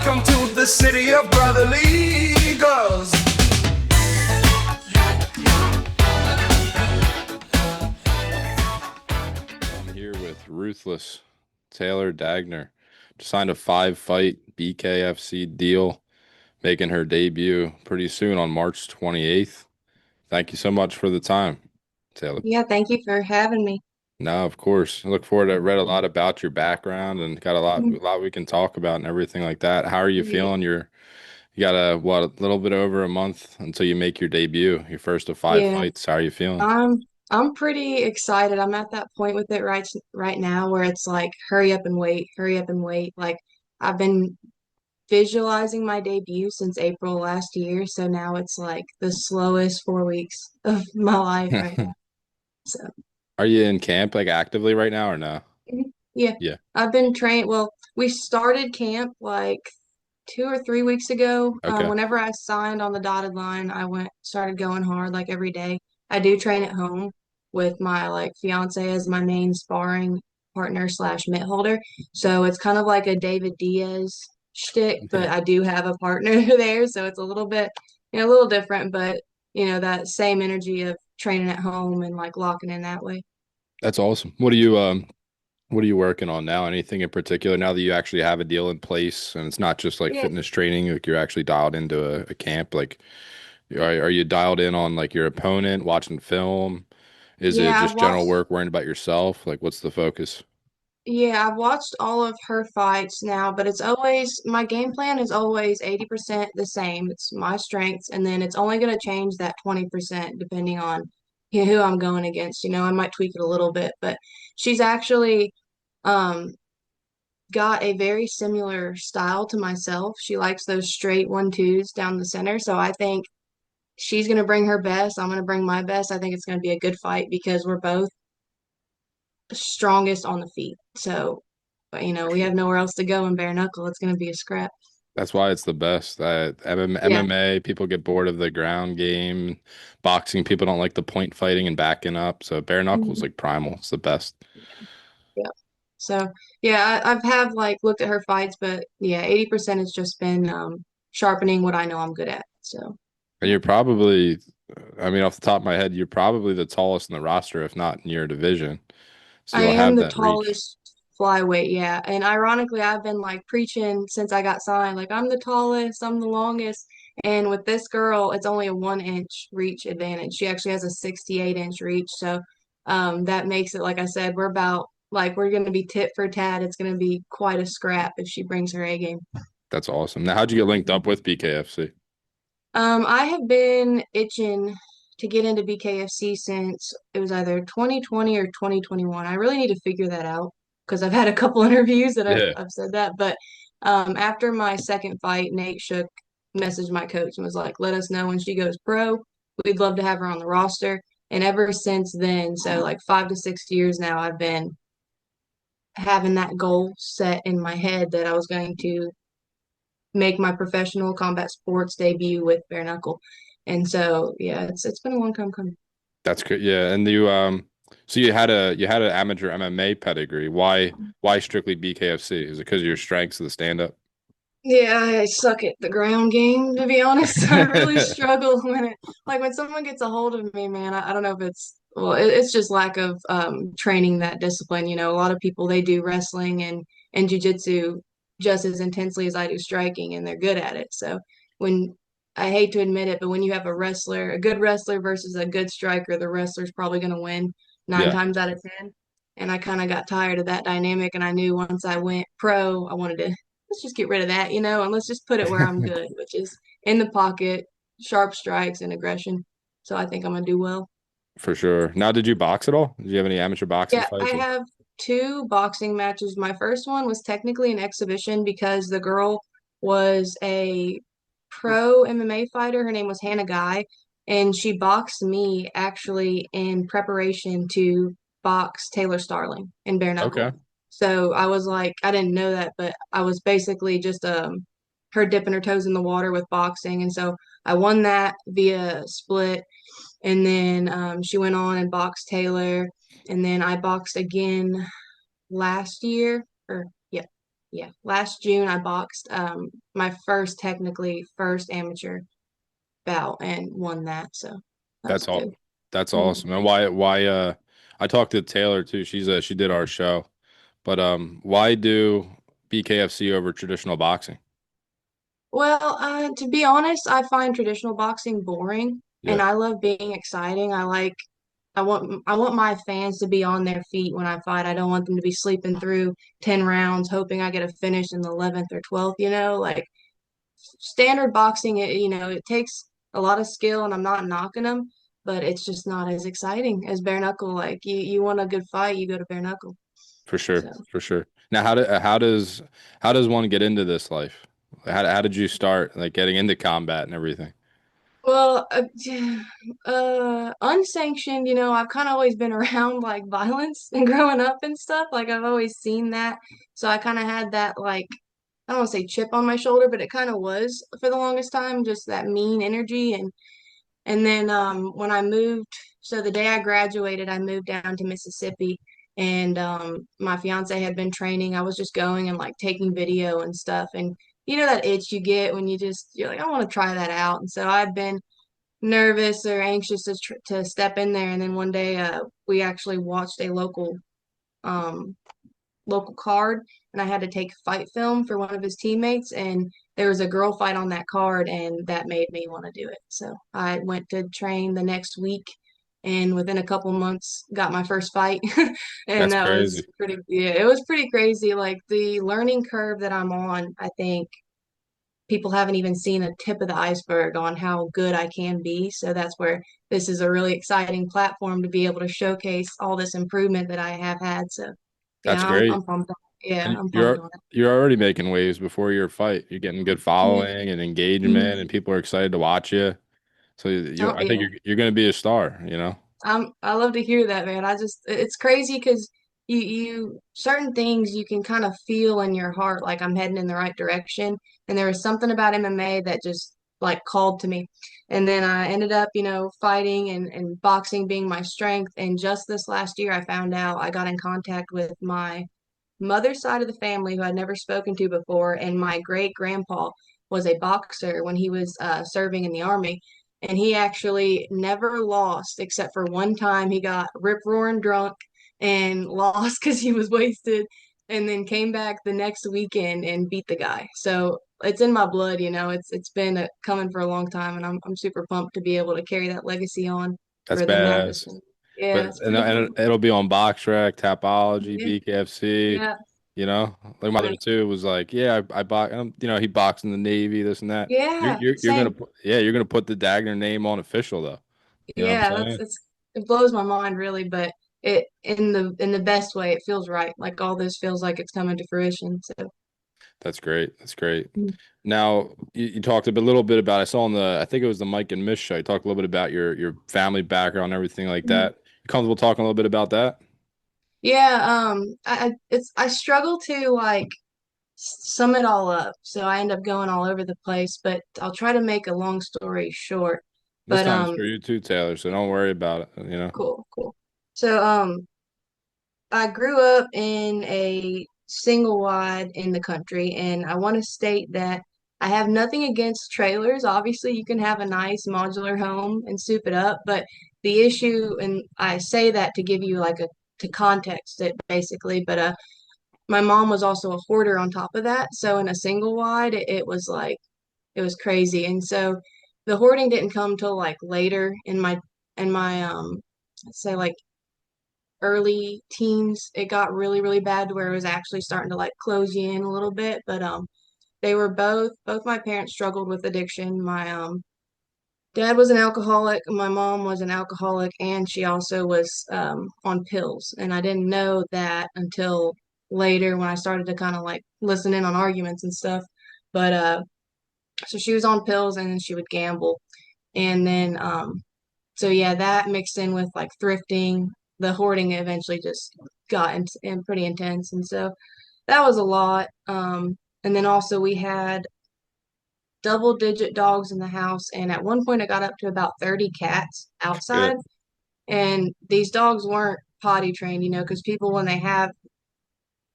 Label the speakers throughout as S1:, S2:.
S1: Welcome to the city of brotherly girls.
S2: I'm here with Ruthless Taylor Dagner. Just signed a 5-fight BKFC deal, making her debut pretty soon on March 28th. Thank you so much for the time, Taylor.
S3: Yeah, thank you for having me.
S2: No, of course. I look forward to read a lot about your background and got a lot
S3: Mhm.
S2: a lot we can talk about and everything like that. How are you
S3: Yeah.
S2: feeling? You got a little bit over a month until you make your debut, your first of five
S3: Yeah,
S2: fights. How are you feeling?
S3: I'm pretty excited. I'm at that point with it right now where it's like hurry up and wait, hurry up and wait. Like I've been visualizing my debut since April last year, so now it's like the slowest 4 weeks of my life right now. So
S2: Are you in camp like actively right now or no?
S3: yeah,
S2: Yeah.
S3: I've been trained. Well, we started camp like 2 or 3 weeks ago.
S2: Okay.
S3: Whenever I signed on the dotted line, I started going hard like every day. I do train at home with my like fiance as my main sparring partner slash mitt holder. So it's kind of like a David Diaz shtick, but
S2: Yeah.
S3: I do have a partner there, so it's a little bit, a little different, but that same energy of training at home and like locking in that way.
S2: That's awesome. What are you working on now? Anything in particular now that you actually have a deal in place and it's not just like
S3: Yeah,
S2: fitness training, like you're actually dialed into a camp? Like, are you dialed in on like your opponent, watching film? Is it
S3: yeah,
S2: just general work, worrying about yourself? Like, what's the focus?
S3: I've watched all of her fights now, but it's always my game plan is always 80% the same. It's my strengths, and then it's only going to change that 20% depending on who I'm going against. I might tweak it a little bit, but she's actually um got a very similar style to myself. She likes those straight 1-2s down the center, so I think she's going to bring her best. I'm going to bring my best. I think it's going to be a good fight because we're both strongest on the feet. So,
S2: For
S3: we have
S2: sure.
S3: nowhere else to go in bare knuckle. It's going to be a scrap.
S2: That's why it's the best.
S3: Yeah.
S2: MMA, people get bored of the ground game. Boxing, people don't like the point fighting and backing up. So bare knuckles
S3: Mhm.
S2: like primal. It's the best.
S3: Yeah. So, yeah, I've have like looked at her fights, but yeah, 80% has just been sharpening what I know I'm good at. So,
S2: And
S3: yeah.
S2: you're probably, I mean, off the top of my head, you're probably the tallest in the roster, if not in your division. So
S3: I
S2: you'll
S3: am
S2: have
S3: the
S2: that reach.
S3: tallest flyweight, yeah. And ironically, I've been like preaching since I got signed, like I'm the tallest, I'm the longest. And with this girl, it's only a 1 inch reach advantage. She actually has a 68-inch reach. So that makes it, like I said, we're about like we're going to be tit for tat. It's going to be quite a scrap if she brings her A game.
S2: That's awesome. Now, how'd you get linked up with BKFC?
S3: I have been itching to get into BKFC since it was either 2020 or 2021. I really need to figure that out because I've had a couple interviews that I've,
S2: Yeah,
S3: I've said that. But after my second fight, Nate Shook messaged my coach and was like, let us know when she goes pro. We'd love to have her on the roster. And ever since then, so like 5 to 6 years now, I've been having that goal set in my head that I was going to make my professional combat sports debut with bare knuckle. And so, yeah, it's been a long time coming.
S2: that's good. Yeah, and so you had an amateur MMA pedigree. Why strictly BKFC? Is it because of your strengths of the stand up?
S3: Yeah, I suck at the ground game, to be honest. I really struggle when when someone gets a hold of me, man. I don't know if it's just lack of training that discipline. A lot of people they do wrestling and jujitsu just as intensely as I do striking, and they're good at it. So when I hate to admit it, but when you have a good wrestler versus a good striker, the wrestler's probably going to win nine
S2: Yeah,
S3: times out of 10. And I kind of got tired of that dynamic, and I knew once I went pro, I wanted to let's just get rid of that, and let's just put it where I'm good, which is in the pocket, sharp strikes and aggression. So I think I'm gonna do well.
S2: for sure. Now, did you box at all? Did you have any amateur boxing
S3: Yeah, I
S2: fights?
S3: have two boxing matches. My first one was technically an exhibition because the girl was a pro MMA fighter. Her name was Hannah Guy, and she boxed me actually in preparation to box Taylor Starling in bare knuckle.
S2: Okay.
S3: So I was like, I didn't know that, but I was basically just her dipping her toes in the water with boxing, and so I won that via split. And then she went on and boxed Taylor. And then I boxed again last year, or yeah. yeah, last June I boxed my first technically first amateur bout and won that. So that was
S2: That's all.
S3: good.
S2: That's
S3: Mhm.
S2: awesome. And why I talked to Taylor too. She did our show. But why do BKFC over traditional boxing?
S3: Well, to be honest, I find traditional boxing boring,
S2: Yeah,
S3: and I love being exciting. I want my fans to be on their feet when I fight. I don't want them to be sleeping through 10 rounds hoping I get a finish in the 11th or 12th, like standard boxing, it takes a lot of skill and I'm not knocking them, but it's just not as exciting as bare knuckle. Like you want a good fight, you go to bare knuckle.
S2: for sure,
S3: So,
S2: for sure. Now, how does one get into this life? How did you start like getting into combat and everything?
S3: well, unsanctioned, I've kind of always been around like violence and growing up and stuff. Like I've always seen that. So I kind of had that like I don't want to say chip on my shoulder, but it kind of was for the longest time, just that mean energy. And then when I moved, so the day I graduated, I moved down to Mississippi, and my fiance had been training. I was just going and like taking video and stuff, and you know that itch you get when you're like, I want to try that out. And so I'd been nervous or anxious to step in there, and then one day we actually watched a um, local card, and I had to take fight film for one of his teammates, and there was a girl fight on that card, and that made me want to do it. So I went to train the next week, and within a couple months, got my first fight, and
S2: That's
S3: that was
S2: crazy.
S3: pretty. Yeah, it was pretty crazy. Like the learning curve that I'm on, I think people haven't even seen a tip of the iceberg on how good I can be. So that's where this is a really exciting platform to be able to showcase all this improvement that I have had. So
S2: That's
S3: yeah,
S2: great.
S3: I'm pumped on it. Yeah,
S2: And
S3: I'm pumped on
S2: you're already making waves before your fight. You're getting good
S3: it.
S2: following and
S3: Mhm.
S2: engagement, and people are excited to watch you. So
S3: Oh
S2: I think
S3: yeah.
S2: you're going to be a star, you know?
S3: I love to hear that, man. It's crazy because you certain things you can kind of feel in your heart like I'm heading in the right direction. And there was something about MMA that just like called to me. And then I ended up, fighting and boxing being my strength. And just this last year I found out I got in contact with my mother's side of the family who I'd never spoken to before, and my great grandpa was a boxer when he was serving in the army, and he actually never lost except for one time he got rip roaring drunk and lost because he was wasted, and then came back the next weekend and beat the guy. So it's in my blood, It's been coming for a long time, and I'm super pumped to be able to carry that legacy on
S2: That's
S3: for the Mathis
S2: badass.
S3: family. Yeah,
S2: But
S3: it's pretty
S2: and
S3: cool.
S2: it'll be on Box Track, Tapology,
S3: Yeah,
S2: BKFC.
S3: yeah,
S2: You know, like my brother too was like, yeah, I box. He boxed in the Navy, this and that.
S3: yeah.
S2: You're gonna
S3: Same.
S2: you're gonna put the Dagner name on official though. You know what I'm
S3: Yeah,
S2: saying?
S3: it blows my mind really, but it in the best way, it feels right. Like all this feels like it's coming to fruition. So
S2: That's great. That's great.
S3: mm,
S2: Now you talked little bit about. I saw on I think it was the Mike and Miss show. You talked a little bit about your family background, and everything like
S3: mm.
S2: that. You comfortable talking a little bit about that?
S3: Yeah, I struggle to like sum it all up. So I end up going all over the place, but I'll try to make a long story short.
S2: This
S3: But
S2: time's for you too, Taylor. So don't worry about it. You know,
S3: cool, cool. So I grew up in a single wide in the country, and I want to state that I have nothing against trailers. Obviously, you can have a nice modular home and soup it up, but the issue, and I say that to give you like a to context it basically, but my mom was also a hoarder on top of that. So in a single wide, it was like it was crazy, and so the hoarding didn't come till like later in my let's say like early teens, it got really, really bad to where it was actually starting to like close you in a little bit. But they were both my parents struggled with addiction. My dad was an alcoholic, my mom was an alcoholic, and she also was on pills. And I didn't know that until later when I started to kind of like listen in on arguments and stuff. But so she was on pills and then she would gamble. And then so yeah, that mixed in with like thrifting, the hoarding eventually just got pretty intense, and so that was a lot. And then also we had double-digit dogs in the house, and at one point it got up to about 30 cats outside,
S2: shit.
S3: and these dogs weren't potty trained, because people when they have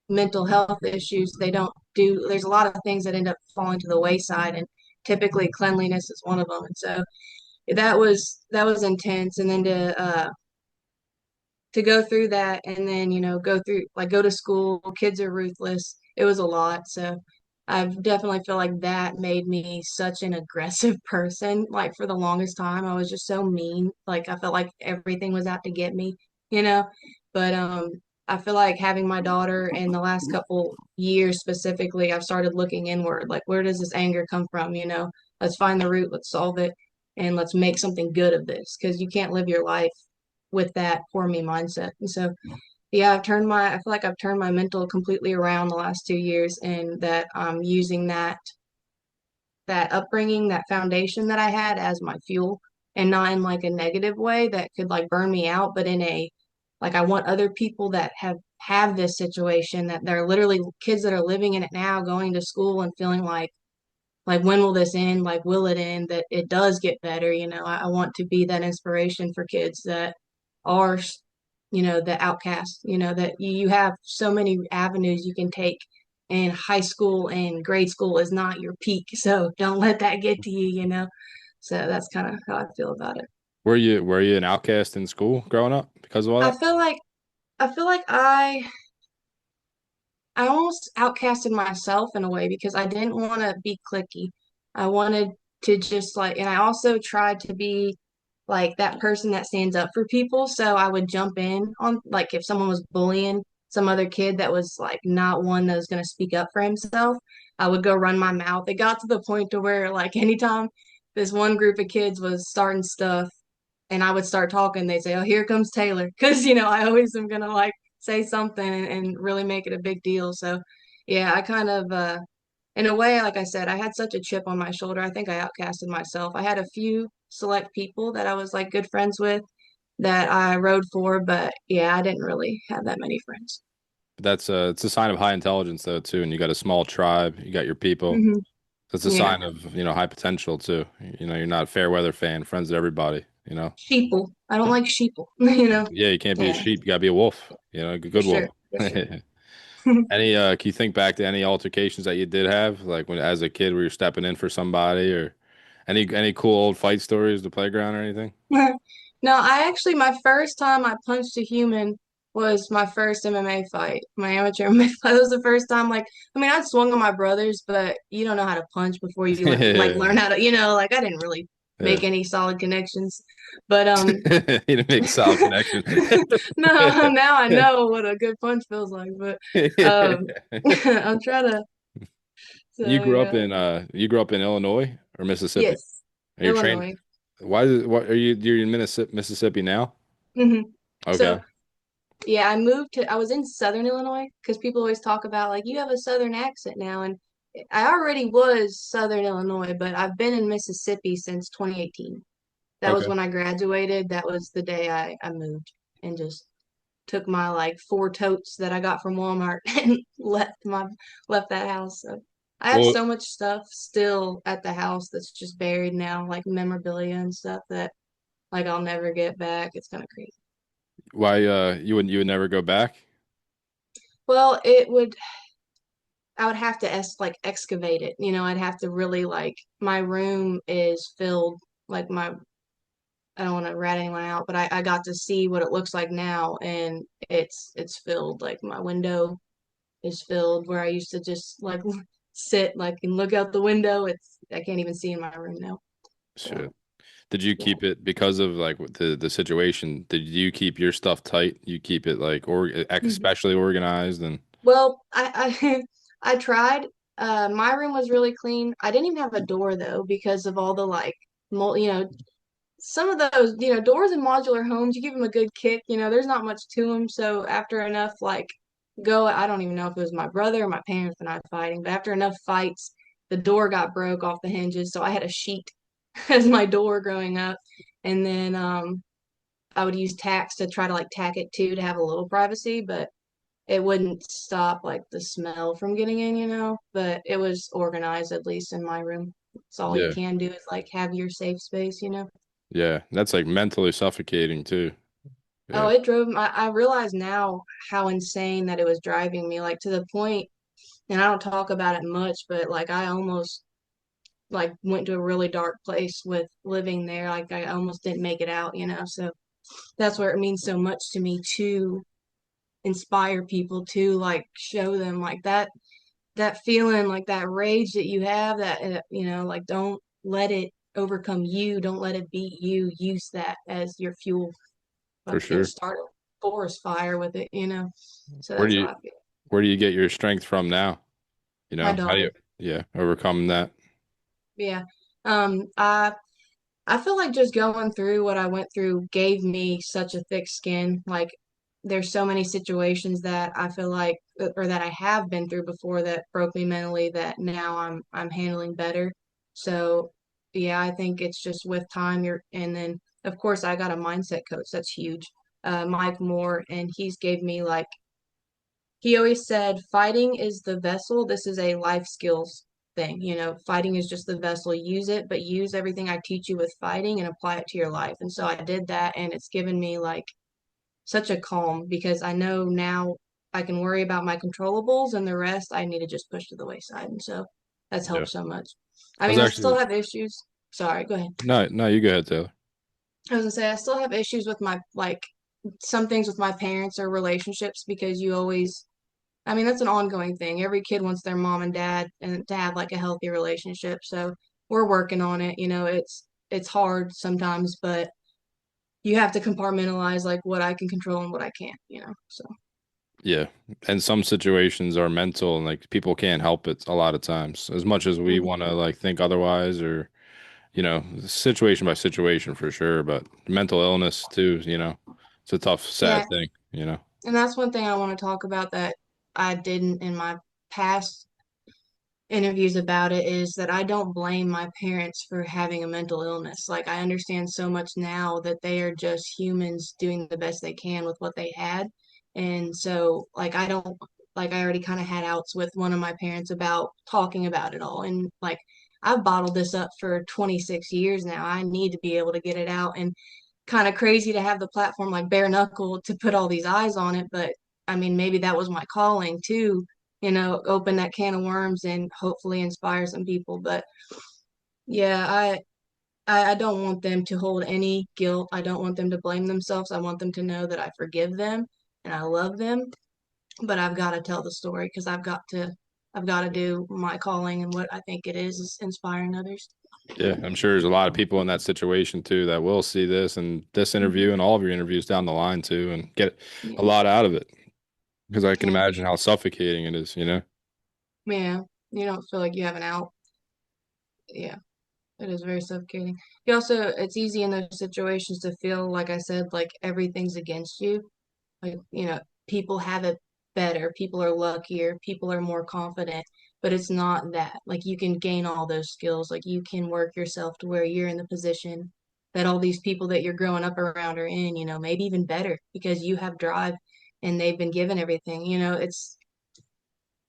S3: mental health issues, they don't there's a lot of things that end up falling to the wayside, and typically cleanliness is one of them. And so that was intense. And then to go through that and then, go to school, kids are ruthless. It was a lot. So I definitely feel like that made me such an aggressive person. Like for the longest time, I was just so mean. Like I felt like everything was out to get me, you know? But I feel like having my daughter in the last couple years specifically, I've started looking inward. Like where does this anger come from? Let's find the root, let's solve it, and let's make something good of this because you can't live your life with that poor me mindset. And so, yeah, I feel like I've turned my mental completely around the last 2 years, and that I'm using that upbringing, that foundation that I had as my fuel, and not in like a negative way that could like burn me out, but in a like I want other people that have this situation, that they're literally kids that are living in it now, going to school and feeling like when will this end? Like will it end? That it does get better. I want to be that inspiration for kids that are, the outcast. That you have so many avenues you can take, and high school and grade school is not your peak. So don't let that get to you. So that's kind of how I feel about it.
S2: Were you an outcast in school growing up because of all
S3: I
S2: that?
S3: feel like I feel like I almost outcasted myself in a way because I didn't want to be cliquey. I wanted to just like, and I also tried to be like that person that stands up for people. So I would jump in on, like, if someone was bullying some other kid that was like not one that was going to speak up for himself, I would go run my mouth. It got to the point to where, like, anytime this one group of kids was starting stuff and I would start talking, they'd say, "Oh, here comes Taylor." Because, I always am gonna like say something and really make it a big deal. So yeah, I kind of in a way, like I said, I had such a chip on my shoulder. I think I outcasted myself. I had a few select people that I was like good friends with that I rode for, but yeah, I didn't really have that many friends.
S2: But it's a sign of high intelligence though too, and you got a small tribe, you got your people.
S3: Hmm.
S2: That's a
S3: Yeah.
S2: sign of, high potential too. You're not a fair weather fan, friends with everybody.
S3: Sheeple. I don't like sheeple,
S2: Yeah, you can't be a
S3: Yeah,
S2: sheep, you gotta be a wolf, a
S3: for
S2: good wolf.
S3: sure. For sure.
S2: Can you think back to any altercations that you did have, like when as a kid where you're stepping in for somebody or any cool old fight stories, the playground or anything?
S3: No, my first time I punched a human was my first MMA fight, my amateur MMA fight. That was the first time, like, I mean, I'd swung on my brothers, but you don't know how to punch before you like
S2: Yeah.
S3: learn how to, like I didn't really
S2: Yeah.
S3: make any solid connections. But
S2: You didn't make a solid connection.
S3: no, now I know what a good punch feels like. But um, I'm trying to.
S2: You
S3: So
S2: grew up
S3: yeah,
S2: you grew up in Illinois or Mississippi?
S3: yes,
S2: Are you trained?
S3: Illinois.
S2: What you're in Mississippi now?
S3: Hmm.
S2: Okay.
S3: So yeah, I was in Southern Illinois because people always talk about like you have a Southern accent now. And I already was Southern Illinois, but I've been in Mississippi since 2018. That was
S2: Okay.
S3: when I graduated. That was the day I moved and just took my like 4 totes that I got from Walmart and left that house. So I have
S2: Well,
S3: so much stuff still at the house that's just buried now, like memorabilia and stuff that like I'll never get back. It's kind of crazy.
S2: why you would never go back?
S3: Well, I would have to excavate it. I'd have to really like my room is filled like my I don't want to rat anyone out, but I got to see what it looks like now, and it's filled. Like my window is filled where I used to just like sit like and look out the window. I can't even see in my room now. So
S2: Shit. Did you
S3: yeah.
S2: keep it because of like the situation? Did you keep your stuff tight? You keep it like or
S3: Mhm.
S2: especially organized and
S3: Well, I I tried. My room was really clean. I didn't even have a door though because of all the like some of those, doors in modular homes, you give them a good kick, there's not much to them. So after enough, like, I don't even know if it was my brother or my parents and I fighting, but after enough fights, the door got broke off the hinges. So I had a sheet as my door growing up. And then I would use tacks to try to like tack it to have a little privacy, but it wouldn't stop like the smell from getting in. But it was organized, at least in my room. It's all you
S2: yeah.
S3: can do is like have your safe space.
S2: Yeah. That's like mentally suffocating too.
S3: Oh,
S2: Yeah.
S3: it drove I realize now how insane that it was driving me, like to the point. and I don't talk about it much, but like I almost like went to a really dark place with living there. Like I almost didn't make it out, you know. So that's where it means so much to me to inspire people to like show them like that feeling, like that rage that you have, that you know, like don't let it overcome you. Don't let it beat you. Use that as your fuel.
S2: For
S3: Like you know,
S2: sure.
S3: start a forest fire with it, you know. So
S2: Where
S3: that's
S2: do
S3: how
S2: you
S3: I feel.
S2: where do you get your strength from now? You
S3: My
S2: know, how do you
S3: daughter,
S2: yeah, overcome that?
S3: yeah. I feel like just going through what I went through gave me such a thick skin. Like there's so many situations that I feel like or that I have been through before that broke me mentally that now I'm handling better. So yeah, I think it's just with time and then of course I got a mindset coach that's huge. Mike Moore, and he's gave me like he always said, fighting is the vessel. This is a life skills thing. You know, fighting is just the vessel. Use it, but use everything I teach you with fighting and apply it to your life. And so I did that, and it's given me like such a calm because I know now I can worry about my controllables and the rest I need to just push to the wayside. And so that's
S2: Yeah.
S3: helped so much. I
S2: I was
S3: mean, I still
S2: actually
S3: have issues. Sorry, go ahead.
S2: no, no, you go ahead, Taylor.
S3: I was gonna say I still have issues with my like some things with my parents or relationships because you always I mean, that's an ongoing thing. Every kid wants their mom and dad and to have like a healthy relationship. So we're working on it. You know, it's hard sometimes, but you have to compartmentalize like what I can control and what I can't, you know. So
S2: Yeah. And some situations are mental and like people can't help it a lot of times. As much as we want
S3: mhm.
S2: to like think otherwise or situation by situation for sure, but mental illness too, it's a tough, sad
S3: Yeah,
S2: thing, you know.
S3: and that's one thing I want to talk about that I didn't in my past interviews about it is that I don't blame my parents for having a mental illness. Like I understand so much now that they are just humans doing the best they can with what they had. And so like I don't like I already kind of had outs with one of my parents about talking about it all. And like I've bottled this up for 26 years now. I need to be able to get it out and kind of crazy to have the platform like bare knuckle to put all these eyes on it, but I mean maybe that was my calling too, you know, open that can of worms and hopefully inspire some people. But yeah, I don't want them to hold any guilt. I don't want them to blame themselves. I want them to know that I forgive them and I love them, but I've got to tell the story because I've got to do my calling and what I think it is inspiring others.
S2: Yeah, I'm sure there's a lot of people in that situation too that will see this and this interview and all of your interviews down the line too and get a
S3: Yeah.
S2: lot out of it because I can
S3: Yeah.
S2: imagine how suffocating it is, you know?
S3: Yeah. You don't feel like you have an out. Yeah. It is very suffocating. You also, it's easy in those situations to feel, like I said, like everything's against you. Like, you know, people have it better, people are luckier, people are more confident, but it's not that. Like, you can gain all those skills. Like, you can work yourself to where you're in the position that all these people that you're growing up around are in, you know, maybe even better because you have drive and they've been given everything. You know,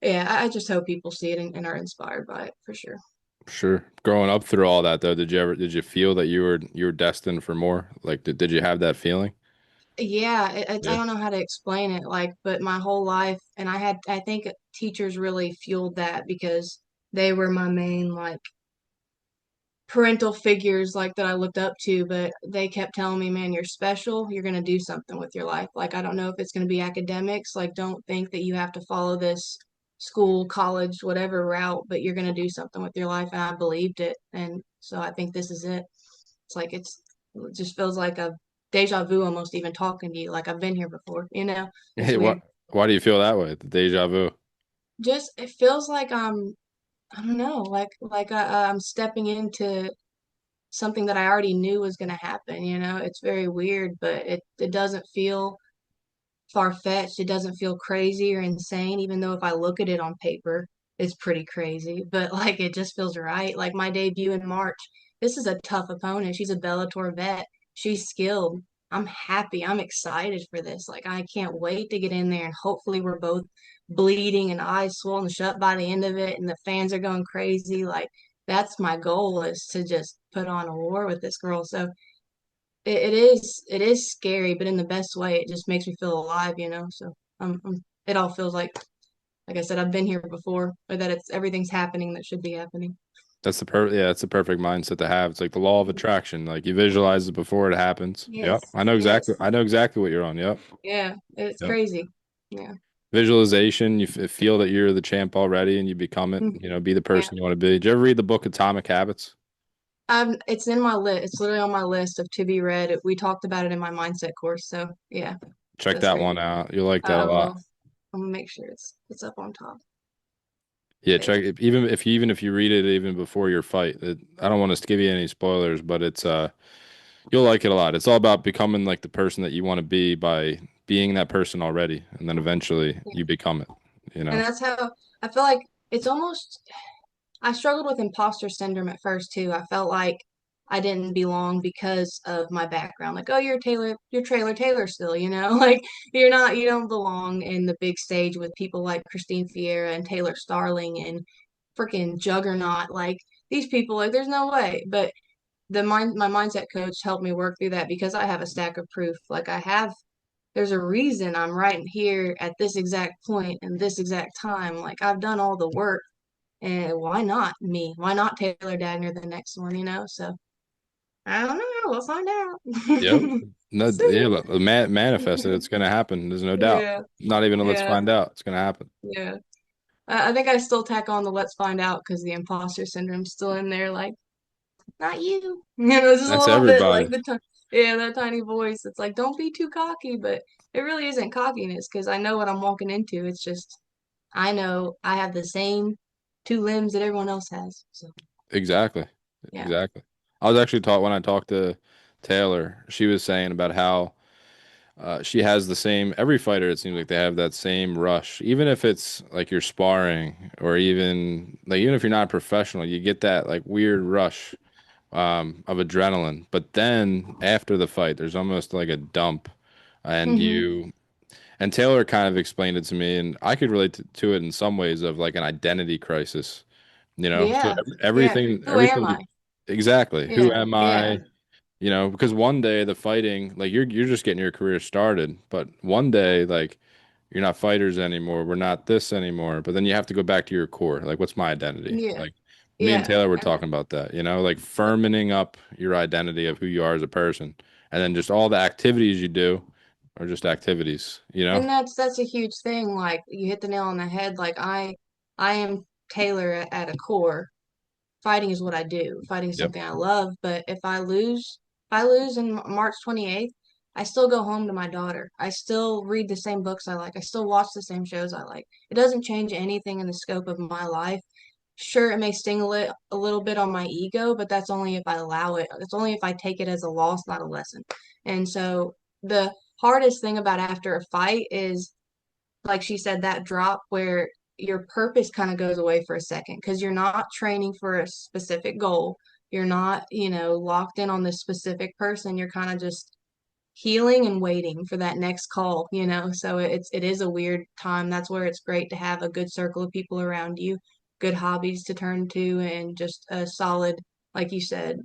S3: yeah, I just hope people see it and are inspired by it for sure.
S2: Sure. Growing up through all that though, did you feel that you were destined for more? Like did you have that feeling?
S3: Yeah, I
S2: Yeah.
S3: don't know how to explain it, like, but my whole life, and I think teachers really fueled that because they were my main, like, parental figures, like, that I looked up to, but they kept telling me, man, you're special, you're going to do something with your life. Like, I don't know if it's going to be academics, like, don't think that you have to follow this school, college, whatever route, but you're going to do something with your life, and I believed it, and so I think this is it. It's like it just feels like a deja vu almost even talking to you, like I've been here before, you know? It's
S2: Hey,
S3: weird.
S2: why do you feel that way? The deja vu.
S3: Just it feels like I don't know, like I'm stepping into something that I already knew was going to happen, you know? It's very weird, but it doesn't feel far-fetched. It doesn't feel crazy or insane, even though if I look at it on paper, it's pretty crazy. But like it just feels right. Like my debut in March, this is a tough opponent. She's a Bellator vet. She's skilled. I'm happy. I'm excited for this. Like I can't wait to get in there and hopefully we're both bleeding and eyes swollen shut by the end of it and the fans are going crazy. Like that's my goal is to just put on a war with this girl. So it is scary, but in the best way. It just makes me feel alive, you know. So it all feels like like I said, I've been here before, or that it's everything's happening that should be happening.
S2: That's the perfect mindset to have. It's like the law of attraction. Like you visualize it before it happens. Yep.
S3: Yes, yes,
S2: I know exactly what you're on. Yep.
S3: yeah, it's
S2: Yep.
S3: crazy. Yeah.
S2: Visualization, feel that you're the champ already and you become it,
S3: Mhm.
S2: be the
S3: Yeah.
S2: person you want to be. Did you ever read the book Atomic Habits?
S3: It's in my list. It's literally on my list of to be read. We talked about it in my mindset course. So yeah,
S2: Check
S3: that's
S2: that one
S3: crazy.
S2: out. You'll like that
S3: I
S2: a lot.
S3: will. I'm gonna make sure it's up on top.
S2: Yeah,
S3: Yeah.
S2: check it. Even if you read it even before your fight. I don't want to give you any spoilers, but it's you'll like it a lot. It's all about becoming like the person that you want to be by being that person already, and then eventually
S3: Yeah.
S2: you become it, you
S3: And
S2: know.
S3: that's how I feel like it's almost I struggled with imposter syndrome at first too. I felt like I didn't belong because of my background. Like, oh, you're Taylor Taylor still, like you don't belong in the big stage with people like Christine Fiera and Taylor Starling and freaking Juggernaut. Like these people, like there's no way. But my mindset coach helped me work through that because I have a stack of proof. Like there's a reason I'm right here at this exact point and this exact time. Like I've done all the work and why not me? Why not Taylor Dagner the next one, So I don't know. We'll find
S2: Yep.
S3: out.
S2: No,
S3: See.
S2: yeah, manifest it. It's gonna happen. There's no doubt.
S3: Yeah,
S2: Not even a let's
S3: yeah,
S2: find out. It's gonna happen.
S3: yeah. I think I still tack on the let's find out because the imposter syndrome's still in there. Like, not you. Just a
S2: That's
S3: little bit like
S2: everybody.
S3: yeah, that tiny voice. It's like, don't be too cocky, but it really isn't cockiness because I know what I'm walking into. It's just I know I have the same two limbs that everyone else has. So
S2: Exactly.
S3: yeah.
S2: Exactly. I was actually taught when I talked to Taylor, she was saying about how she has the same, every fighter, it seems like they have that same rush. Even if it's like you're sparring or even if you're not a professional, you get that like weird rush of adrenaline. But then after the fight, there's almost like a dump. And
S3: Hmm.
S2: you, and Taylor kind of explained it to me, and I could relate to it in some ways of like an identity crisis. So
S3: Yeah. Yeah. Who am
S2: everything,
S3: I?
S2: exactly. Who
S3: Yeah.
S2: am
S3: Yeah.
S2: I? Because one day the fighting, like you're just getting your career started, but one day like you're not fighters anymore. We're not this anymore. But then you have to go back to your core. Like, what's my identity?
S3: Yeah.
S2: Like me and
S3: Yeah.
S2: Taylor were
S3: And
S2: talking about that, like firming up your identity of who you are as a person. And then just all the activities you do are just activities.
S3: and that's a huge thing. Like you hit the nail on the head. Like I am Taylor at a core. Fighting is what I do. Fighting is
S2: Yep.
S3: something I love. But if I lose in March 28th, I still go home to my daughter. I still read the same books I like. I still watch the same shows I like. It doesn't change anything in the scope of my life. Sure, it may sting a little bit on my ego, but that's only if I allow it. It's only if I take it as a loss, not a lesson. And so the hardest thing about after a fight is, like she said, that drop where your purpose kind of goes away for a second because you're not training for a specific goal. You're not, locked in on this specific person. You're kind of just healing and waiting for that next call. So it is a weird time. That's where it's great to have a good circle of people around you, good hobbies to turn to, and just a solid, like you said,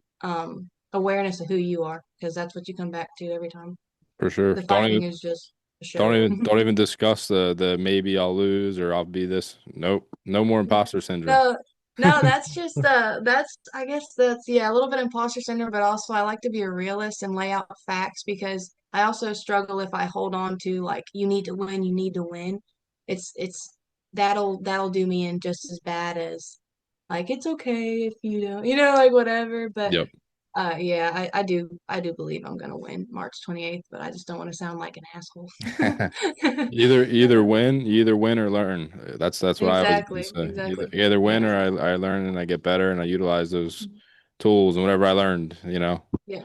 S3: awareness of who you are, because that's what you come back to every time.
S2: For sure.
S3: The fighting is just a
S2: Don't
S3: show.
S2: even don't even discuss the maybe I'll lose or I'll be this. Nope. No more imposter syndrome.
S3: No, no, that's just that's I guess that's yeah, a little bit imposter syndrome, but also I like to be a realist and lay out facts because I also struggle if I hold on to like you need to win, you need to win. It's that'll do me in just as bad as like it's okay if you don't, like whatever. But
S2: Yep.
S3: yeah, I do believe I'm gonna win March 28th, but I just don't want to sound like an asshole.
S2: You either win or learn. That's what I always been
S3: Exactly,
S2: say. Either
S3: exactly.
S2: either win
S3: Yeah.
S2: or I learn and I get better and I utilize those tools and whatever I learned.
S3: Yeah.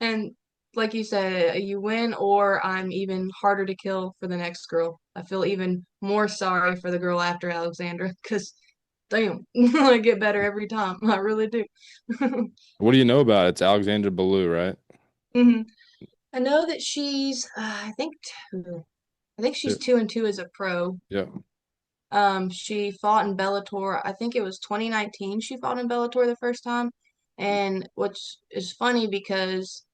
S3: And like you said, you win or I'm even harder to kill for the next girl. I feel even more sorry for the girl after Alexandra because damn, I get better every time. I really do.
S2: What do you know about it? It's Alexandra Ballou, right?
S3: hmm I know that she's, two. I think she's
S2: Yep.
S3: 2-2 as a pro.
S2: Yep.
S3: She fought in Bellator. I think it was 2019. She fought in Bellator the first time, and which is funny because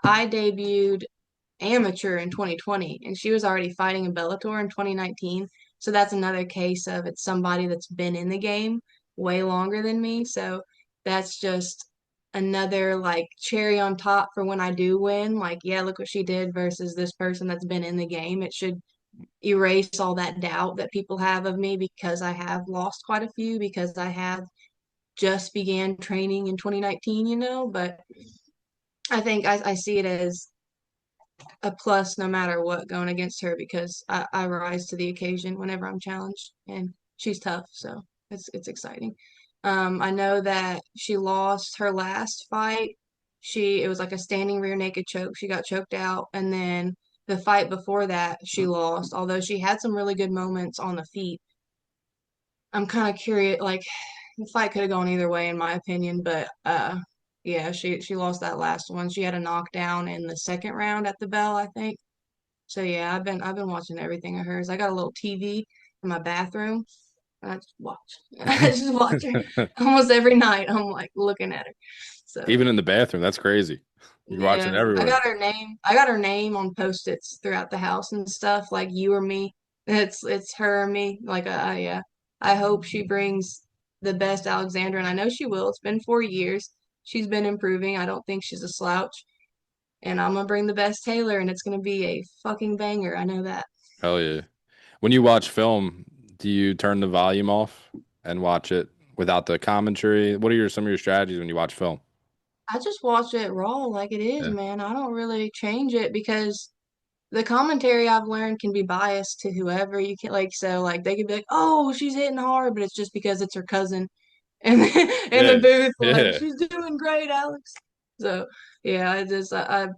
S3: I debuted amateur in 2020 and she was already fighting in Bellator in 2019. So that's another case of it's somebody that's been in the game way longer than me. So that's just another like cherry on top for when I do win. Like, yeah, look what she did versus this person that's been in the game. It should erase all that doubt that people have of me because I have lost quite a few because I have just began training in 2019, but I think I see it as a plus no matter what going against her because I rise to the occasion whenever I'm challenged and she's tough, so it's exciting. I know that she lost her last fight. It was like a standing rear naked choke. She got choked out, and then the fight before that she lost. Although she had some really good moments on the feet. I'm kind of curious, like the fight could have gone either way in my opinion, but yeah, she lost that last one. She had a knockdown in the second round at the bell, I think. So yeah, I've been watching everything of hers. I got a little TV in my bathroom and I just watch. I just watch her almost every night. I'm like looking at her. So
S2: Even in the bathroom, that's crazy. You're watching
S3: yeah,
S2: everywhere.
S3: I got her name on post-its throughout the house and stuff, like you or me. It's her or me. Like yeah. I hope she brings the best Alexandra, and I know she will. It's been 4 years. She's been improving. I don't think she's a slouch. And I'm gonna bring the best Taylor, and it's gonna be a fucking banger. I know that.
S2: Hell yeah. When you watch film, do you turn the volume off and watch it without the commentary? What are some of your strategies when you watch film?
S3: I just watch it raw like it is,
S2: Yeah.
S3: man. I don't really change it because the commentary I've learned can be biased to whoever you can like so like they could be like, "Oh, she's hitting hard," but it's just because it's her cousin and in the
S2: Yeah.
S3: booth like,
S2: Yeah.
S3: "She's doing great, Alex." So, yeah, I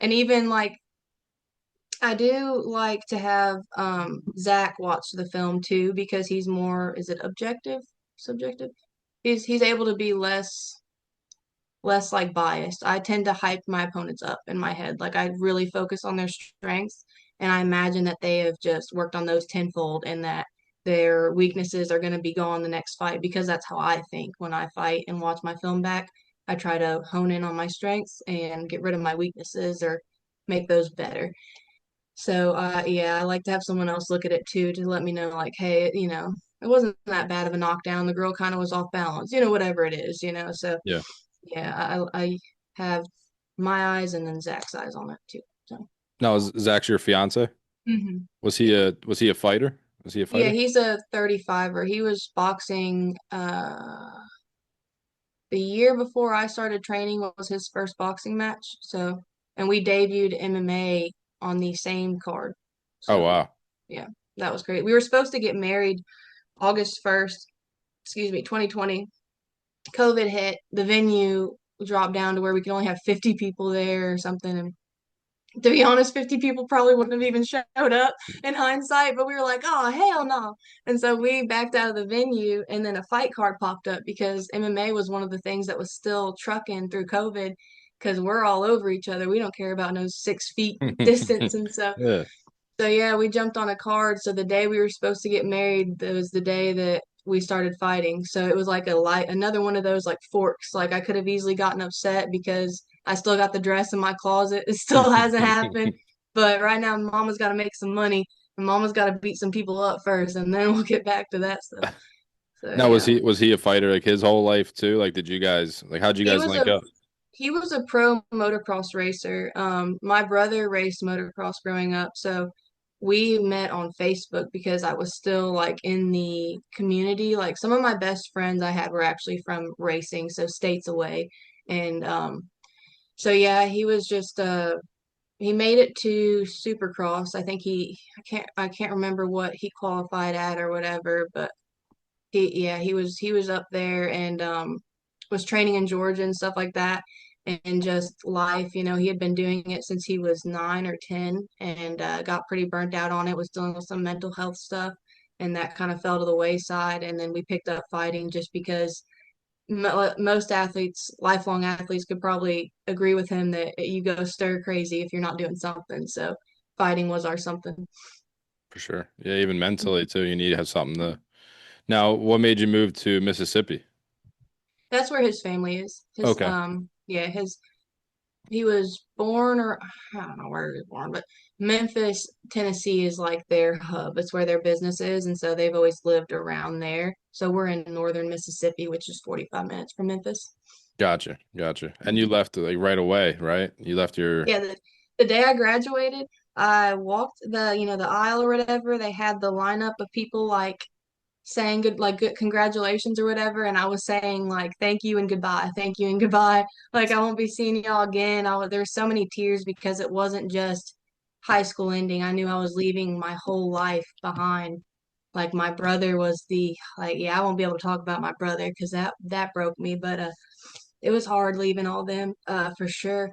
S3: and even like I do like to have Zach watch the film too because he's more, is it objective? Subjective? He's able to be less like biased. I tend to hype my opponents up in my head. Like I really focus on their strengths and I imagine that they have just worked on those tenfold and that their weaknesses are going to be gone the next fight because that's how I think when I fight and watch my film back. I try to hone in on my strengths and get rid of my weaknesses or make those better. So yeah, I like to have someone else look at it too to let me know like, hey, it wasn't that bad of a knockdown. The girl kind of was off balance, whatever it is. So
S2: Yeah.
S3: yeah, I have my eyes and then Zach's eyes on it too. So
S2: No, is Zach's your fiance?
S3: hmm
S2: Was he a fighter? Was he a
S3: yeah,
S2: fighter?
S3: he's a 35er. He was boxing the year before I started training was his first boxing match. So and we debuted MMA on the same card.
S2: Oh
S3: So
S2: wow.
S3: yeah, that was great. We were supposed to get married August 1st, excuse me, 2020. COVID hit, the venue dropped down to where we could only have 50 people there or something. And to be honest, 50 people probably wouldn't have even showed up in hindsight, but we were like, oh, hell no. And so we backed out of the venue, and then a fight card popped up because MMA was one of the things that was still trucking through COVID because we're all over each other. We don't care about no 6 feet distance. And
S2: Yeah.
S3: so yeah, we jumped on a card. So the day we were supposed to get married, that was the day that we started fighting. So it was like another one of those like forks. Like I could have easily gotten upset because I still got the dress in my closet. It still hasn't happened. But right now, Mama's got to make some money, and Mama's got to beat some people up first, and then we'll get back to that stuff. So
S2: Now, was
S3: yeah,
S2: he a fighter like his whole life too? Like, did you guys like how'd you
S3: he
S2: guys
S3: was
S2: link
S3: a
S2: up?
S3: he was a pro motocross racer. My brother raced motocross growing up, so we met on Facebook because I was still like in the community. Like some of my best friends I had were actually from racing, so states away. And so yeah, he was just he made it to Supercross. I think I can't remember what he qualified at or whatever, but he was up there and was training in Georgia and stuff like that and just life, he had been doing it since he was 9 or 10 and got pretty burnt out on it, was dealing with some mental health stuff and that kind of fell to the wayside and then we picked up fighting just because most athletes, lifelong athletes could probably agree with him that you go stir crazy if you're not doing something. So fighting was our something.
S2: For sure. Yeah, even mentally too. You need to have something to. Now, what made you move to Mississippi?
S3: That's where his family is. His
S2: Okay.
S3: yeah, his He was born, or I don't know where he was born, but Memphis, Tennessee is like their hub. It's where their business is, and so they've always lived around there. So we're in northern Mississippi, which is 45 minutes from Memphis.
S2: Gotcha, gotcha. And you
S3: Mhm.
S2: left like right away, right? You left your
S3: Yeah, the day I graduated, I walked the aisle or whatever. They had the lineup of people like saying good congratulations or whatever, and I was saying like thank you and goodbye. Like I won't be seeing y'all again. There were so many tears because it wasn't just high school ending. I knew I was leaving my whole life behind. Like my brother was the like yeah, I won't be able to talk about my brother because that broke me, but it was hard leaving all them for sure.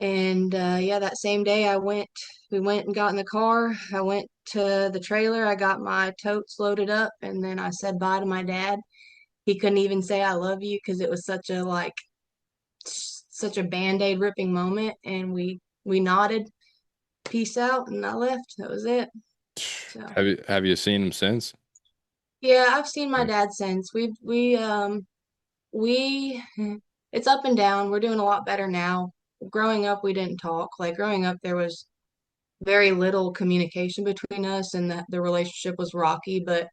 S3: And yeah, that same day we went and got in the car. I went to the trailer. I got my totes loaded up and then I said bye to my dad. He couldn't even say I love you because it was such a band-aid ripping moment. And we nodded, peace out, and I left. That was it. So
S2: have you seen him since?
S3: yeah, I've seen my dad since. We it's up and down. We're doing a lot better now. Growing up, we didn't talk. Like growing up, there was very little communication between us and that the relationship was rocky. But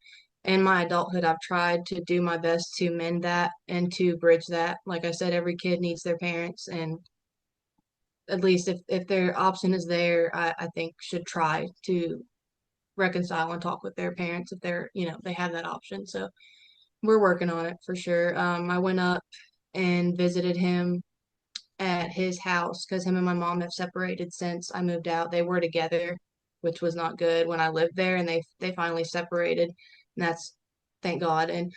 S3: in my adulthood, I've tried to do my best to mend that and to bridge that. Like I said, every kid needs their parents, and at least if their option is there, I think should try to reconcile and talk with their parents if they have that option. So we're working on it for sure. I went up and visited him at his house because him and my mom have separated since I moved out. They were together, which was not good when I lived there, and they finally separated, and that's thank God. And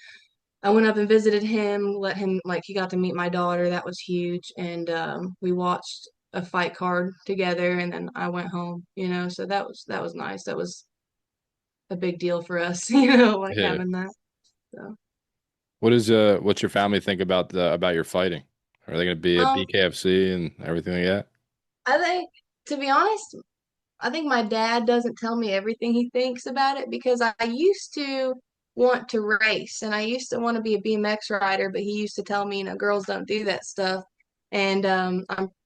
S3: I went up and visited him, let him like he got to meet my daughter. That was huge, and we watched a fight card together, and then I went home. So that was nice. That was a big deal for us, like
S2: Yeah.
S3: having that. So.
S2: What's your family think about your fighting? Are they gonna be at
S3: Um,
S2: BKFC and everything like that?
S3: I think, to be honest, I think my dad doesn't tell me everything he thinks about it because I used to want to race and I used to want to be a BMX rider, but he used to tell me, girls don't do that stuff. And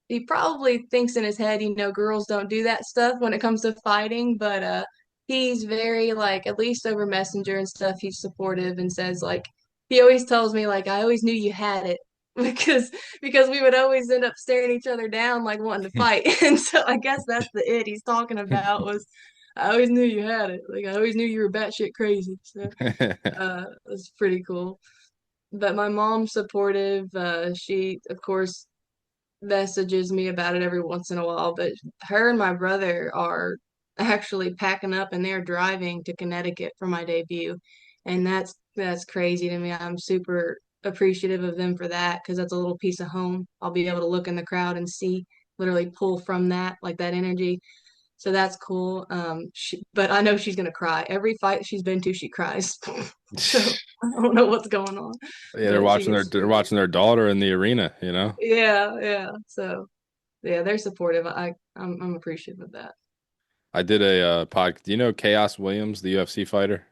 S3: he probably thinks in his head, girls don't do that stuff when it comes to fighting, but he's very like, at least over Messenger and stuff, he's supportive and says like, he always tells me like, I always knew you had it. Because we would always end up staring each other down like wanting to fight. And so I guess that's the it he's talking about was I always knew you had it. Like I always knew you were batshit crazy. So it was pretty cool. But my mom's supportive. She of course messages me about it every once in a while, but her and my brother are actually packing up and they're driving to Connecticut for my debut. And that's crazy to me. I'm super appreciative of them for that because that's a little piece of home. I'll be able to look in the crowd and see literally pull from that like that energy. So that's cool. But I know she's gonna cry. Every fight she's been to, she cries. So I don't know what's going on,
S2: Yeah, they're
S3: but she
S2: watching their
S3: gets
S2: they're watching their daughter in the arena, you know?
S3: yeah, yeah. So yeah, they're supportive. I'm appreciative of that.
S2: I did a pod. Do you know Chaos Williams, the UFC fighter?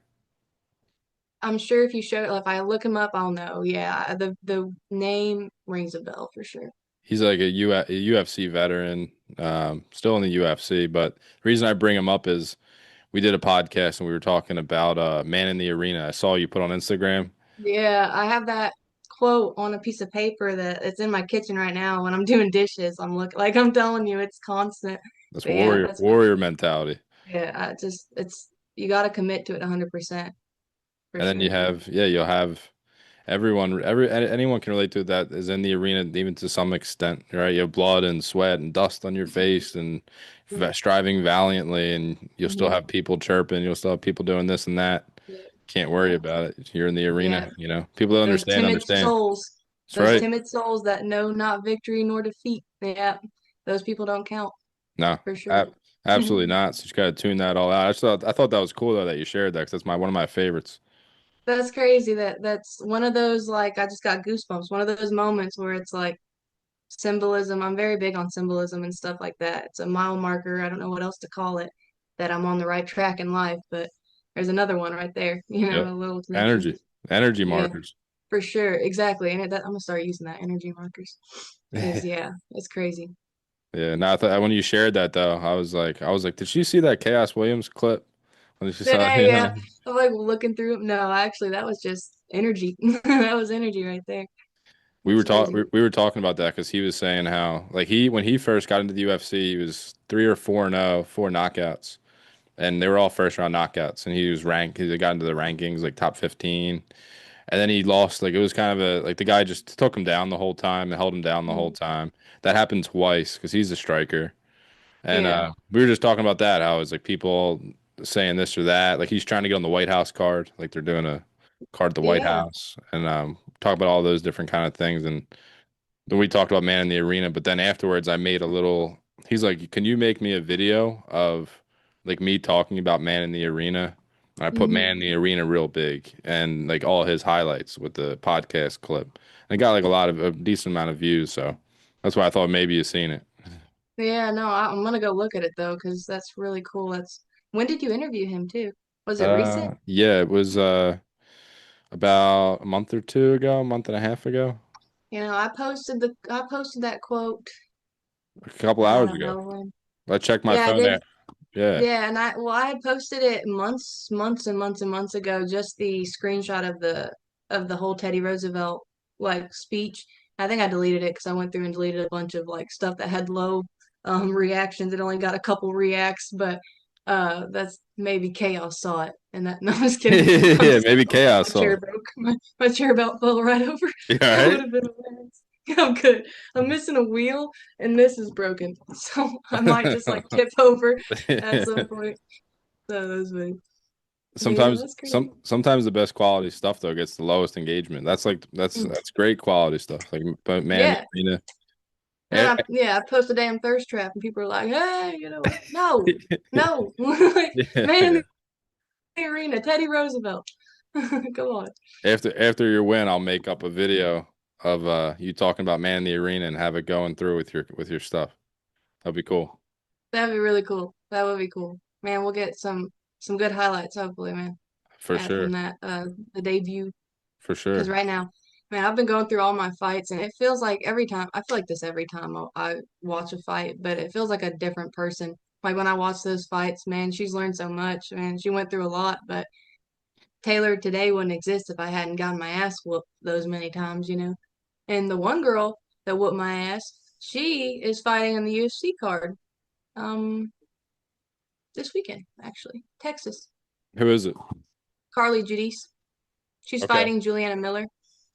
S3: I'm sure if I look him up, I'll know. Yeah, the name rings a bell for sure.
S2: He's like a UFC veteran, still in the UFC. But the reason I bring him up is we did a podcast and we were talking about Man in the Arena. I saw you put on Instagram.
S3: Yeah, I have that quote on a piece of paper that it's in my kitchen right now when I'm doing dishes. I'm telling you, it's constant.
S2: That's
S3: But yeah,
S2: warrior mentality.
S3: yeah, it's you got to commit to it 100% for
S2: And then
S3: sure.
S2: you'll have anyone can relate to it that is in the arena, even to some extent, right? You have blood and sweat and dust on your face and striving valiantly, and you'll still
S3: Mhm.
S2: have people chirping. You'll still have people doing this and that.
S3: Yeah,
S2: Can't worry
S3: yeah,
S2: about it. You're in the
S3: yeah.
S2: arena, People that
S3: Those
S2: understand,
S3: timid
S2: understand.
S3: souls,
S2: That's
S3: those
S2: right.
S3: timid souls that know not victory nor defeat. Yeah, those people don't count
S2: No,
S3: for sure.
S2: ab absolutely not. So you just gotta tune that all out. I thought that was cool though that you shared that because that's my one of my favorites.
S3: That's crazy. That's one of those like I just got goosebumps. One of those moments where it's like symbolism. I'm very big on symbolism and stuff like that. It's a mile marker. I don't know what else to call it. That I'm on the right track in life, but there's another one right there.
S2: Yep.
S3: A little connection.
S2: Energy
S3: Yeah,
S2: markers.
S3: for sure. Exactly. And I'm gonna start using that energy markers because yeah, it's crazy.
S2: Yeah. Now, when you shared that though, I was like, did she see that Chaos Williams clip when she saw?
S3: Yeah, yeah.
S2: Yeah.
S3: I'm like looking through it. No, actually, that was just energy. That was energy right there.
S2: We were
S3: That's
S2: talking
S3: crazy.
S2: we were talking about that because he was saying how like he when he first got into the UFC, he was 3 or 4-0, 4 knockouts, and they were all first round knockouts, and he was ranked. He got into the rankings like top 15, and then he lost. Like it was kind of a like the guy just took him down the whole time and held him down the whole
S3: Mhm.
S2: time. That happened twice because he's a striker. And
S3: Yeah.
S2: we were just talking about that, how it's like people saying this or that. Like he's trying to get on the White House card, like they're doing a card at the White
S3: Yeah.
S2: House, and talk about all those different kind of things. And then we talked about Man in the Arena, but then afterwards I made a little. He's like, "Can you make me a video of like me talking about Man in the Arena?" And I put Man
S3: Hmm.
S2: in the Arena real big and like all his highlights with the podcast clip. And it got like a decent amount of views, so that's why I thought maybe you've seen it.
S3: Yeah, no, I'm gonna go look at it though, because that's really cool. That's when did you interview him too? Was it recent?
S2: Yeah, it was about a month or two ago, a month and a half ago,
S3: I posted that quote.
S2: a couple
S3: I
S2: hours
S3: don't
S2: ago.
S3: know when.
S2: I checked my
S3: Yeah, I
S2: phone
S3: did.
S2: there. Yeah.
S3: Yeah, and I had posted it months and months and months ago, just the screenshot of the whole Teddy Roosevelt like speech. I think I deleted it because I went through and deleted a bunch of like stuff that had low reactions. It only got a couple reacts, but that's maybe Chaos saw it. And that no, I'm just kidding. I'm
S2: Yeah,
S3: just
S2: maybe
S3: kidding.
S2: chaos
S3: My
S2: saw
S3: chair
S2: it.
S3: broke. My chair belt fell right over.
S2: You all
S3: That would
S2: right?
S3: have been hilarious. I'm good. I'm missing a wheel and this is broken. So I might just like tip over at some point. No, that's funny. Yeah,
S2: Sometimes
S3: that's crazy.
S2: sometimes the best quality stuff though gets the lowest engagement. That's like
S3: Mm.
S2: that's great quality stuff. Like but man,
S3: Yeah.
S2: you know.
S3: And then
S2: eh,
S3: I post a damn thirst trap and people are like, hey, no, no. Like, man
S2: yeah.
S3: in the arena, Teddy Roosevelt. Come on.
S2: After your win, I'll make up a video of you talking about Man in the Arena and have it going through with your stuff. That'd be cool.
S3: That'd be really cool. That would be cool. Man, we'll get some good highlights, hopefully, man.
S2: For
S3: From
S2: sure.
S3: that the debut.
S2: For
S3: Because
S2: sure.
S3: right now, man, I've been going through all my fights, and it feels like every time, I feel like this every time I watch a fight, but it feels like a different person. Like when I watch those fights, man, she's learned so much, man. She went through a lot, but Taylor today wouldn't exist if I hadn't gotten my ass whooped those many times. And the one girl that whooped my ass, she is fighting on the UFC card, um, this weekend, actually, Texas.
S2: Who is it?
S3: Carly Judice. She's
S2: Okay.
S3: fighting Juliana Miller.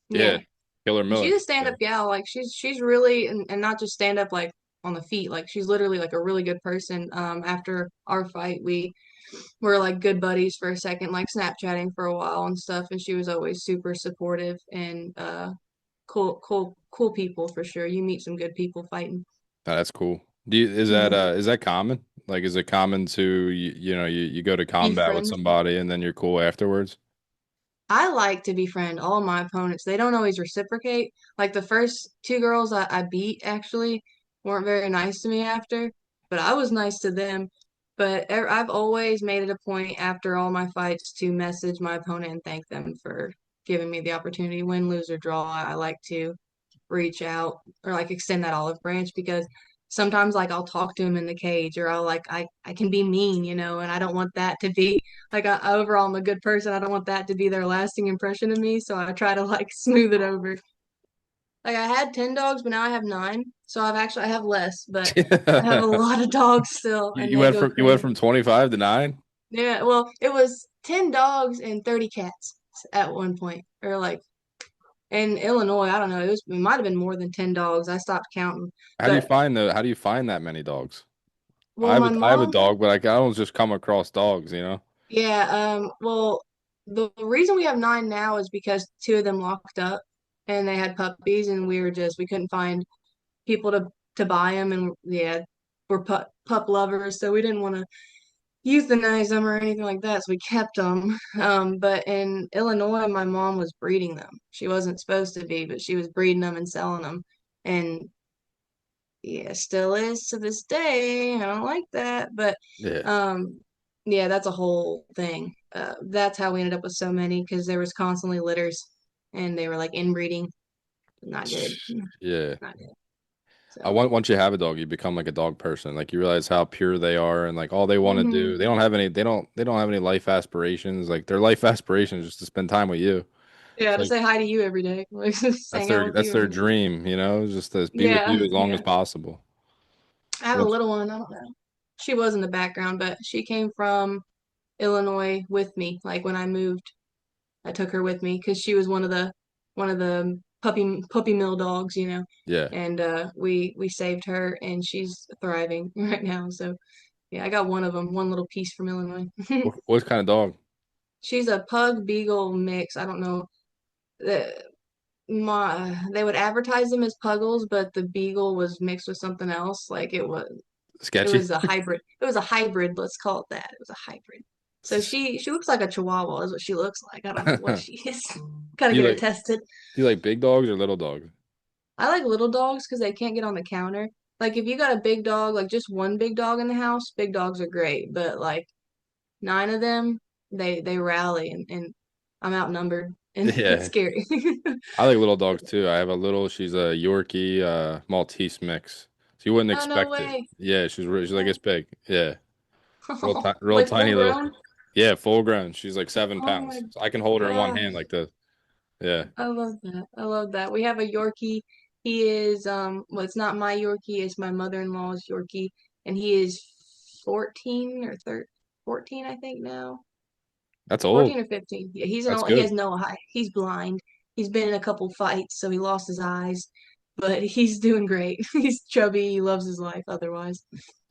S2: Yeah.
S3: Yeah.
S2: Killer
S3: And she's
S2: Miller.
S3: a stand-up
S2: Yeah.
S3: gal. Like she's really and not just stand up like on the feet. Like she's literally like a really good person. After our fight, we were like good buddies for a second, like Snapchatting for a while and stuff. And she was always super supportive and cool people for sure. You meet some good people fighting.
S2: Oh, that's cool.
S3: Hmm.
S2: Is that common? Like is it common to you go to combat with
S3: Befriend.
S2: somebody and then you're cool afterwards?
S3: I like to befriend all my opponents. They don't always reciprocate. Like the first two girls I beat actually weren't very nice to me after, but I was nice to them. But I've always made it a point after all my fights to message my opponent and thank them for giving me the opportunity, win, lose, or draw. I like to reach out or like extend that olive branch because sometimes like I'll talk to him in the cage or I can be mean, and I don't want that to be like overall I'm a good person. I don't want that to be their lasting impression of me, so I try to like smooth it over. Like I had 10 dogs, but now I have 9. So I have less, but I have a lot of dogs still and they go
S2: You went
S3: crazy.
S2: from 25 to 9?
S3: Yeah, well, it was 10 dogs and 30 cats at one point or like in Illinois, I don't know. It might have been more than 10 dogs. I stopped counting. But
S2: How do you find that many dogs?
S3: well, my
S2: I have a
S3: mom,
S2: dog, but I don't just come across dogs, you know?
S3: yeah, well, the reason we have 9 now is because 2 of them locked up and they had puppies and we couldn't find people to buy them and yeah, we're pup lovers, so we didn't want to euthanize them or anything like that, so we kept them. But in Illinois, my mom was breeding them. She wasn't supposed to be, but she was breeding them and selling them. And yeah, still is to this day. I don't like that, but
S2: Yeah.
S3: um, yeah, that's a whole thing. That's how we ended up with so many because there was constantly litters, and they were like inbreeding. Not good.
S2: Yeah.
S3: Not good.
S2: I
S3: So,
S2: want once you have a dog, you become like a dog person. Like you realize how pure they are and like all they want to
S3: hmm
S2: do. They don't have any life aspirations. Like their life aspiration is just to spend time with you. It's
S3: yeah, to
S2: like
S3: say hi to you every day, like just
S2: that's
S3: hang out
S2: their
S3: with
S2: that's
S3: you
S2: their
S3: every day.
S2: dream, just to be with
S3: Yeah,
S2: you as long as
S3: yeah.
S2: possible.
S3: I have a
S2: What's
S3: little one. I don't know. She was in the background, but she came from Illinois with me. Like when I moved, I took her with me because she was one of the puppy mill dogs,
S2: yeah.
S3: and we saved her, and she's thriving right now. So yeah, I got one of them, one little piece from Illinois.
S2: What kind of dog?
S3: She's a pug beagle mix. I don't know. They would advertise them as puggles, but the beagle was mixed with something else. Like it
S2: Sketchy?
S3: was a hybrid. It was a hybrid. Let's call it that. It was a hybrid. So she looks like a chihuahua is what she looks like. I don't know what
S2: Do
S3: she is. Gotta
S2: you
S3: get her
S2: like
S3: tested.
S2: do you like big dogs or little dogs?
S3: I like little dogs because they can't get on the counter. Like if you got a big dog, like just one big dog in the house, big dogs are great. But like nine of them, they rally and I'm outnumbered and it's
S2: Yeah.
S3: scary.
S2: I like little dogs too. I have she's a Yorkie, Maltese mix. So you wouldn't
S3: Oh no
S2: expect it.
S3: way.
S2: Yeah, she's like
S3: Yeah.
S2: this big. Yeah. Real
S3: Like full
S2: tiny little.
S3: grown.
S2: Yeah, full grown. She's like seven
S3: Oh my
S2: pounds. So I can hold her in one hand
S3: gosh.
S2: like this. Yeah.
S3: I love that. I love that. We have a Yorkie. He is well, it's not my Yorkie, it's my mother-in-law's Yorkie, and he is 14 or 13, 14 I think now.
S2: That's old.
S3: 14 or 15. Yeah,
S2: That's
S3: he has
S2: good.
S3: no eye. He's blind. He's been in a couple fights, so he lost his eyes, but he's doing great. He's chubby. He loves his life otherwise.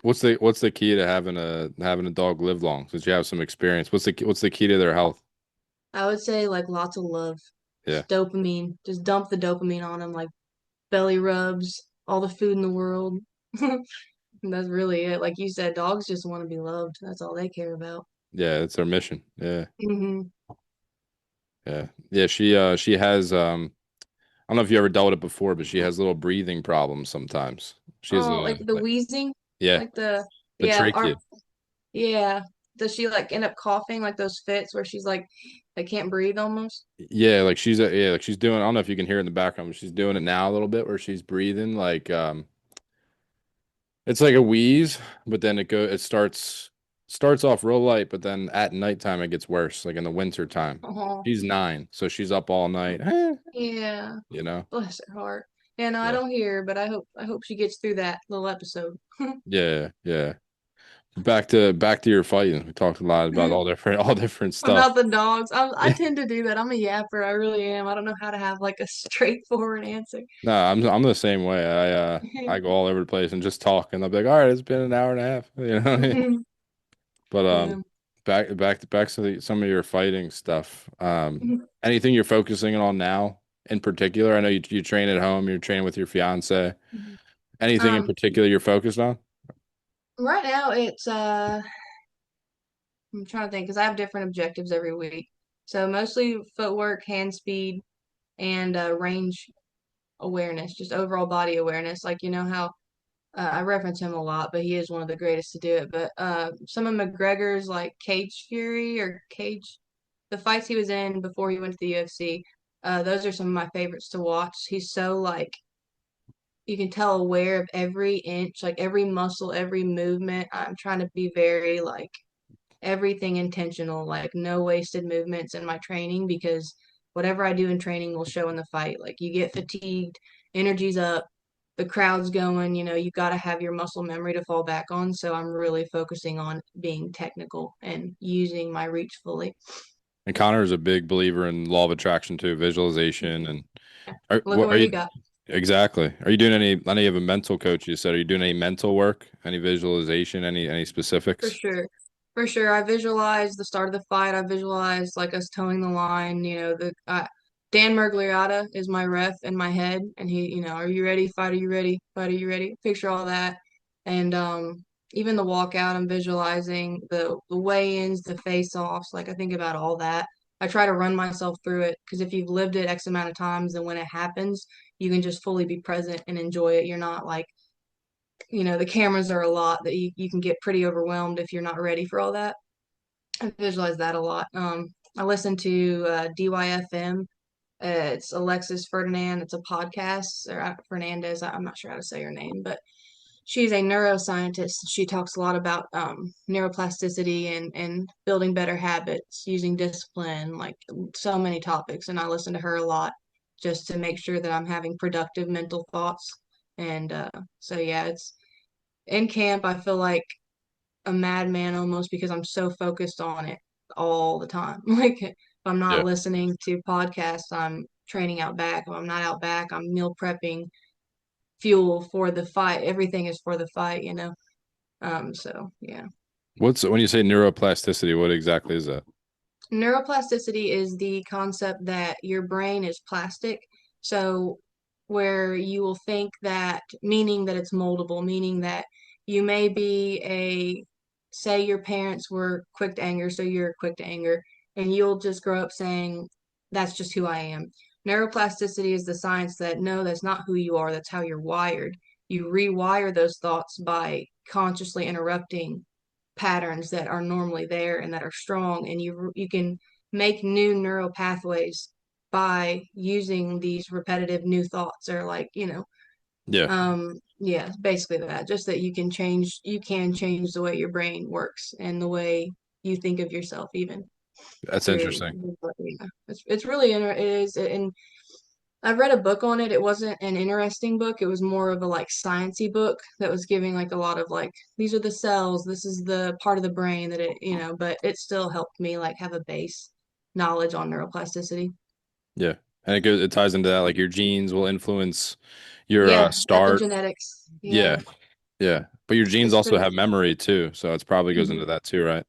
S2: What's the key to having a dog live long since you have some experience? What's the key to their health?
S3: I would say like lots of love.
S2: Yeah.
S3: Just dopamine. Just dump the dopamine on him, like belly rubs, all the food in the world. That's really it. Like you said, dogs just want to be loved. That's all they care about.
S2: Yeah, it's their mission. Yeah.
S3: hmm
S2: Yeah. Yeah, she has I don't know if you ever dealt with it before, but she has little breathing problems sometimes. She has
S3: Oh,
S2: a
S3: like the
S2: like
S3: wheezing,
S2: yeah,
S3: like the
S2: the
S3: yeah,
S2: trachea.
S3: yeah. Does she like end up coughing like those fits where she's like can't breathe almost?
S2: Yeah, like she's doing I don't know if you can hear it in the background, but she's doing it now a little bit where she's breathing like it's like a wheeze, but then it starts off real light, but then at nighttime it gets worse, like in the winter time.
S3: Oh,
S2: She's 9, so she's up all night.
S3: yeah.
S2: You know?
S3: Bless her heart. Yeah, no, I
S2: Yeah.
S3: don't hear her, but I hope she gets through that little episode.
S2: Yeah, yeah. Back to your fighting. We talked a lot about all different stuff.
S3: About the dogs, I
S2: Yeah.
S3: tend to do that. I'm a yapper. I really am. I don't know how to have like a straightforward answer.
S2: No, I'm the same way. I go all over the place and just talk, and I'll be like, all right, it's been an hour and a half, you know. But
S3: Yeah.
S2: back to some of your fighting stuff. Anything you're focusing on now in particular? I know you train at home. You're training with your fiance. Anything in
S3: Um,
S2: particular you're focused on?
S3: right now it's I'm trying to think because I have different objectives every week. So mostly footwork, hand speed, and range awareness, just overall body awareness. Like you know how I reference him a lot, but he is one of the greatest to do it. But some of McGregor's like Cage Fury or Cage, the fights he was in before he went to the UFC, those are some of my favorites to watch. He's so like you can tell aware of every inch, like every muscle, every movement. I'm trying to be very like everything intentional, like no wasted movements in my training because whatever I do in training will show in the fight. Like you get fatigued, energy's up, the crowd's going, you got to have your muscle memory to fall back on. So I'm really focusing on being technical and using my reach fully.
S2: And Connor is a big believer in law of attraction too, visualization, and
S3: Look at
S2: are
S3: what he
S2: you
S3: got.
S2: exactly? Are you doing any? I know you have a mental coach. You said, are you doing any mental work? Any visualization? Any
S3: For
S2: specifics?
S3: sure. For sure. I visualized the start of the fight. I visualized like us towing the line. Dan Mergliotta is my ref in my head, and are you ready? Fight, are you ready? Fight, are you ready? Picture all that, and even the walkout. I'm visualizing the weigh-ins, the face-offs. Like I think about all that. I try to run myself through it because if you've lived it X amount of times, then when it happens, you can just fully be present and enjoy it. You're not like the cameras are a lot that you can get pretty overwhelmed if you're not ready for all that. I visualize that a lot. I listen to DYFM. It's Alexis Ferdinand. It's a podcast, or Fernandez. I'm not sure how to say her name, but she's a neuroscientist. She talks a lot about neuroplasticity and building better habits, using discipline, like so many topics. And I listen to her a lot just to make sure that I'm having productive mental thoughts. And so, yeah, it's in camp. I feel like a madman almost because I'm so focused on it all the time. Like if I'm not
S2: Yeah.
S3: listening to podcasts, I'm training out back. If I'm not out back, I'm meal prepping fuel for the fight. Everything is for the fight, you know. So yeah.
S2: What's when you say neuroplasticity, what exactly is that?
S3: Neuroplasticity is the concept that your brain is plastic. So, where you will think that, meaning that it's moldable, meaning that you may be say your parents were quick to anger, so you're quick to anger, and you'll just grow up saying, that's just who I am. Neuroplasticity is the science that no, that's not who you are, that's how you're wired. You rewire those thoughts by consciously interrupting patterns that are normally there and that are strong, and you can make new neural pathways by using these repetitive new thoughts, or like, you know,
S2: Yeah,
S3: yeah, basically that, just that you can change the way your brain works and the way you think of yourself, even
S2: that's
S3: through,
S2: interesting.
S3: yeah. It's really it is. And I've read a book on it. It wasn't an interesting book. It was more of a like sciencey book that was giving like a lot of like, these are the cells, this is the part of the brain that it, you know, but it still helped me like have a base knowledge on neuroplasticity.
S2: Yeah. And it ties into that, like your genes will influence your
S3: Yeah,
S2: start.
S3: epigenetics.
S2: Yeah.
S3: Yeah,
S2: Yeah. But your genes
S3: it's
S2: also
S3: pretty.
S2: have memory too. So it probably goes
S3: Mhm.
S2: into that too, right?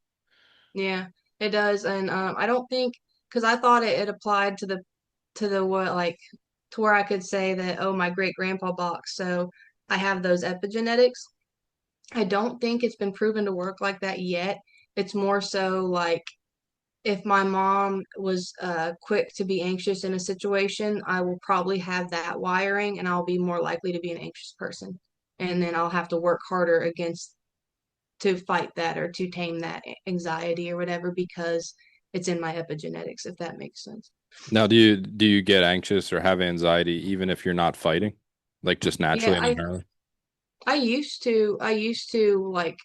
S3: Yeah, it does. And I don't think, because I thought it applied to the what, like to where I could say that, oh, my great grandpa box, so I have those epigenetics. I don't think it's been proven to work like that yet. It's more so like if my mom was quick to be anxious in a situation, I will probably have that wiring and I'll be more likely to be an anxious person. And then I'll have to work harder against to fight that or to tame that anxiety or whatever because it's in my epigenetics, if that makes sense.
S2: Now, do you get anxious or have anxiety even if you're not fighting? Like just
S3: Yeah,
S2: naturally and inherently?
S3: I used to like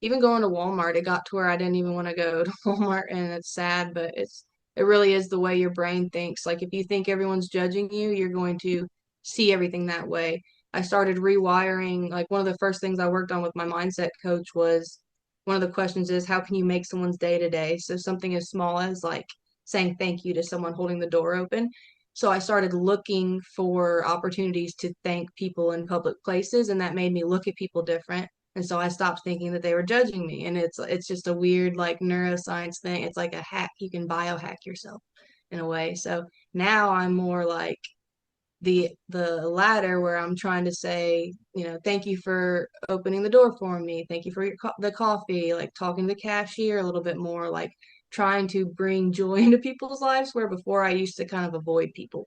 S3: even going to Walmart, it got to where I didn't even want to go to Walmart, and it's sad, but it really is the way your brain thinks. Like if you think everyone's judging you, you're going to see everything that way. I started rewiring, like one of the first things I worked on with my mindset coach was one of the questions is how can you make someone's day to day? So something as small as like saying thank you to someone holding the door open. So I started looking for opportunities to thank people in public places, and that made me look at people different. And so I stopped thinking that they were judging me. And it's just a weird like neuroscience thing. It's like a hack. You can biohack yourself in a way. So now I'm more like the latter where I'm trying to say, you know, thank you for opening the door for me. Thank you for the coffee, like talking to the cashier a little bit more, like trying to bring joy into people's lives where before I used to kind of avoid people.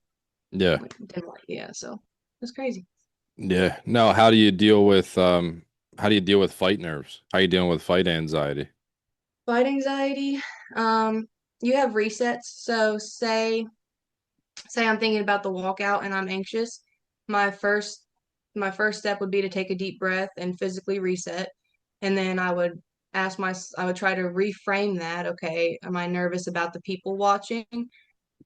S2: Yeah.
S3: Like, didn't like, yeah, so it's crazy.
S2: Yeah. No, how do you deal with fight nerves? How are you dealing with fight anxiety?
S3: Fight anxiety, um, you have resets. So say I'm thinking about the walkout and I'm anxious, my first my first step would be to take a deep breath and physically reset. And then I would try to reframe that. Okay, am I nervous about the people watching?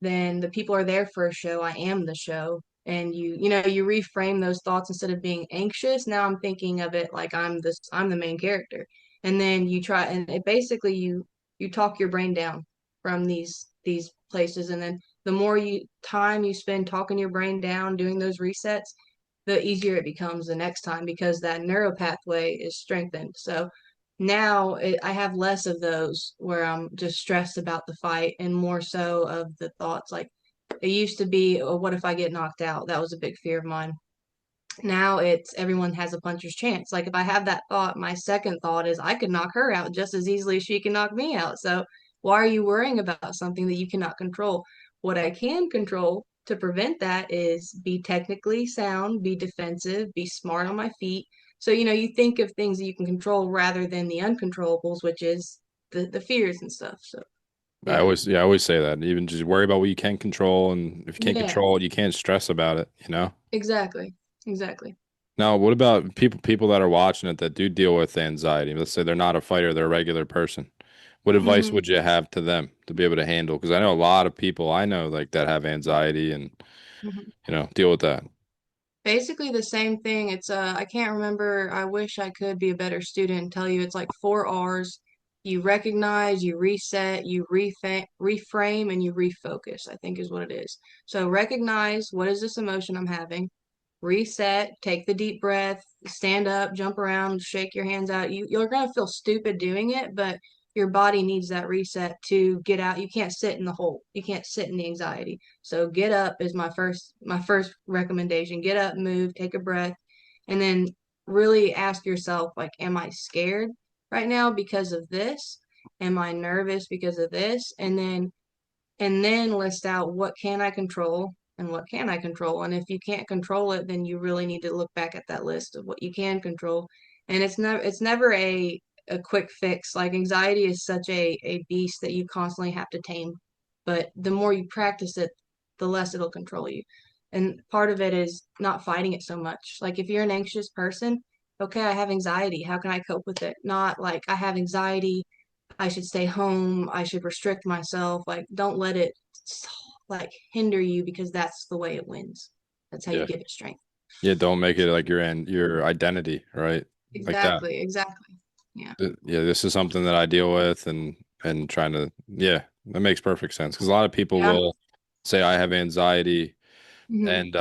S3: Then the people are there for a show. I am the show. And you know, you reframe those thoughts instead of being anxious. Now I'm thinking of it like I'm the main character. And then you try and it basically you talk your brain down from these places. And then the more time you spend talking your brain down, doing those resets, the easier it becomes the next time because that neural pathway is strengthened. So now I have less of those where I'm just stressed about the fight and more so of the thoughts. Like it used to be, oh, what if I get knocked out? That was a big fear of mine. Now it's everyone has a puncher's chance. Like if I have that thought, my second thought is I could knock her out just as easily as she can knock me out. So why are you worrying about something that you cannot control? What I can control to prevent that is be technically sound, be defensive, be smart on my feet. So, you know, you think of things that you can control rather than the uncontrollables, which is the fears and stuff. So, Yeah.
S2: I always say that. Even just worry about what you can control, and if you can't
S3: Yeah,
S2: control it, you can't stress about it, you know?
S3: exactly. Exactly.
S2: Now, what about people that are watching it that do deal with anxiety? Let's say they're not a fighter, they're a regular person. What advice
S3: Hmm.
S2: would you have to them to be able to handle? Because I know a lot of people I know like that have anxiety and, deal with that.
S3: Basically the same thing. It's I can't remember. I wish I could be a better student and tell you it's like 4 R's. You recognize, you reset, you reframe, and you refocus, I think is what it is. So recognize, what is this emotion I'm having? Reset, take the deep breath, stand up, jump around, shake your hands out. You're gonna feel stupid doing it, but your body needs that reset to get out. You can't sit in the hole. You can't sit in the anxiety. So get up is my first recommendation. Get up, move, take a breath, and then really ask yourself, like, am I scared right now because of this? Am I nervous because of this? And then list out what can I control and what can I control. And if you can't control it, then you really need to look back at that list of what you can control. And it's never a quick fix. Like anxiety is such a beast that you constantly have to tame. But the more you practice it, the less it'll control you. And part of it is not fighting it so much. Like if you're an anxious person, okay, I have anxiety. How can I cope with it? Not like I have anxiety, I should stay home, I should restrict myself. Like, don't let it like hinder you because that's the way it wins. That's how you
S2: Yeah.
S3: give it strength.
S2: Yeah, don't make it like your identity, right? Like that.
S3: Exactly, exactly. Yeah.
S2: Yeah, this is something that I deal with and trying to yeah, that makes perfect sense because a lot of people
S3: Yeah.
S2: will say I have anxiety
S3: Hmm.
S2: and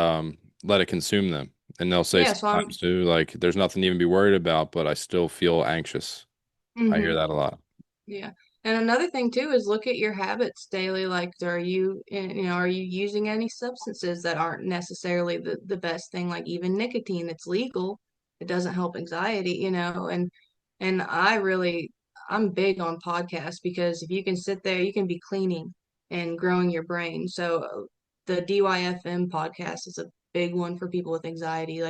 S2: let it consume them. And they'll say
S3: Yeah, so
S2: sometimes too, like there's nothing to even be worried about, but I still feel anxious. I hear
S3: hmm
S2: that a lot.
S3: yeah. And another thing too is look at your habits daily. Like, are you using any substances that aren't necessarily the best thing? Like even nicotine, it's legal. It doesn't help anxiety. And I'm big on podcasts because if you can sit there, you can be cleaning and growing your brain. So the DYFM podcast is a big one for people with anxiety.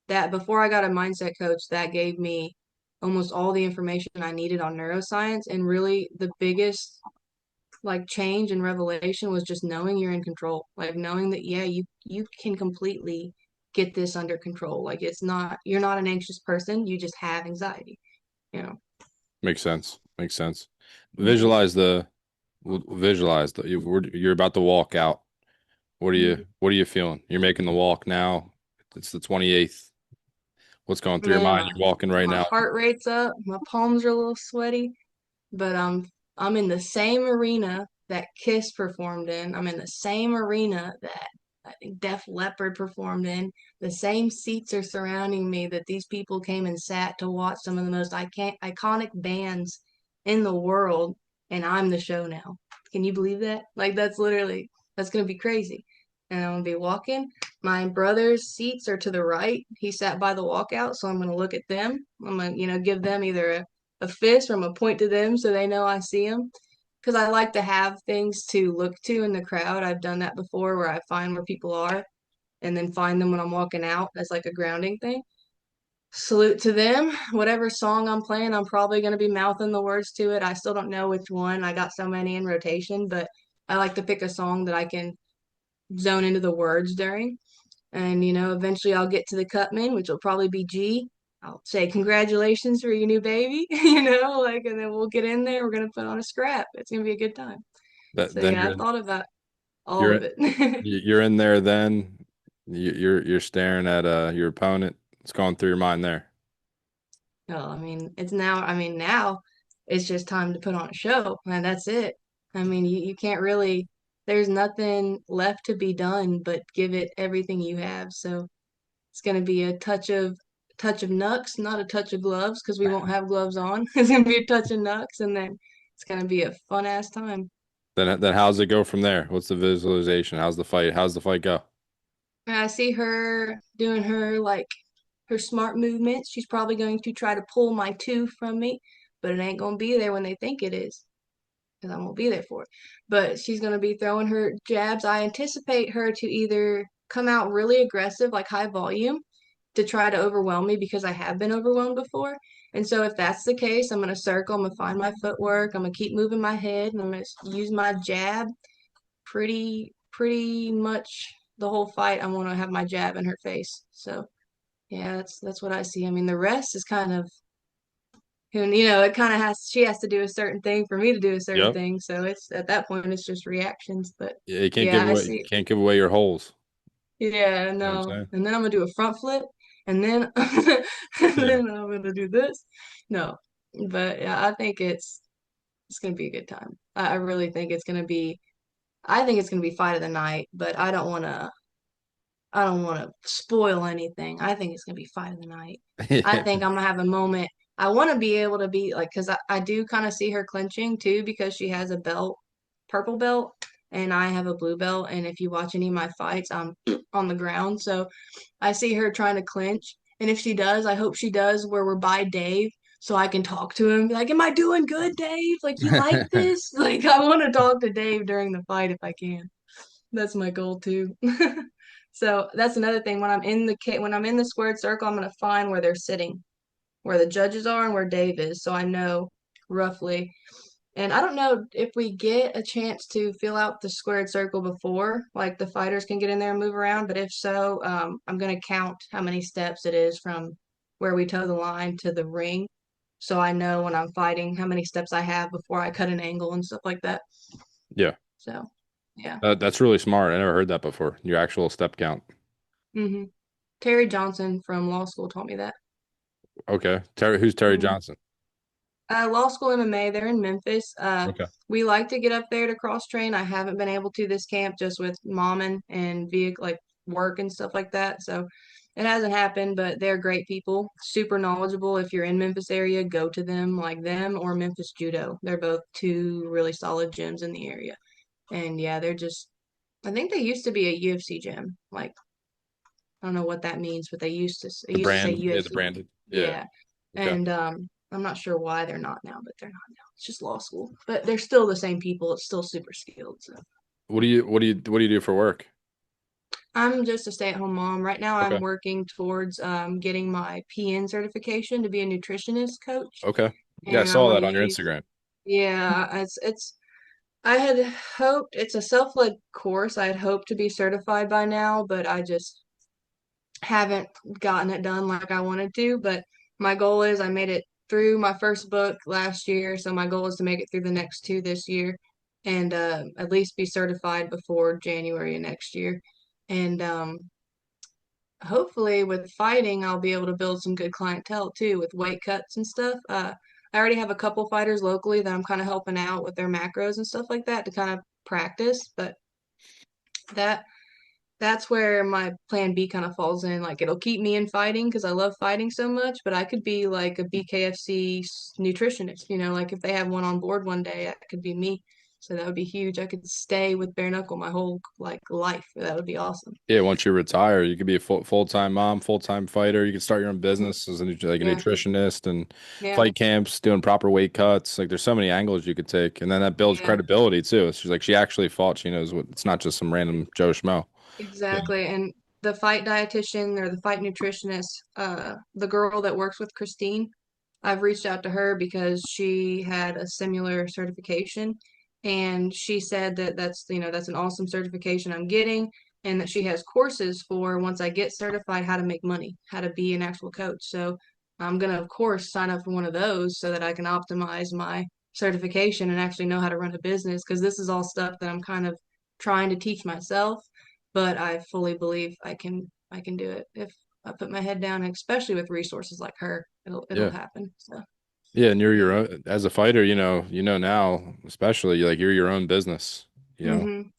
S3: That before I got a mindset coach, that gave me almost all the information I needed on neuroscience. And really the biggest like change and revelation was just knowing you're in control. Like knowing that, yeah, you can completely get this under control. Like you're not an anxious person, you just have anxiety, you know.
S2: Makes sense. Makes sense.
S3: Mhm.
S2: Visualize that you're about to walk out.
S3: Mhm.
S2: What are you feeling? You're making the walk now. It's the 28th. What's going through your
S3: Man,
S2: mind? You're walking right
S3: my
S2: now.
S3: heart rate's up, my palms are a little sweaty, but I'm in the same arena that Kiss performed in. I'm in the same arena that I think Def Leppard performed in. The same seats are surrounding me that these people came and sat to watch some of the most iconic bands in the world, and I'm the show now. Can you believe that? Like that's gonna be crazy. And I'm gonna be walking. My brother's seats are to the right. He sat by the walkout, so I'm gonna look at them. I'm gonna, give them either a fist or I'm gonna point to them so they know I see them. Because I like to have things to look to in the crowd. I've done that before where I find where people are and then find them when I'm walking out. That's like a grounding thing. Salute to them. Whatever song I'm playing, I'm probably going to be mouthing the words to it. I still don't know which one. I got so many in rotation, but I like to pick a song that I can zone into the words during. And, eventually I'll get to the Cutman, which will probably be G. I'll say, congratulations for your new baby, and then we'll get in there. We're going to put on a scrap. It's going to be a good time.
S2: That
S3: So,
S2: then
S3: yeah, I thought about all
S2: you're
S3: of it.
S2: you're in there then. You're staring at your opponent. What's going through your mind there?
S3: No, now it's just time to put on a show, and that's it. I mean, you can't really, there's nothing left to be done but give it everything you have. So it's going to be a touch of knucks, not a touch of gloves because we won't have gloves on. It's going to be a touch of knucks, and then it's going to be a fun ass time.
S2: Then how's it go from there? What's the visualization? How's the fight? How's the fight go?
S3: And I see her doing her smart movements. She's probably going to try to pull my two from me, but it ain't going to be there when they think it is because I won't be there for it. But she's going to be throwing her jabs. I anticipate her to either come out really aggressive, like high volume, to try to overwhelm me because I have been overwhelmed before. And so if that's the case, I'm gonna circle, I'm gonna find my footwork, I'm gonna keep moving my head, and I'm gonna use my jab pretty much the whole fight. I want to have my jab in her face. So yeah, that's what I see. I mean, the rest is kind of, and it kind of she has to do a certain thing for me to do a certain
S2: Yep.
S3: thing. So it's at that point it's just reactions. But
S2: Yeah, you
S3: yeah, I see.
S2: can't give away your holes.
S3: Yeah,
S2: You know what I'm
S3: no.
S2: saying?
S3: And then I'm gonna do a front flip, and then and
S2: Yeah.
S3: then I'm gonna do this. No, but yeah, I think it's gonna be a good time. I really think it's gonna be. I think it's gonna be fight of the night, but I don't want to spoil anything. I think it's gonna be fight of the night. I think I'm gonna have a moment. I want to be able to be like, because I do kind of see her clinching too, because she has a belt, purple belt, and I have a blue belt. And if you watch any of my fights, I'm on the ground. So I see her trying to clinch. And if she does, I hope she does where we're by Dave. So I can talk to him, be like, "Am I doing good, Dave? Like, you like this?" Like, I want to talk to Dave during the fight if I can. That's my goal too. So that's another thing. When I'm in the squared circle, I'm gonna find where they're sitting, where the judges are and where Dave is, so I know roughly. And I don't know if we get a chance to fill out the squared circle before, like the fighters can get in there and move around. But if so, I'm gonna count how many steps it is from where we toe the line to the ring, so I know when I'm fighting how many steps I have before I cut an angle and stuff like that.
S2: Yeah.
S3: So, yeah.
S2: That's really smart. I never heard that before. Your actual step count.
S3: hmm Terry Johnson from law school taught me that.
S2: Okay. Who's Terry
S3: hmm
S2: Johnson?
S3: Law school MMA, they're in Memphis.
S2: Okay.
S3: We like to get up there to cross train. I haven't been able to this camp just with momming and vehicle like work and stuff like that. So it hasn't happened, but they're great people, super knowledgeable. If you're in Memphis area, go to them, like them or Memphis Judo. They're both two really solid gyms in the area. And yeah, they're just I think they used to be a UFC gym. Like I don't know what that means, but they
S2: The
S3: used to say
S2: brand. Yeah, the
S3: UFC.
S2: branded. Yeah.
S3: Yeah.
S2: Okay.
S3: And I'm not sure why they're not now, but they're not now. It's just law school. But they're still the same people. It's still super skilled. So
S2: What do you do for work?
S3: I'm just a stay-at-home mom. Right now I'm
S2: Okay.
S3: working towards getting my PN certification to be a nutritionist coach.
S2: Okay. Yeah, I
S3: And I
S2: saw
S3: want
S2: that
S3: to
S2: on your
S3: use
S2: Instagram.
S3: yeah, it's I had hoped it's a self-led course. I had hoped to be certified by now, but I just haven't gotten it done like I wanted to, but my goal is I made it through my first book last year, so my goal is to make it through the next two this year and at least be certified before January of next year. And hopefully with fighting, I'll be able to build some good clientele too with weight cuts and stuff. I already have a couple fighters locally that I'm kind of helping out with their macros and stuff like that to kind of practice, but that that's where my plan B kind of falls in. Like it'll keep me in fighting because I love fighting so much, but I could be like a BKFC nutritionist, like if they have one on board one day, that could be me. So that would be huge. I could stay with bare knuckle my whole like life. That would be awesome.
S2: Yeah, once you retire, you could be a full-time mom, full-time fighter. You could start your own
S3: Mhm.
S2: business as like a
S3: Yeah.
S2: nutritionist and
S3: Yeah.
S2: fight camps, doing proper weight cuts. Like there's so many angles you could take, and then that builds
S3: Yeah.
S2: credibility too. She's like she actually fought. She knows what. It's not just some random Joe Schmo. Yeah.
S3: Exactly. And the fight dietitian or the fight nutritionist, the girl that works with Christine, I've reached out to her because she had a similar certification and she said that that's an awesome certification I'm getting and that she has courses for once I get certified how to make money, how to be an actual coach. So I'm gonna of course sign up for one of those so that I can optimize my certification and actually know how to run a business because this is all stuff that I'm kind of trying to teach myself, but I fully believe I can do it if I put my head down, and especially with resources like her, it'll
S2: Yeah.
S3: happen. So
S2: Yeah, and you're your
S3: yeah.
S2: own as a fighter, you know now, especially like you're your own business. You know
S3: Mhm.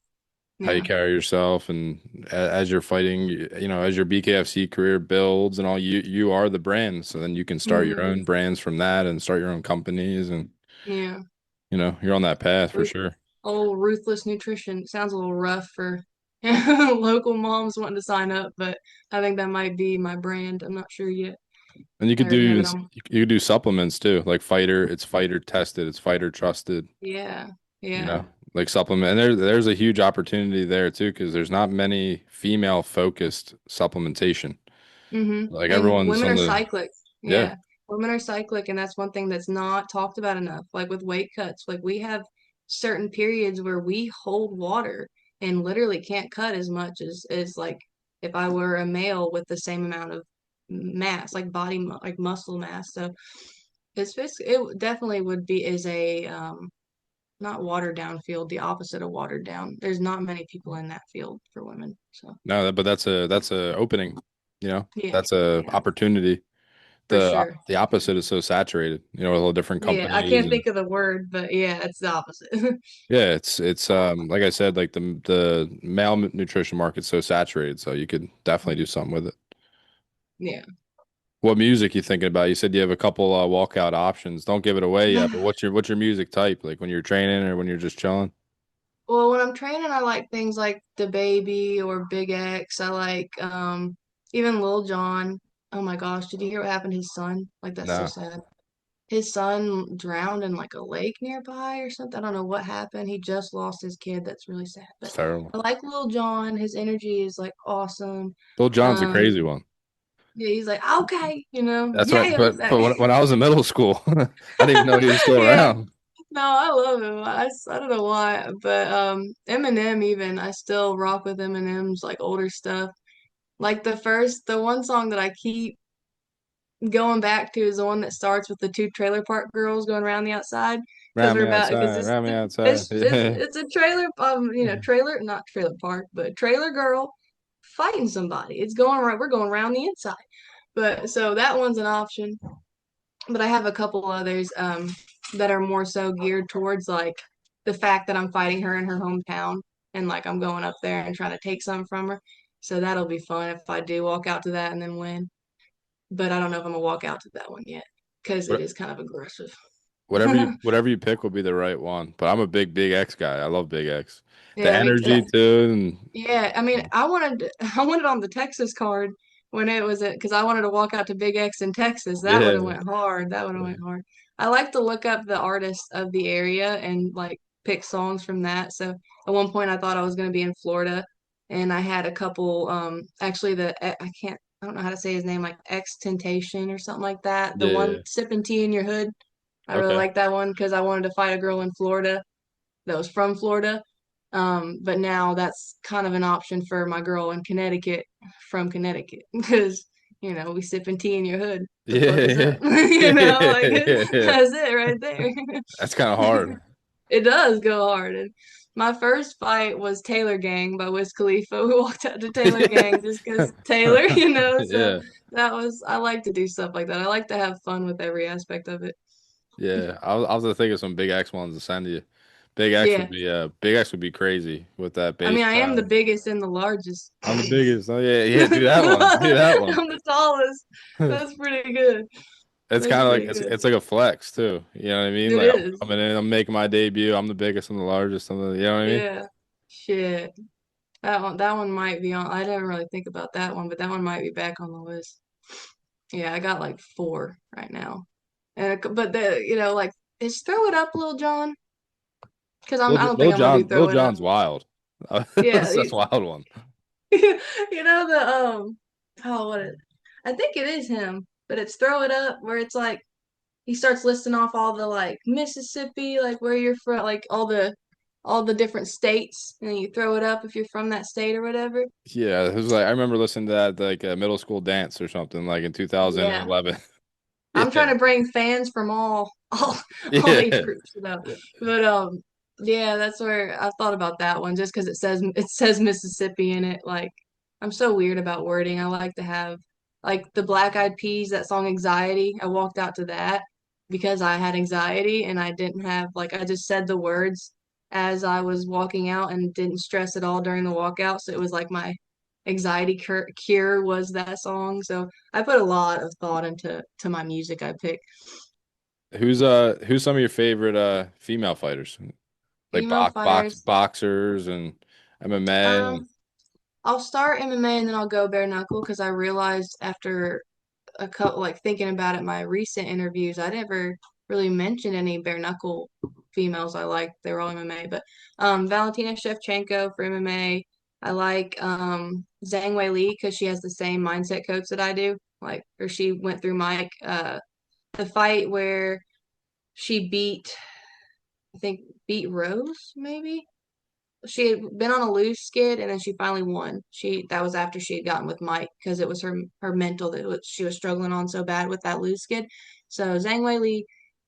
S2: how you
S3: Yeah.
S2: carry yourself, and as you're fighting, as your BKFC career builds and all, you are the brand. So then you can start your
S3: Mhm.
S2: own brands from that and start your own companies, and
S3: Yeah.
S2: you're on that path for
S3: Ruth,
S2: sure.
S3: old Ruthless Nutrition sounds a little rough for local moms wanting to sign up, but I think that might be my brand. I'm not sure yet.
S2: And you
S3: I
S2: could do
S3: already have
S2: even
S3: it on.
S2: you could do supplements too, like it's fighter tested, it's fighter trusted.
S3: Yeah.
S2: you
S3: Yeah.
S2: know, like supplement. And there's a huge opportunity there too, because there's not many female focused supplementation. Like
S3: And
S2: everyone's
S3: women
S2: on
S3: are
S2: the
S3: cyclic.
S2: yeah.
S3: Yeah. Women are cyclic, and that's one thing that's not talked about enough. Like with weight cuts, like we have certain periods where we hold water and literally can't cut as much as like if I were a male with the same amount of mass, like like muscle mass. So it definitely would be is a not watered down field, the opposite of watered down. There's not many people in that field for women. So
S2: No, but that's a opening, you know.
S3: yeah,
S2: That's a
S3: yeah,
S2: opportunity.
S3: for
S2: The
S3: sure.
S2: the opposite is so saturated, you know, with all the different
S3: Yeah, I
S2: companies
S3: can't
S2: and
S3: think of the word, but yeah, it's the opposite.
S2: yeah, it's like I said, like the male nutrition market's so saturated, so you could definitely do something with it.
S3: Yeah.
S2: What music you thinking about? You said you have a couple walkout options. Don't give it away yet, but what's your music type? Like when you're training or when you're just chilling?
S3: Well, when I'm training, I like things like The Baby or Big X. I like even Lil Jon. Oh my gosh, did you hear what happened to his son? Like that's so
S2: No,
S3: sad. His son drowned in like a lake nearby or something. I don't know what happened. He just lost his kid. That's really sad.
S2: it's
S3: But
S2: terrible.
S3: I like Lil Jon. His energy is like awesome.
S2: Lil Jon's a
S3: Um,
S2: crazy one.
S3: yeah, he's like, okay,
S2: That's right.
S3: yeah,
S2: But when I was in middle school, I didn't even know he was still
S3: yeah.
S2: around.
S3: No, I love him. I don't know why, but Eminem even I still rock with Eminem's like older stuff. Like the one song that I keep going back to is the one that starts with the two trailer park girls going around the outside because
S2: Round
S3: we're
S2: me
S3: about because
S2: outside, round me outside. Yeah.
S3: it's a trailer trailer not trailer park but trailer girl fighting somebody. It's going right. We're going around the inside, but so that one's an option. But I have a couple others that are more so geared towards like the fact that I'm fighting her in her hometown and like I'm going up there and trying to take something from her. So that'll be fun if I do walk out to that and then win. But I don't know if I'm gonna walk out to that one yet because it
S2: What-
S3: is kind of aggressive.
S2: whatever you pick will be the right one. But I'm a big X guy. I love Big X. The
S3: Yeah,
S2: energy too,
S3: yeah, I mean,
S2: and
S3: I wanted on the Texas card when it was because I wanted to walk out to Big X in Texas. That would have
S2: yeah,
S3: went hard. That would have went hard. I like to look up the artists of the area and like pick songs from that. So at one point I thought I was going to be in Florida, and I had a couple. Actually, I don't know how to say his name, like X Temptation or something like that. The one
S2: yeah.
S3: sipping tea in your hood. I really
S2: Okay.
S3: like that one because I wanted to fight a girl in Florida that was from Florida. But now that's kind of an option for my girl in Connecticut from Connecticut because, we sipping tea in your hood. The fuck is
S2: Yeah,
S3: up? Like
S2: yeah.
S3: that's it right there.
S2: That's kind of hard.
S3: It does go hard. And my first fight was Taylor Gang by Wiz Khalifa. We walked out to Taylor Gang just because Taylor, so
S2: Yeah,
S3: I like to do stuff like that. I like to have fun with every aspect of it.
S2: yeah. I was gonna think of some big X ones to send you.
S3: Yeah.
S2: Big X would be crazy with that
S3: I
S2: bass
S3: mean, I am the
S2: drive.
S3: biggest and the largest.
S2: I'm the biggest. Oh yeah, yeah. Do that one. Do that one.
S3: I'm the tallest. That's pretty good.
S2: It's
S3: That's
S2: kind of like
S3: pretty
S2: it's
S3: good.
S2: it's like a flex too. You know what I mean?
S3: It
S2: Like I'm
S3: is.
S2: coming in, I'm making my debut. I'm the biggest. I'm the largest. You know what I mean?
S3: Yeah. Shit. That one might be on. I didn't really think about that one, but that one might be back on the list. Yeah, I got like four right now. But like is throw it up, Lil Jon? Because I don't think I'm gonna do
S2: Lil
S3: throw it up.
S2: Jon's wild.
S3: Yeah,
S2: That's a wild one.
S3: the oh I think it is him, but it's throw it up where it's like he starts listing off all the like Mississippi, like where you're from, like all the different states, and then you throw it up if you're from that state or whatever.
S2: Yeah, it was like I remember listening to that like a middle school dance or something like in
S3: Yeah.
S2: 2011.
S3: I'm
S2: Yeah,
S3: trying to bring fans from all age
S2: yeah,
S3: groups, But yeah, that's where I thought about that one just because it says Mississippi in it. Like I'm so weird about wording. I like to have like the Black Eyed Peas, that song Anxiety. I walked out to that because I had anxiety and I didn't have like I just said the words as I was walking out and didn't stress at all during the walkout. So it was like my anxiety cure was that song. So I put a lot of thought into my music I pick.
S2: who's some of your favorite female fighters? Like
S3: Female fighters.
S2: boxers and MMA and
S3: Um, I'll start MMA and then I'll go bare knuckle because I realized after a couple like thinking about it, my recent interviews, I never really mentioned any bare knuckle females I liked. They were all MMA, but Valentina Shevchenko for MMA. I like Zhang Wei Li because she has the same mindset coach that I do. Like, or she went through my the fight where she I think beat Rose maybe. She had been on a lose skid and then she finally won. That was after she had gotten with Mike because it was her mental she was struggling on so bad with that lose skid. So Zhang Weili,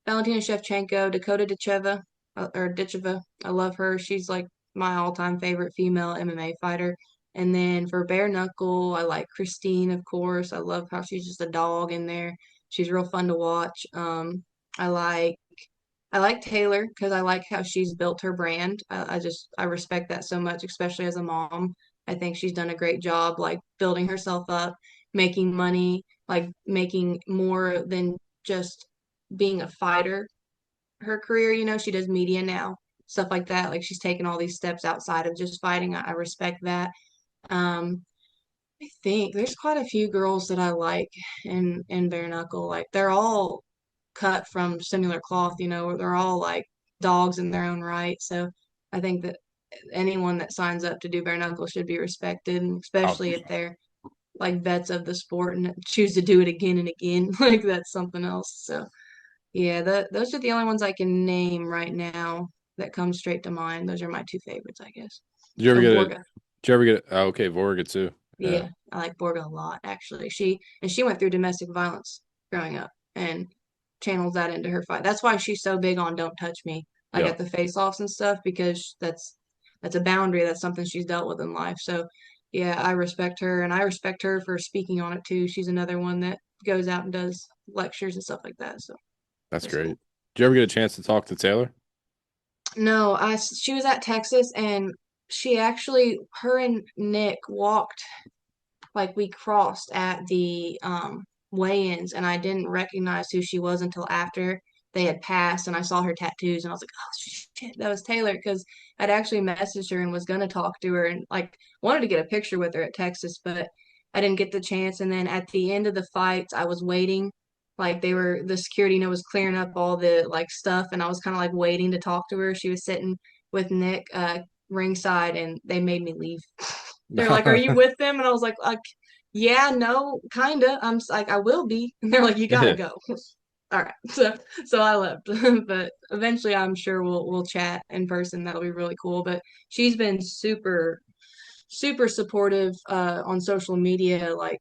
S3: Valentina Shevchenko, Dakota Dicheva or Dicheva, I love her. She's like my all-time favorite female MMA fighter. And then for bare knuckle, I like Christine, of course. I love how she's just a dog in there. She's real fun to watch. I like I like Taylor because I like how she's built her brand. I respect that so much, especially as a mom. I think she's done a great job, like building herself up, making money, like making more than just being a fighter. Her career, she does media now, stuff like that. Like she's taken all these steps outside of just fighting. I respect that. Um, I think there's quite a few girls that I like in bare knuckle. Like they're all cut from similar cloth, they're all like dogs in their own right. So I think that anyone that signs up to do bare knuckle should be respected, and
S2: Oh,
S3: especially if they're like vets of the sport and choose to do it again and again. Like that's something else. So yeah, those are the only ones I can name right now that come straight to mind. Those are my two favorites, I guess.
S2: did you ever
S3: Oh,
S2: get it?
S3: Borga.
S2: Did you ever get it? Oh, okay, Vorga too. Yeah.
S3: Yeah, I like Borga a lot actually. She went through domestic violence growing up and channels that into her fight. That's why she's so big on don't touch me, like
S2: Yeah.
S3: at the face-offs and stuff, because that's a boundary. That's something she's dealt with in life. So yeah, I respect her and I respect her for speaking on it too. She's another one that goes out and does lectures and stuff like that. So
S2: That's
S3: that's cool.
S2: great. Did you ever get a chance to talk to Taylor?
S3: No, she was at Texas and her and Nick walked like we crossed at the weigh-ins and I didn't recognize who she was until after they had passed and I saw her tattoos and I was like, oh shit, that was Taylor because I'd actually messaged her and was gonna talk to her and like wanted to get a picture with her at Texas, but I didn't get the chance. And then at the end of the fights, I was waiting. Like the security, was clearing up all the like stuff and I was kind of like waiting to talk to her. She was sitting with Nick ringside and they made me leave. They're like, "Are you with them?" And I was like, yeah, no, kinda. Like, I will be. And they're like, "You gotta
S2: Yeah.
S3: go." All right. So I left. But eventually I'm sure we'll chat in person. That'll be really cool. But she's been super, super supportive on social media. Like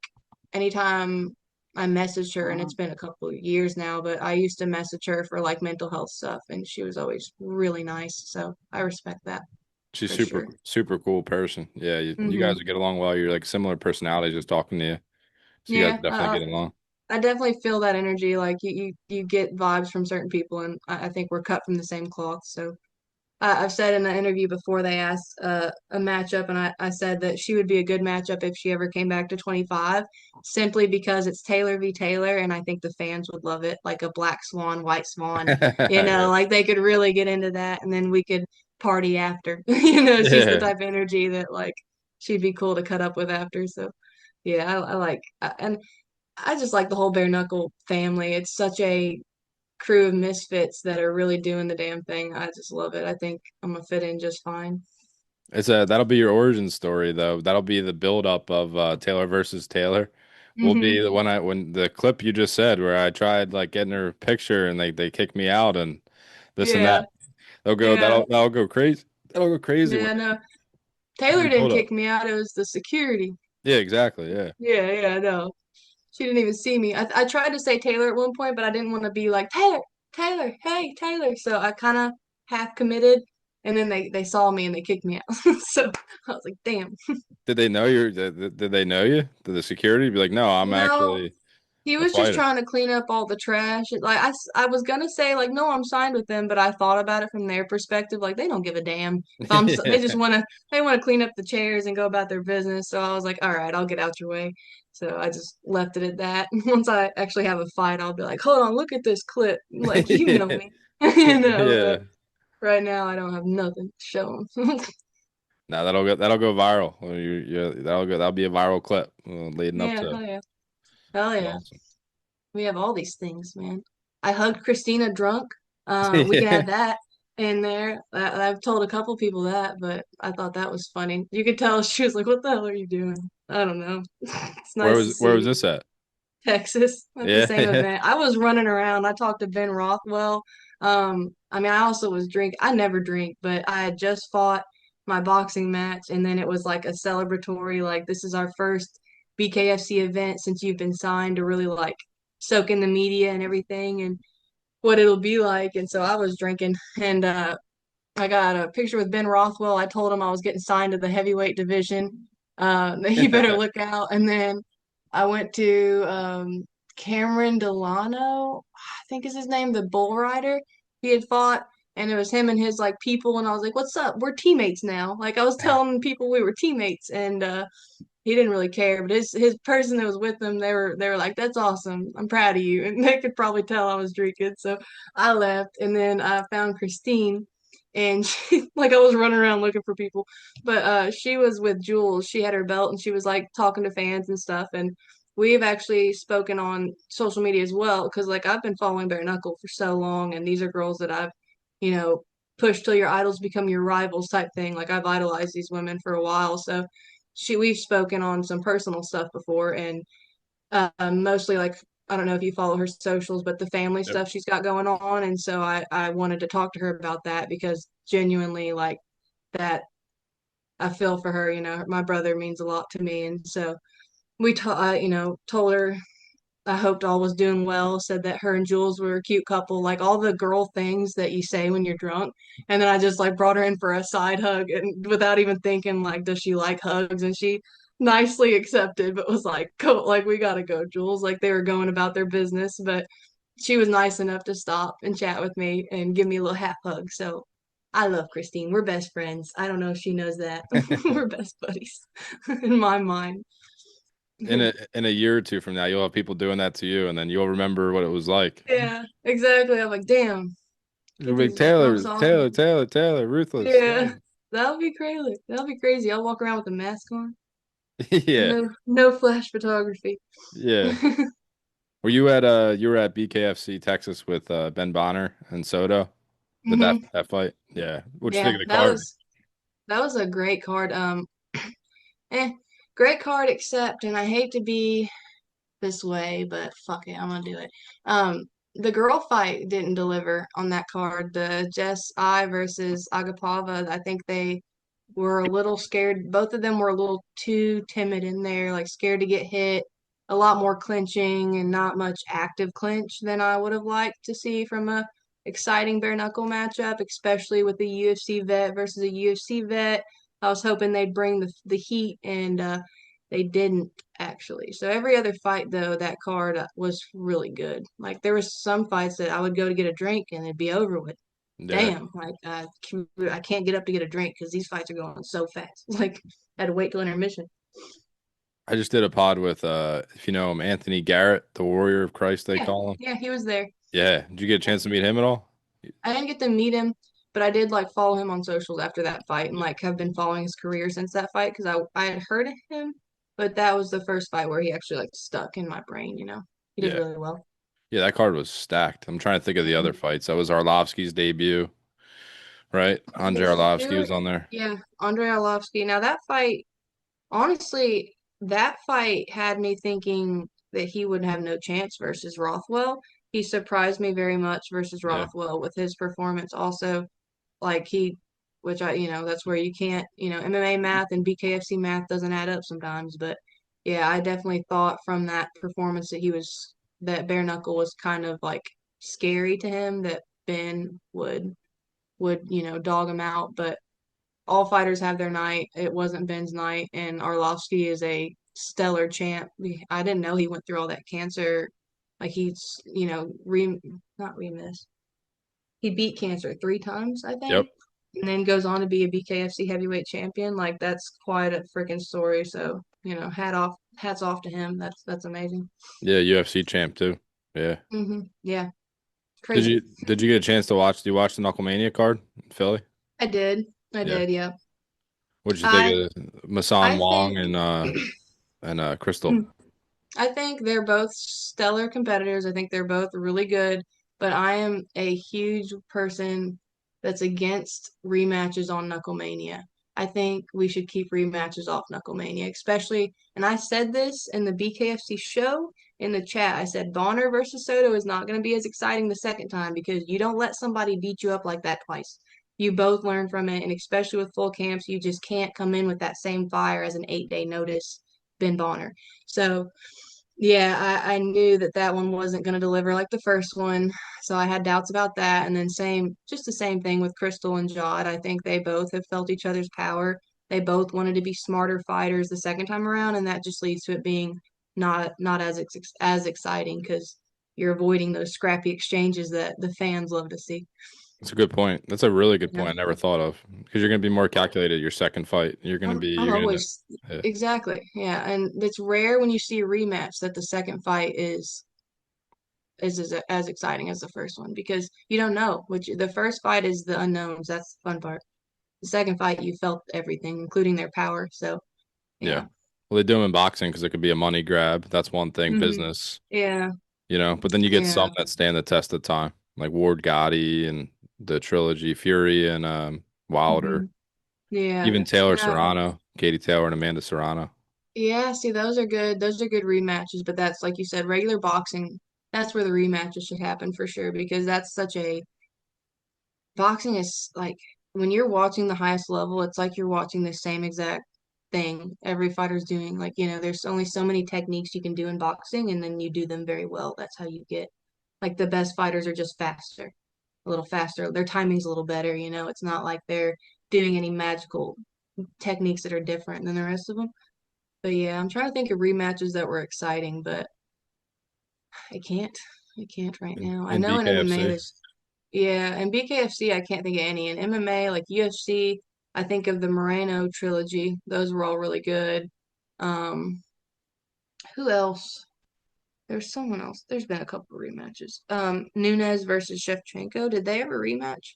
S3: anytime I messaged her, and it's been a couple of years now, but I used to message her for like mental health stuff, and she was always really nice. So I respect that
S2: She's
S3: for
S2: super
S3: sure.
S2: super cool person. Yeah, you guys
S3: Hmm.
S2: would get along well. You're like similar personalities just talking to you. So you guys
S3: Yeah,
S2: would definitely get along.
S3: I definitely feel that energy. Like you get vibes from certain people, and I think we're cut from the same cloth. So I've said in an interview before they asked a matchup, and I said that she would be a good matchup if she ever came back to 25, simply because it's Taylor v. Taylor, and I think the fans would love it, like a Black Swan, White Swan,
S2: Yeah.
S3: like they could really get into that, and then we could party after. She's the
S2: Yeah.
S3: type of energy that like she'd be cool to cut up with after. So yeah, I like, and I just like the whole bare knuckle family. It's such a crew of misfits that are really doing the damn thing. I just love it. I think I'm gonna fit in just fine.
S2: That'll be your origin story though. That'll be the build up of Taylor versus Taylor. Will be
S3: Hmm.
S2: the when the clip you just said where I tried like getting her picture and they kicked me out and this and that.
S3: Yeah,
S2: They'll go
S3: yeah,
S2: that'll go crazy. That'll go crazy when
S3: yeah. No,
S2: it'll
S3: Taylor
S2: be
S3: didn't
S2: build up.
S3: kick me out. It was the security.
S2: Yeah, exactly. Yeah.
S3: Yeah, yeah, no. She didn't even see me. I tried to say Taylor at one point, but I didn't want to be like Taylor, Taylor, hey, Taylor. So I kind of half committed, and then they saw me and they kicked me out. So I was like, damn.
S2: Did they know did they know you? Did the security be like, no, I'm
S3: No,
S2: actually
S3: he
S2: a
S3: was just
S2: fighter.
S3: trying to clean up all the trash. Like I was gonna say like no, I'm signed with them, but I thought about it from their perspective. Like they don't give a damn if they just
S2: Yeah.
S3: wanna clean up the chairs and go about their business. So I was like, all right, I'll get out your way. So I just left it at that. Once I actually have a fight, I'll be like, hold on, look at this clip. Like you know
S2: Yeah.
S3: me,
S2: Yeah.
S3: But right now I don't have nothing to show them.
S2: Now that'll go viral. Well, that'll be a viral clip leading up
S3: Yeah,
S2: to
S3: hell yeah, hell yeah.
S2: awesome.
S3: We have all these things, man. I hugged Christina drunk. We can
S2: Yeah.
S3: add that. in there. I've told a couple people that, but I thought that was funny. You could tell she was like, "What the hell are you doing?" I don't know. It's nice to
S2: Where was
S3: see
S2: this at?
S3: Texas at the
S2: Yeah,
S3: same
S2: yeah.
S3: event. I was running around. I talked to Ben Rothwell. I mean, I also was drink. I never drink, but I had just fought my boxing match, and then it was like a celebratory, like this is our first BKFC event since you've been signed to really like soak in the media and everything and what it'll be like. And so I was drinking, and I got a picture with Ben Rothwell. I told him I was getting signed to the heavyweight division. That he better look out. And then I went to Cameron Delano, I think is his name, the bull rider. He had fought, and it was him and his like people. And I was like, "What's up? We're teammates now." Like I was telling people we were teammates, and he didn't really care. But his person that was with him, they were like, "That's awesome. I'm proud of you." And they could probably tell I was drinking. So I left, and then I found Christine and she like I was running around looking for people. But she was with Jules. She had her belt and she was like talking to fans and stuff. And we've actually spoken on social media as well because like I've been following Bare Knuckle for so long, and these are girls that I've, you know, pushed till your idols become your rivals type thing. Like I've idolized these women for a while. So we've spoken on some personal stuff before, and mostly like I don't know if you follow her socials, but the family
S2: Yep.
S3: stuff she's got going on. And so I wanted to talk to her about that because genuinely like that I feel for her, my brother means a lot to me. And so told her I hoped all was doing well, said that her and Jules were a cute couple, like all the girl things that you say when you're drunk. And then I just like brought her in for a side hug and without even thinking like, does she like hugs? And she nicely accepted, but was like, go, like we gotta go, Jules. Like they were going about their business, but she was nice enough to stop and chat with me and give me a little half hug. So I love Christine. We're best friends. I don't know if she knows that. We're best buddies in my mind.
S2: In a year or two from now, you'll have people doing that to you, and then you'll remember what it was like.
S3: Yeah, exactly. I'm like, damn,
S2: You'll
S3: get
S2: be
S3: these drunks off me.
S2: Taylor, Ruthless.
S3: Yeah, that'll be crazy. That'll be crazy. I'll walk around with a mask on.
S2: Yeah,
S3: No flash photography.
S2: yeah. You were at BKFC Texas with Ben Bonner and Soto, the
S3: hmm
S2: that fight? Yeah. What'd you think
S3: Yeah,
S2: of the
S3: that
S2: card?
S3: was a great card. Eh, great card, except, and I hate to be this way, but fuck it, I'm gonna do it. The girl fight didn't deliver on that card. The Jess I versus Agapava, I think they were a little scared. Both of them were a little too timid in there, like scared to get hit. A lot more clinching and not much active clinch than I would have liked to see from a exciting bare knuckle matchup, especially with a UFC vet versus a UFC vet. I was hoping they'd bring the heat, and they didn't actually. So every other fight though, that card was really good. Like there was some fights that I would go to get a drink and it'd be over with.
S2: Yeah.
S3: Damn, like I can't get up to get a drink because these fights are going so fast. Like I had to wait till intermission.
S2: I just did a pod with if you know him, Anthony Garrett, the Warrior of Christ, they
S3: Yeah,
S2: call him.
S3: yeah, he was there.
S2: Yeah. Did you get a chance to meet him at all?
S3: I didn't get to meet him, but I did like follow him on socials after that fight and like have been following his career since that fight because I had heard of him, but that was the first fight where he actually like stuck in my brain. He did
S2: Yeah.
S3: really well.
S2: Yeah, that card was stacked. I'm trying to think of the other fights. That was Arlovsky's debut, right? Andre
S3: Let's
S2: Arlovsky
S3: do
S2: was
S3: it.
S2: on there.
S3: Yeah, Andrei Arlovsky. Now that fight, honestly, that fight had me thinking that he would have no chance versus Rothwell. He surprised me very much versus
S2: Yeah.
S3: Rothwell with his performance. Also, like which that's where you can't, MMA math and BKFC math doesn't add up sometimes. But yeah, I definitely thought from that performance that bare knuckle was kind of like scary to him that Ben would dog him out. But all fighters have their night. It wasn't Ben's night, and Arlovsky is a stellar champ. I didn't know he went through all that cancer. Like he's, not remiss. He beat cancer 3 times, I
S2: Yep.
S3: think, and then goes on to be a BKFC heavyweight champion. Like that's quite a freaking story. So, hats off to him. That's amazing.
S2: Yeah, UFC champ too. Yeah.
S3: Yeah,
S2: Did
S3: crazy.
S2: you did you get a chance to watch? Do you watch the Knucklemania card in Philly?
S3: I did. I
S2: Yeah.
S3: did. Yeah.
S2: What'd you think
S3: I
S2: of Masan
S3: I
S2: Wong
S3: think
S2: and Crystal?
S3: I think they're both stellar competitors. I think they're both really good, but I am a huge person. that's against rematches on Knucklemania. I think we should keep rematches off Knucklemania, especially, and I said this in the BKFC show in the chat. I said Bonner versus Soto is not going to be as exciting the second time because you don't let somebody beat you up like that twice. You both learn from it, and especially with full camps, you just can't come in with that same fire as an 8-day notice, Ben Bonner. So yeah, I knew that that one wasn't going to deliver like the first one. So I had doubts about that. And then just the same thing with Crystal and Jod. I think they both have felt each other's power. They both wanted to be smarter fighters the second time around, and that just leads to it being not as exciting because you're avoiding those scrappy exchanges that the fans love to see.
S2: That's a good point. That's a really good
S3: Yeah.
S2: point. I never thought of because you're going to be more calculated your second fight.
S3: I'm
S2: You're going to,
S3: always
S2: yeah,
S3: exactly, yeah, and it's rare when you see a rematch that the second fight is as exciting as the first one because you don't know which the first fight is the unknowns. That's the fun part. The second fight, you felt everything, including their power. So
S2: yeah.
S3: yeah.
S2: Well, they do them in boxing because it could be a money grab. That's one thing,
S3: Hmm.
S2: business,
S3: Yeah.
S2: but then you get some
S3: Yeah.
S2: that stand the test of time, like Ward Gotti and the trilogy, Fury and Wilder,
S3: Hmm. Yeah.
S2: even Taylor
S3: No.
S2: Serrano, Katie Taylor and Amanda Serrano.
S3: Yeah. See, those are good. Those are good rematches. But that's like you said, regular boxing. That's where the rematches should happen for sure because that's such a boxing is like when you're watching the highest level, it's like you're watching the same exact thing every fighter's doing. Like, there's only so many techniques you can do in boxing, and then you do them very well. That's how you get like the best fighters are just faster, a little faster. Their timing's a little better, It's not like they're doing any magical techniques that are different than the rest of them. But yeah, I'm trying to think of rematches that were exciting, but I can't. I can't right now. I
S2: In
S3: know in MMA
S2: BKFC.
S3: there's yeah, and BKFC, I can't think of any. In MMA, like UFC, I think of the Moreno trilogy. Those were all really good. Um, who else? There's someone else. There's been a couple rematches. Nunez versus Shevchenko. Did they ever rematch?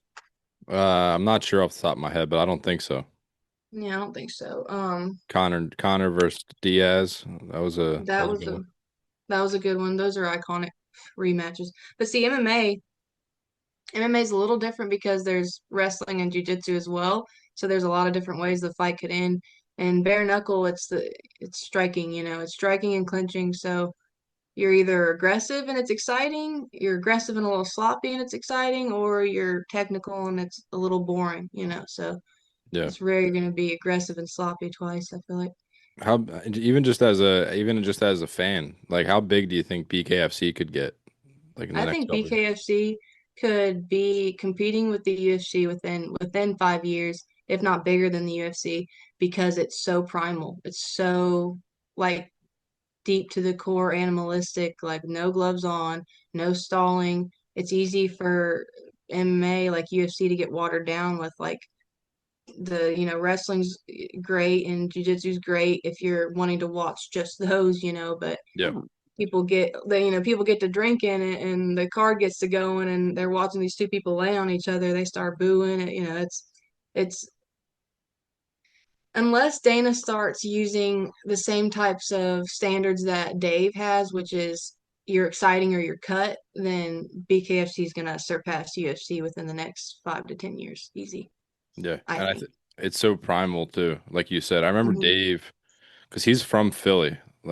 S2: I'm not sure off the top of my head, but I don't think so.
S3: Yeah, I don't think so.
S2: Connor versus Diaz. That
S3: That
S2: was a
S3: was
S2: good
S3: a
S2: one.
S3: that was a good one. Those are iconic rematches. But see, MMA is a little different because there's wrestling and jujitsu as well. So there's a lot of different ways the fight could end. And bare knuckle, it's striking, it's striking and clinching. So you're either aggressive and it's exciting, you're aggressive and a little sloppy and it's exciting, or you're technical and it's a little boring. So
S2: Yeah.
S3: it's rare you're gonna be aggressive and sloppy twice, I feel like.
S2: How even just as a fan, like how big do you think BKFC could get like in the
S3: I
S2: next
S3: think
S2: couple of years?
S3: BKFC could be competing with the UFC within 5 years, if not bigger than the UFC, because it's so primal. It's so like deep to the core, animalistic, like no gloves on, no stalling. It's easy for MMA like UFC to get watered down with like wrestling's great and jujitsu's great if you're wanting to watch just those, but
S2: Yeah.
S3: people get to drinking and the card gets to going and they're watching these two people lay on each other, they start booing it, it's unless Dana starts using the same types of standards that Dave has, which is you're exciting or you're cut, then BKFC is gonna surpass UFC within the next 5 to 10 years. Easy,
S2: Yeah.
S3: I
S2: And
S3: think.
S2: it's so primal too. Like you said, I remember
S3: Hmm.
S2: Dave because he's from Philly.
S3: Hmm.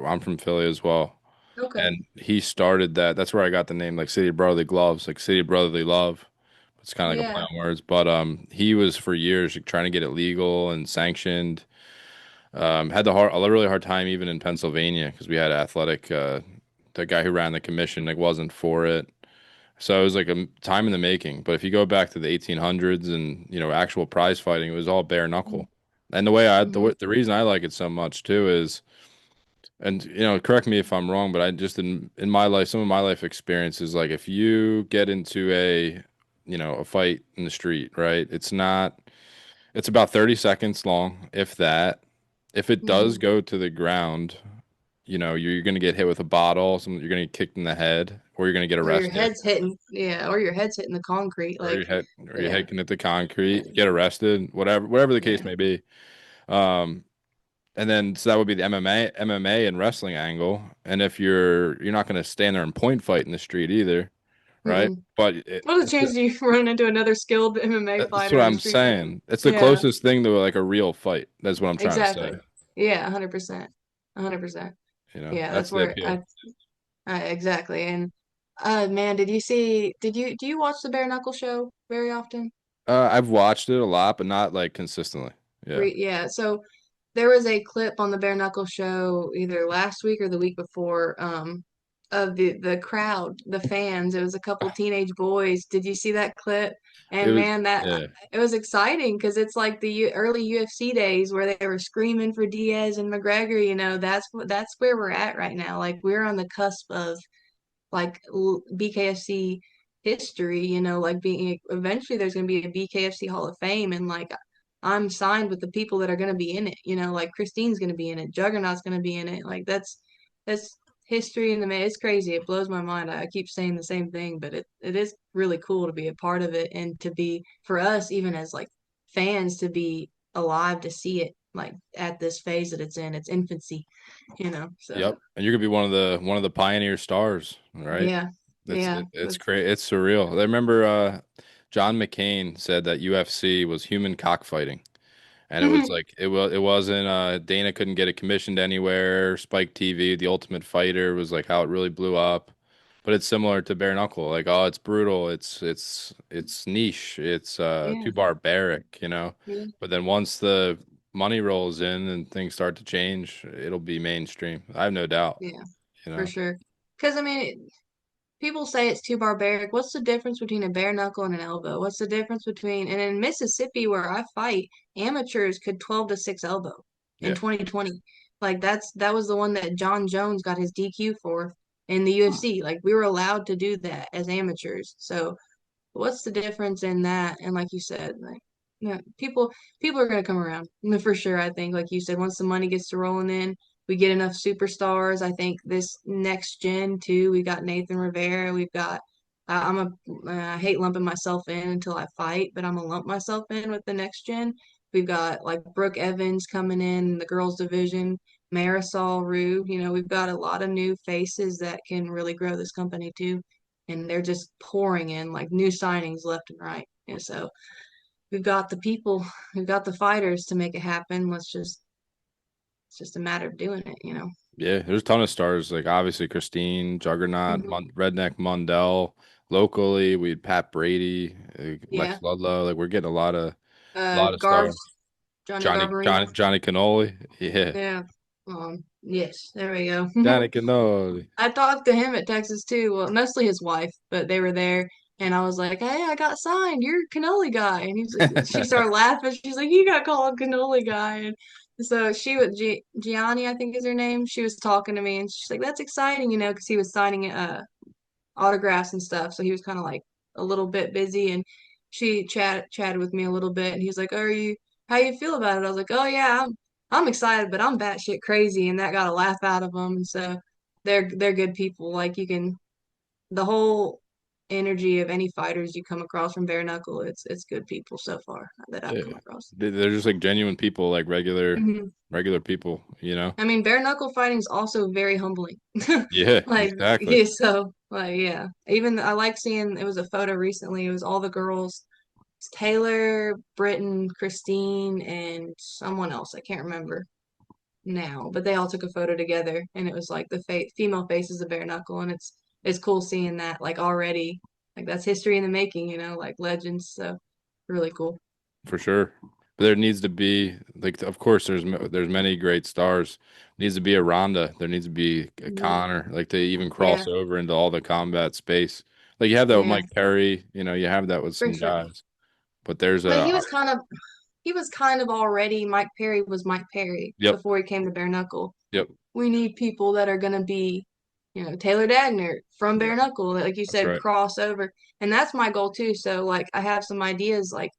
S2: I'm from Philly as well.
S3: Okay.
S2: And he started that. That's where I got the name like City of Brotherly Gloves, like City of Brotherly Love. It's kind of like a play
S3: Yeah.
S2: on words, but he was for years like, trying to get it legal and sanctioned. Had a really hard time even in Pennsylvania because we had athletic. The guy who ran the commission like wasn't for it, so it was like a time in the making. But if you go back to the 1800s and actual prize fighting, it was all bare knuckle. And
S3: Hmm.
S2: the reason I like it so much too is, and correct me if I'm wrong, but I just in my life, some of my life experiences, like if you get into a fight in the street, right? It's about 30 seconds long, if that. If it does
S3: Hmm.
S2: go to the ground, you're going to get hit with a bottle, you're going to get kicked in the head, or you're going to get
S3: Or your
S2: arrested,
S3: head's hitting, yeah, or your head's hitting the concrete, like,
S2: or your
S3: yeah,
S2: head can hit the concrete, get arrested, whatever the case
S3: yeah.
S2: may be. Um, and then so that would be the MMA and wrestling angle. And if you're not going to stand there and point fight in the street either, right?
S3: Mm-hmm.
S2: But
S3: What are the chances you run into another skilled MMA
S2: that's
S3: fighter
S2: what
S3: in a
S2: I'm
S3: street fight?
S2: saying. It's the
S3: Yeah,
S2: closest thing to like a real fight. That's what I'm trying to say.
S3: exactly. Yeah, 100%. 100%. Yeah,
S2: That's
S3: that's
S2: the
S3: where
S2: appeal.
S3: exactly. And man, do you watch the Bare Knuckle show very often?
S2: I've watched it a lot, but not like consistently. Yeah.
S3: Yeah, so there was a clip on the Bare Knuckle show either last week or the week before, of the crowd, the fans. It was a couple teenage boys. Did you see that clip?
S2: It
S3: And
S2: was,
S3: man, that
S2: yeah.
S3: it was exciting because it's like the early UFC days where they were screaming for Diaz and McGregor. That's where we're at right now. Like we're on the cusp of like BKFC history, like being eventually there's going to be a BKFC Hall of Fame, and like I'm signed with the people that are going to be in it, like Christine's going to be in it, Juggernaut's going to be in it. Like that's history in the man. It's crazy. It blows my mind. I keep saying the same thing, but it is really cool to be a part of it and to be for us even as like fans to be alive to see it like at this phase that it's in its infancy, so
S2: Yep. And you're gonna be one of the pioneer stars, right?
S3: yeah. Yeah,
S2: It's crazy. It's surreal. I remember John McCain said that UFC was human cockfighting. And it was like it wasn't Dana couldn't get it commissioned anywhere. Spike TV, The Ultimate Fighter was like how it really blew up. But it's similar to bare knuckle. Like, oh, it's brutal, it's niche, it's
S3: yeah,
S2: too barbaric, you know.
S3: yeah,
S2: But then once the money rolls in and things start to change, it'll be mainstream. I have no doubt,
S3: yeah,
S2: you
S3: for
S2: know.
S3: sure. Because I mean, people say it's too barbaric. What's the difference between a bare knuckle and an elbow? What's the difference between, and in Mississippi where I fight, amateurs could 12 to 6 elbow in
S2: Yeah.
S3: 2020. Like that was the one that John Jones got his DQ for in the UFC. Like we were allowed to do that as amateurs. So what's the difference in that? And like you said, like people are gonna come around for sure. I think, like you said, once the money gets to rolling in, we get enough superstars. I think this next gen too. We got Nathan Rivera. We've got. I hate lumping myself in until I fight, but I'm gonna lump myself in with the next gen. We've got like Brooke Evans coming in the girls division, Marisol Rue. We've got a lot of new faces that can really grow this company too, and they're just pouring in like new signings left and right. And so we've got the people, we've got the fighters to make it happen. It's just a matter of doing it.
S2: Yeah, there's a ton of stars. Like obviously Christine, Juggernaut,
S3: Hmm.
S2: Redneck Mundell. Locally, we had Pat Brady,
S3: Yeah.
S2: Lex Ludlow. Like we're getting a lot of
S3: Garv,
S2: stars.
S3: Johnny
S2: Johnny
S3: Garbarino.
S2: Johnny Johnny Cannoli. Yeah.
S3: Yeah. Yes, there we go.
S2: Johnny Cannoli.
S3: I talked to him at Texas too. Well, mostly his wife, but they were there. And I was like, "Hey, I got signed. You're a cannoli guy." And he's like, she started laughing. She's like, "You got called cannoli guy." And so she was Gianni, I think is her name. She was talking to me, and she's like, "That's exciting, because he was signing autographs and stuff. So he was kind of like a little bit busy." And she chatted with me a little bit, and he's like, how you feel about it?" I was like, "Oh yeah, I'm excited, but I'm batshit crazy," and that got a laugh out of them. And so they're good people. Like the whole energy of any fighters you come across from bare knuckle, it's good people so far that I've
S2: Yeah.
S3: come across.
S2: They're just like genuine people, like
S3: Hmm.
S2: regular people, you know?
S3: I mean, bare knuckle fighting is also very humbling.
S2: Yeah,
S3: Like,
S2: exactly.
S3: yeah, so like, yeah. Even I like seeing it was a photo recently. It was all the girls. It's Taylor, Britton, Christine, and someone else. I can't remember now, but they all took a photo together, and it was like the female faces of bare knuckle, and it's cool seeing that like already, like that's history in the making, like legends. So really cool.
S2: For sure. But there needs to be like of course there's many great stars. Needs to be a Ronda. There needs to be a
S3: Mhm.
S2: Connor. Like they even
S3: Yeah,
S2: cross over into all the combat space. Like you have that with
S3: yeah,
S2: Mike Perry, you have that with
S3: for
S2: some
S3: sure.
S2: guys. But there's
S3: But
S2: a
S3: he was kind of already Mike Perry was Mike Perry
S2: yep,
S3: before he came to bare knuckle.
S2: yep,
S3: We need people that are gonna be, Taylor Dagner from bare
S2: yep.
S3: knuckle, like you
S2: That's
S3: said,
S2: right.
S3: crossover, and that's my goal too. So like I have some ideas like.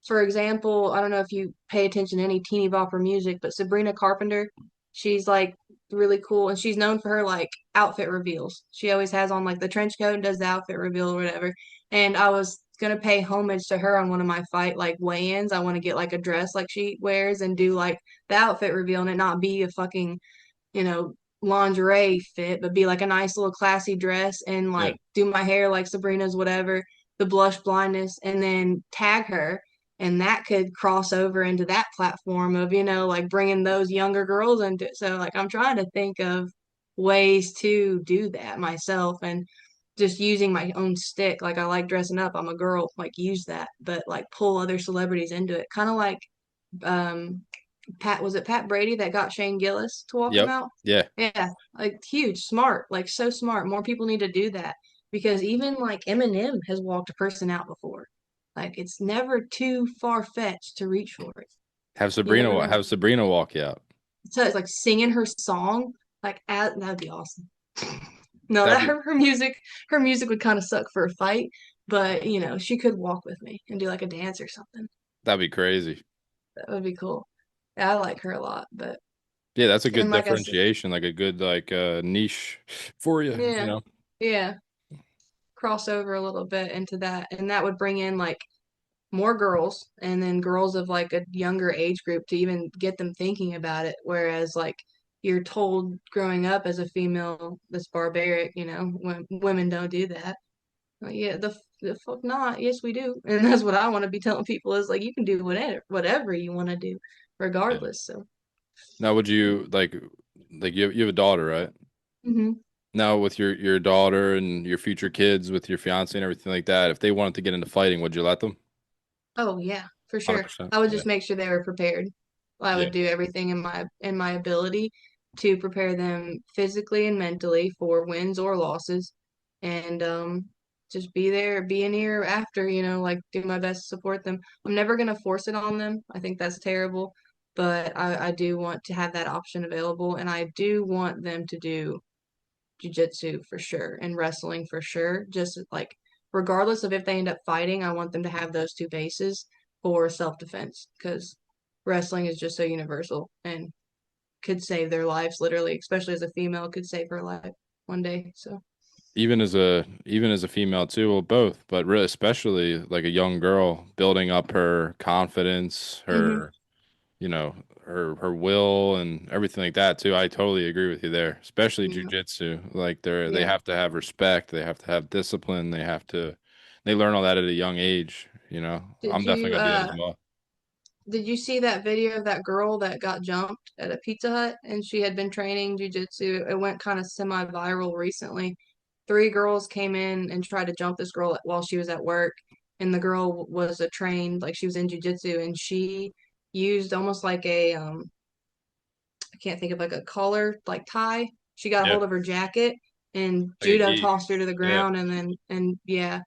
S3: For example, I don't know if you pay attention to any teeny bopper music, but Sabrina Carpenter, she's like really cool, and she's known for her like outfit reveals. She always has on like the trench coat and does the outfit reveal or whatever. And I was gonna pay homage to her on one of my fight like weigh-ins. I want to get like a dress like she wears and do like the outfit reveal and it not be a fucking, you know, lingerie fit, but be like a nice little classy dress and
S2: Yeah.
S3: like do my hair like Sabrina's, whatever, the blush blindness, and then tag her. And that could cross over into that platform of, like bringing those younger girls into it. So, like, I'm trying to think of ways to do that myself and just using my own stick. Like, I like dressing up. I'm a girl, like, use that, but like pull other celebrities into it. Kind of like, um, was it Pat Brady that got Shane Gillis to walk him
S2: Yep.
S3: out?
S2: Yeah.
S3: Yeah, like huge, smart, like so smart. More people need to do that because even like Eminem has walked a person out before. Like it's never too far fetched to reach for it. You know what I mean?
S2: Have Sabrina walk you out.
S3: So it's like singing her song, like that'd be awesome. No,
S2: That'd
S3: that
S2: be
S3: her music would kind of suck for a fight, but she could walk with me and do like a dance or something.
S2: that'd be crazy.
S3: That would be cool. Yeah, I like her a lot, but
S2: Yeah, that's a good
S3: and like I said,
S2: differentiation, like a good niche for you, you
S3: yeah,
S2: know.
S3: yeah, cross over a little bit into that, and that would bring in like more girls and then girls of like a younger age group to even get them thinking about it. Whereas like you're told growing up as a female that's barbaric, when women don't do that. Like, yeah, the fuck not. Yes, we do, and that's what I want to be telling people is like you can do whatever you want to do,
S2: Yeah.
S3: regardless. So,
S2: Now, would you like you have a daughter, right?
S3: hmm.
S2: Now, with your daughter and your future kids, with your fiance and everything like that, if they wanted to get into fighting, would you let them?
S3: Oh yeah, for sure.
S2: 100%.
S3: I would
S2: Yeah.
S3: just make sure they were prepared. I
S2: Yeah.
S3: would do everything in my ability to prepare them physically and mentally for wins or losses, and just be there, be in here after, like do my best to support them. I'm never gonna force it on them. I think that's terrible, but I do want to have that option available, and I do want them to do jujitsu for sure and wrestling for sure. Just like regardless of if they end up fighting, I want them to have those two bases for self-defense because wrestling is just so universal and could save their lives literally, especially as a female, could save her life one day. So,
S2: Even as a female too, well, both, but really especially like a young girl building up her confidence,
S3: hmm,
S2: you know, her will and everything like that too. I totally agree with you there, especially
S3: yeah,
S2: jujitsu. Like they
S3: yeah.
S2: have to have respect, they have to have discipline, they learn all that at a young age, you know.
S3: Did
S2: I'm definitely
S3: you
S2: gonna do that as
S3: uh
S2: well.
S3: did you see that video of that girl that got jumped at a Pizza Hut and she had been training jujitsu? It went kind of semi-viral recently. Three girls came in and tried to jump this girl while she was at work, and the girl was a trained, like she was in jujitsu, and she used almost like I can't think of like a collar, like tie. She got a
S2: Yeah.
S3: hold of her jacket and
S2: Like a
S3: judo
S2: gi.
S3: tossed her to the
S2: Yeah.
S3: ground, and yeah,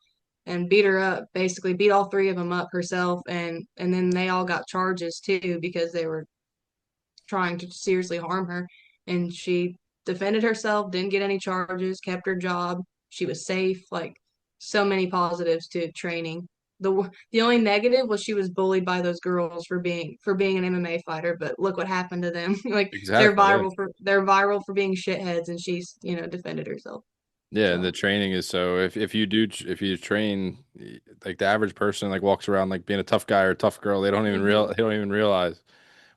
S3: and beat her up, basically beat all three of them up herself, and then they all got charges too because they were trying to seriously harm her. And she defended herself, didn't get any charges, kept her job. She was safe. Like so many positives to training. The only negative was she was bullied by those girls for being an MMA fighter. But look what happened to them. Like they're
S2: Exactly. Yeah.
S3: viral for being shitheads, and she's defended herself.
S2: Yeah, and
S3: So
S2: the training is so if you train like the average person like walks around like being a tough guy or a tough girl,
S3: hmm,
S2: they don't even realize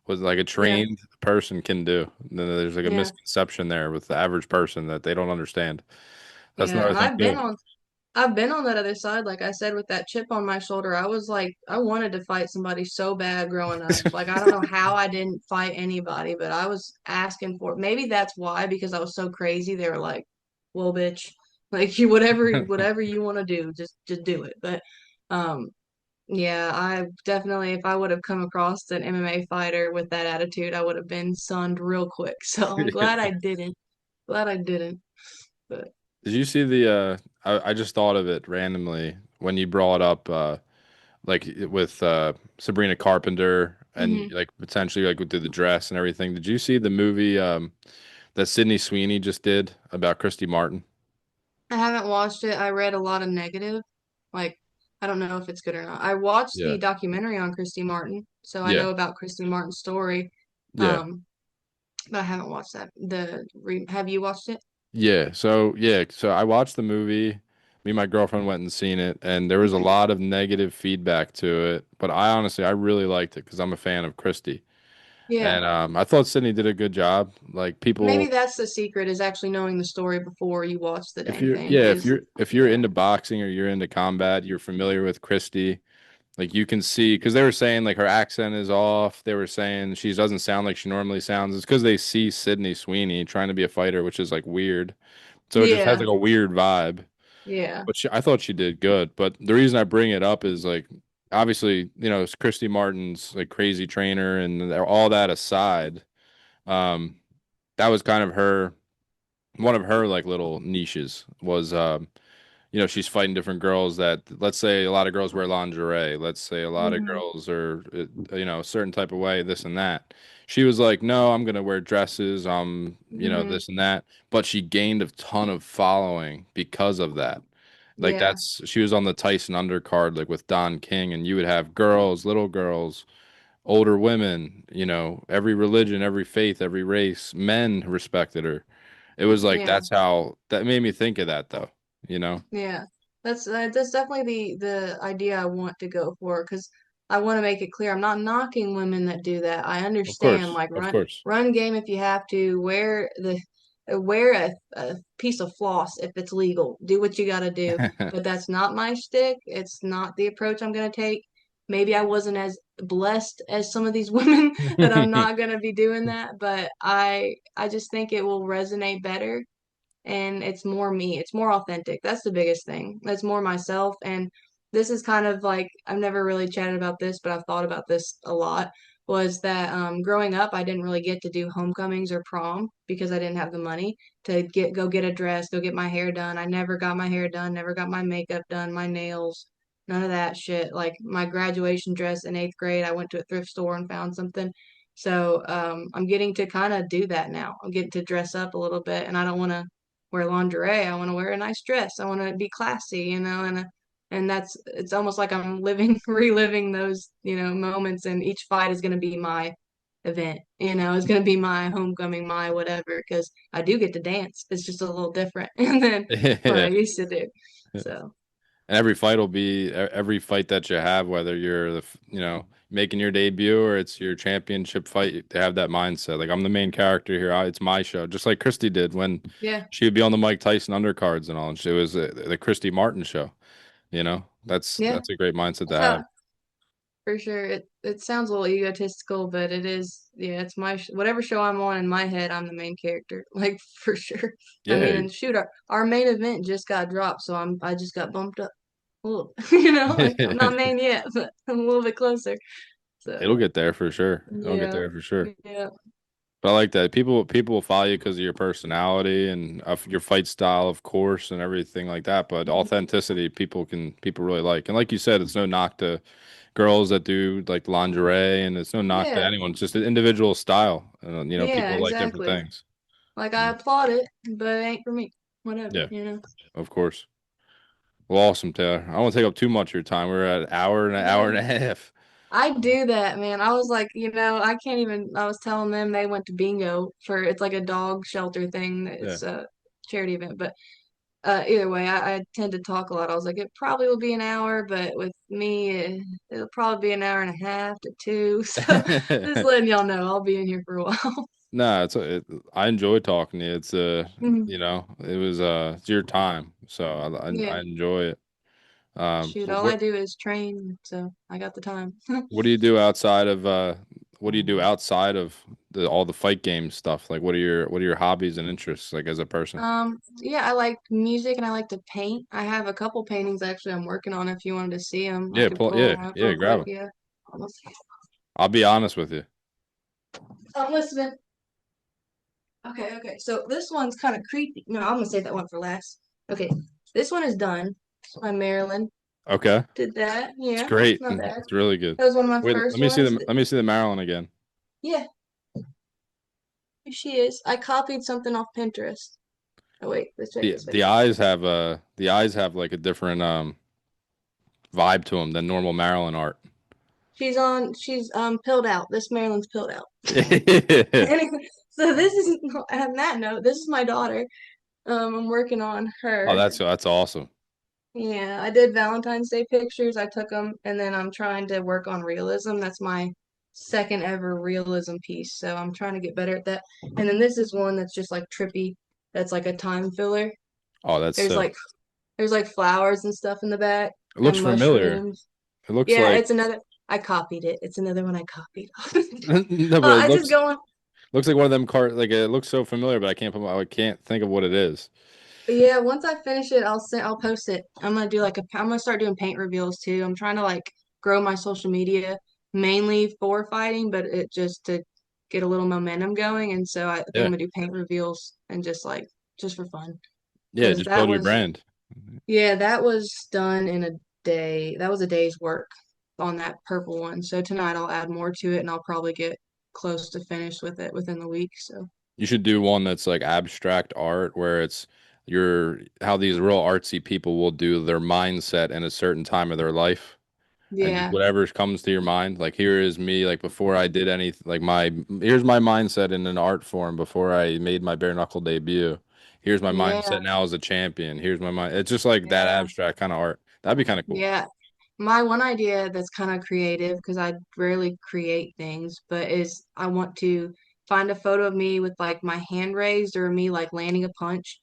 S2: what like a
S3: yeah,
S2: trained person can do. Then there's like a
S3: yeah,
S2: misconception there with the average person that they don't understand. That's
S3: yeah.
S2: another
S3: And
S2: thing too.
S3: I've been on that other side, like I said, with that chip on my shoulder. I was like, I wanted to fight somebody so bad growing up. Like, I don't know how I didn't fight anybody, but I was asking for it. Maybe that's why, because I was so crazy. They were like, well, bitch, like you, whatever you want to do, just do it. But, um, yeah, I definitely, if I would have come across an MMA fighter with that attitude, I would have been sunned real quick. So I'm glad I didn't. Glad I didn't. But,
S2: Did you see I just thought of it randomly when you brought up like with Sabrina Carpenter and
S3: mhm.
S2: like potentially like with the dress and everything. Did you see the movie that Sydney Sweeney just did about Christy Martin?
S3: I haven't watched it. I read a lot of negative. Like, I don't know if it's good or not. I watched
S2: Yeah.
S3: the documentary on Christy Martin, so I
S2: Yeah.
S3: know about Christy Martin's story.
S2: Yeah.
S3: Um, but I haven't watched that. Have you watched it?
S2: So I watched the movie. Me and my girlfriend went and seen it, and there was a
S3: Okay.
S2: lot of negative feedback to it. But I honestly, I really liked it because I'm a fan of Christy.
S3: Yeah.
S2: And I thought Sydney did a good job. Like
S3: Maybe
S2: people,
S3: that's the secret is actually knowing the story before you watch the
S2: if
S3: dang
S2: you're
S3: thing
S2: yeah,
S3: is
S2: if you're
S3: yeah.
S2: into boxing or you're into combat, you're familiar with Christy. Like you can see because they were saying like her accent is off. They were saying she doesn't sound like she normally sounds. It's because they see Sydney Sweeney trying to be a fighter, which is like weird. So it just has
S3: Yeah.
S2: like a weird vibe.
S3: Yeah.
S2: But I thought she did good. But the reason I bring it up is like obviously, it's Christy Martin's like crazy trainer and all that aside, um, that was kind of her one of her like little niches was she's fighting different girls that let's say a lot of girls wear lingerie. Let's say a lot of
S3: Hmm.
S2: girls are a certain type of way, this and that. She was like, no, I'm gonna wear dresses,
S3: Hmm.
S2: this and that. But she gained a ton of following because of that. Like
S3: Yeah.
S2: she was on the Tyson undercard, like with Don King, and you would have girls, little girls, older women, every religion, every faith, every race, men respected her. It was like
S3: Yeah.
S2: that's how that made me think of that though, you know?
S3: Yeah, that's definitely the idea I want to go for because I want to make it clear I'm not knocking women that do that. I
S2: Of
S3: understand
S2: course,
S3: like
S2: of
S3: run
S2: course.
S3: run game if you have to wear a piece of floss if it's legal. Do what you got to do, but that's not my shtick. It's not the approach I'm gonna take. Maybe I wasn't as blessed as some of these women that I'm not gonna be doing that, but I just think it will resonate better and it's more me. It's more authentic. That's the biggest thing. That's more myself. And this is kind of like I've never really chatted about this, but I've thought about this a lot. Was that growing up, I didn't really get to do homecomings or prom because I didn't have the money to go get a dress, go get my hair done. I never got my hair done, never got my makeup done, my nails, none of that shit. Like my graduation dress in eighth grade, I went to a thrift store and found something. So I'm getting to kind of do that now. I'm getting to dress up a little bit, and I don't want to wear lingerie. I want to wear a nice dress. I want to be classy, and that's it's almost like I'm living reliving those, moments and each fight is going to be my event. It's going to be my homecoming, my whatever because I do get to dance. It's just a little different than what I
S2: Yeah.
S3: used to do. So,
S2: And every fight will be every fight that you have, whether you're making your debut or it's your championship fight, to have that mindset. Like I'm the main character here. It's my show, just like Christy did when
S3: yeah.
S2: she would be on the Mike Tyson undercards and all. And it was the Christy Martin show.
S3: Yeah.
S2: That's a great mindset to
S3: That's
S2: have.
S3: how for sure. It sounds a little egotistical, but it is. Yeah, it's my whatever show I'm on in my head, I'm the main character. Like for sure. I mean,
S2: Yeah.
S3: and shoot, our main event just got dropped, so I just got bumped up a little. Like I'm not main yet, but I'm a little bit closer. So
S2: It'll get there for sure. It'll get
S3: yeah,
S2: there for sure.
S3: yeah,
S2: But I like that. People will follow you because of your personality and of your fight style, of course, and everything like that. But authenticity, people really like. And like you said, it's no knock to girls that do like lingerie, and it's no knock to
S3: yeah,
S2: anyone. It's just an individual style.
S3: yeah,
S2: People like different
S3: exactly.
S2: things.
S3: Like I
S2: Yeah.
S3: applaud it, but it ain't for me. Whatever,
S2: Yeah, of course. Well, awesome, Taylor. I don't want to take up too much of your time. We're at an hour and an hour
S3: Yeah.
S2: and a half.
S3: I do that, man. I was like, I can't even. I was telling them they went to bingo for it's like a dog shelter thing.
S2: Yeah.
S3: It's a charity event, but either way, I tend to talk a lot. I was like, it probably will be an hour, but with me, it'll probably be an hour and a half to two. So just letting y'all know, I'll be in here for a while.
S2: Nah, I enjoy talking to you.
S3: Mhm.
S2: It's your time, so
S3: Yeah,
S2: I enjoy it.
S3: shoot, all I do is train, so I got the time.
S2: What do you do outside of what do you do outside of all the fight game stuff? Like what are your hobbies and interests like as a person?
S3: Yeah, I like music and I like to paint. I have a couple paintings actually I'm working on. If you wanted to see them, I could pull them up
S2: Yeah,
S3: real
S2: grab
S3: quick.
S2: it.
S3: Yeah, almost.
S2: I'll be honest with you.
S3: I'm listening. Okay. So this one's kind of creepy. No, I'm gonna save that one for last. Okay, this one is done by Marilyn.
S2: Okay.
S3: Did that?
S2: It's
S3: Yeah,
S2: great.
S3: not bad.
S2: It's really good.
S3: That was one of my
S2: Wait,
S3: first ones.
S2: let me see the Maryland again.
S3: Yeah, here she is. I copied something off Pinterest. Oh wait, let's check this
S2: The
S3: picture.
S2: eyes have like a different vibe to them than normal Maryland art.
S3: She's pilled out. This Marilyn's pilled out.
S2: Yeah.
S3: Anyway, so this is on that note, this is my daughter. I'm working on
S2: Oh,
S3: her.
S2: that's awesome.
S3: Yeah, I did Valentine's Day pictures. I took them, and then I'm trying to work on realism. That's my second ever realism piece. So I'm trying to get better at that. And then this is one that's just like trippy. That's like a time filler.
S2: Oh, that's
S3: There's
S2: sick.
S3: like there's like flowers and stuff in the back
S2: It looks
S3: and
S2: familiar.
S3: mushrooms.
S2: It looks
S3: Yeah,
S2: like
S3: it's another. I copied it. It's another one I copied.
S2: no, but
S3: I just go on.
S2: looks like one of them cart like it looks so familiar, but I can't think of what it is.
S3: Yeah, once I finish it, I'll post it. I'm gonna start doing paint reveals too. I'm trying to like grow my social media mainly for fighting, but it just to get a little momentum going. And so I think I'm
S2: Yeah.
S3: gonna do paint reveals and just for fun.
S2: Yeah,
S3: Because
S2: just build your brand.
S3: that was done in a day. That was a day's work on that purple one. So tonight I'll add more to it and I'll probably get close to finish with it within the week. So
S2: You should do one that's like abstract art where it's your how these real artsy people will do their mindset in a certain time of their life and just
S3: yeah,
S2: whatever comes to your mind. Like here is me, like before I did anything, like here's my mindset in an art form before I made my bare knuckle debut. Here's my
S3: yeah,
S2: mindset now as a champion. Here's my mind. It's just like that
S3: yeah.
S2: abstract kind of art. That'd be kind of cool.
S3: Yeah, my one idea that's kind of creative because I rarely create things, but is I want to find a photo of me with like my hand raised or me like landing a punch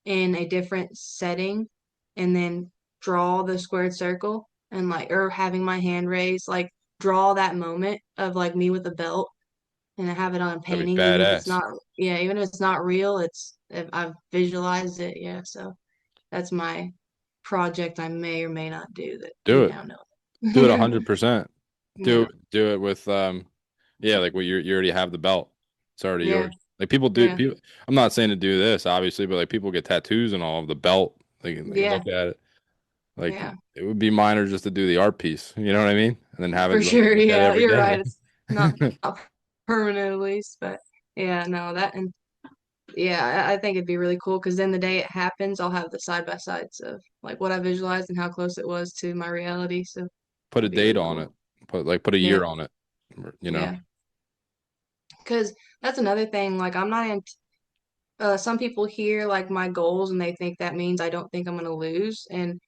S3: in a different setting and then draw the squared circle and like or having my hand raised, like draw that moment of like me with a belt and have it on a
S2: That'd be
S3: painting, even if it's
S2: badass.
S3: not, yeah, even if it's not real, if I've visualized it, yeah. So that's my project I may or may not do that
S2: Do
S3: you
S2: it.
S3: now know.
S2: Do it 100%.
S3: Yeah,
S2: Do it with yeah, like what you already have the belt. It's already
S3: yeah,
S2: yours. Like people do
S3: yeah,
S2: people I'm not saying to do this obviously, but like people get tattoos and all of the belt. They can
S3: yeah,
S2: look at it. Like
S3: yeah,
S2: it would be minor just to do the art piece. You know what I mean? And then have it
S3: for
S2: like
S3: sure.
S2: look at it
S3: Yeah,
S2: every
S3: you're right.
S2: day.
S3: It's not permanent at least, but yeah, no, that and yeah, I think it'd be really cool because then the day it happens, I'll have the side by sides of like what I visualized and how close it was to my reality. So
S2: Put a
S3: that'd be
S2: date
S3: really
S2: on
S3: cool.
S2: it. Put a
S3: Yeah,
S2: year on it. You know.
S3: yeah, because that's another thing. Like I'm not in. Some people hear like my goals and they think that means I don't think I'm gonna lose, and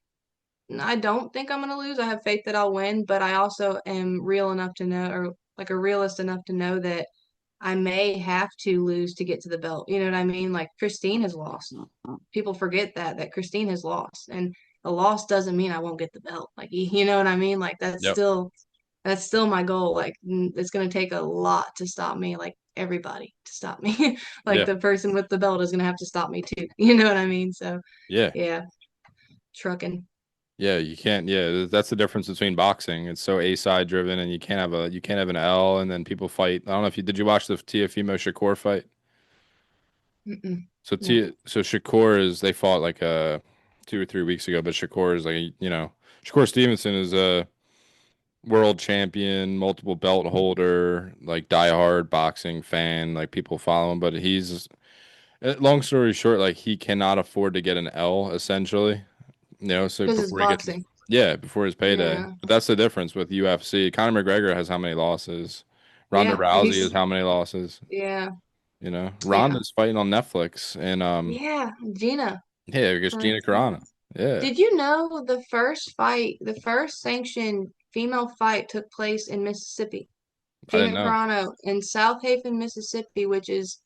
S3: I don't think I'm gonna lose. I have faith that I'll win, but I also am real enough to know, or like a realist enough to know that I may have to lose to get to the belt. You know what I mean? Like Christine has lost. People forget that Christine has lost, and a loss doesn't mean I won't get the belt. Like you know what I mean? Like
S2: Yep.
S3: that's still my goal. Like it's gonna take a lot to stop me. Like everybody to stop me. Like
S2: Yeah.
S3: the person with the belt is gonna have to stop me too. You know what I mean? So
S2: Yeah.
S3: yeah, trucking.
S2: Yeah, you can't. Yeah, that's the difference between boxing. It's so A side driven, and you can't have an L, and then people fight. I don't know if you did. You watch the Tiafimo Shakur fight?
S3: Mm-mm.
S2: So Shakur is they fought like 2 or 3 weeks ago, but Shakur is like Shakur Stevenson is a world champion, multiple belt holder, like diehard boxing fan. Like people follow him, but he's long story short, like he cannot afford to get an L essentially. So
S3: Because it's
S2: before he gets,
S3: boxing.
S2: yeah, before his payday.
S3: Yeah.
S2: But that's the difference with UFC. Conor McGregor has how many losses? Ronda
S3: Yeah.
S2: Rousey has how many losses?
S3: Yeah. Yeah.
S2: Ronda's fighting on Netflix, and
S3: Yeah. Gina.
S2: yeah, I guess
S3: Her.
S2: Gina Carano. Yeah,
S3: Did you know the first sanctioned female fight took place in Mississippi?
S2: I didn't
S3: Gina
S2: know.
S3: Carano in South Haven, Mississippi, which is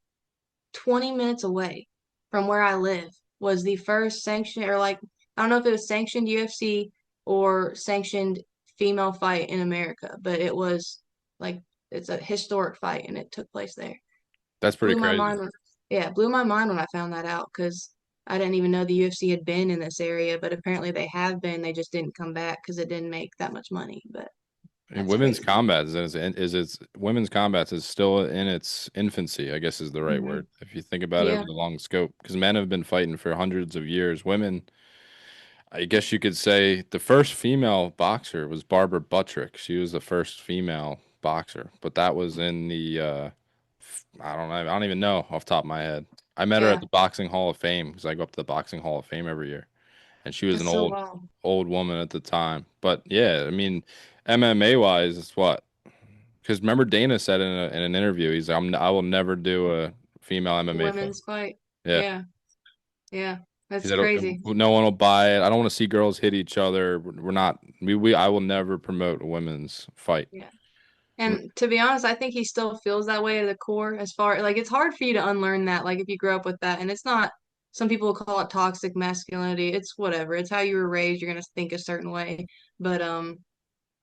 S3: 20 minutes away from where I live, was the first sanctioned, or like, I don't know if it was sanctioned UFC or sanctioned female fight in America, but it was like, it's a historic fight and it took place there.
S2: That's pretty
S3: Blew my
S2: crazy.
S3: mind. Yeah, it blew my mind when I found that out because I didn't even know the UFC had been in this area, but apparently they have been. They just didn't come back because it didn't make that much money. But
S2: And
S3: that's
S2: women's
S3: crazy.
S2: combat is its women's combat is still in its infancy, I guess is the right
S3: Hmm.
S2: word. If you think about it
S3: Yeah,
S2: over the long scope, because men have been fighting for hundreds of years. Women, I guess you could say the first female boxer was Barbara Buttrick. She was the first female boxer, but that was in the I don't know, I don't even know off the top of my head. I met her at
S3: yeah,
S2: the Boxing Hall of Fame because I go up to the Boxing Hall of Fame every year, and she was an
S3: that's so wild.
S2: old woman at the time. But yeah, I mean, MMA wise, it's what? Because remember Dana said in an interview, he's like, I will never do a female MMA fight.
S3: Women's fight.
S2: Yeah.
S3: Yeah, yeah,
S2: He
S3: that's
S2: said,
S3: crazy.
S2: no one will buy it. I don't want to see girls hit each other. We're not, I will never promote a women's fight.
S3: Yeah. And to be honest, I think he still feels that way to the core as far like it's hard for you to unlearn that, like if you grew up with that. And it's not, some people call it toxic masculinity. It's whatever. It's how you were raised. You're gonna think a certain way. But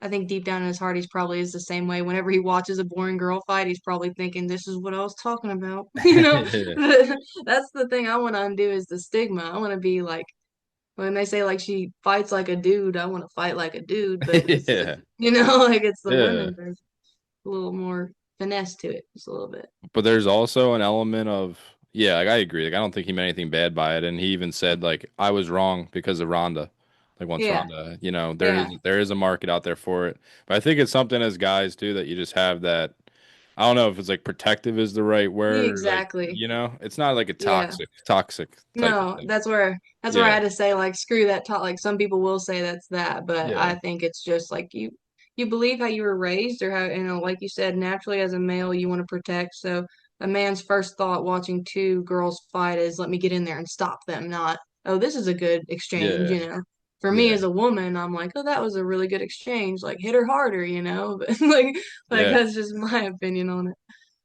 S3: I think deep down in his heart he's probably is the same way. Whenever he watches a boring girl fight, he's probably thinking, this is what I was talking about. You know?
S2: Yeah.
S3: That's the thing I want to undo is the stigma. I want to be like when they say like she fights like a dude, I want to fight like a dude, but it's the
S2: Yeah.
S3: like it's the
S2: Yeah.
S3: women. There's a little more finesse to it, just a little bit.
S2: But there's also an element of, yeah, like I agree. Like I don't think he meant anything bad by it. And he even said like I was wrong because of Rhonda. Like once
S3: Yeah,
S2: Rhonda, there
S3: yeah,
S2: is a market out there for it. But I think it's something as guys too that you just have that, I don't know if it's like protective is the right
S3: yeah,
S2: word or like,
S3: exactly.
S2: it's not like a
S3: Yeah.
S2: toxic type of
S3: No,
S2: thing.
S3: that's where I
S2: Yeah.
S3: had to say like screw that talk. Like some people will say that's that, but I
S2: Yeah.
S3: think it's just like you believe how you were raised or how like you said naturally as a male you want to protect. So a man's first thought watching two girls fight is let me get in there and stop them, not oh this is a good exchange,
S2: Yeah.
S3: For me
S2: Yeah.
S3: as a woman, I'm like, oh that was a really good exchange, like hit her harder, But like
S2: Yeah.
S3: that's just my opinion on it.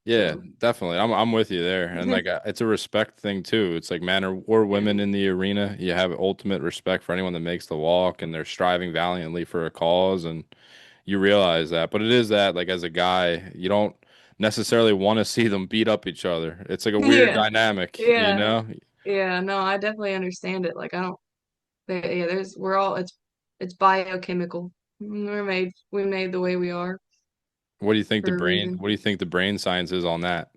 S2: Yeah,
S3: So
S2: definitely. I'm with you there. And like it's a respect thing too. It's like man or women in the arena, you have ultimate respect for anyone that makes the walk and they're striving valiantly for a cause and you realize that. But it is that like as a guy, you don't necessarily want to see them beat up each other. It's like a weird
S3: yeah,
S2: dynamic, you
S3: yeah.
S2: know?
S3: Yeah, no, I definitely understand it. Like I don't yeah, we're all it's biochemical. We made the way we are for a reason.
S2: What do you think the brain science is on that?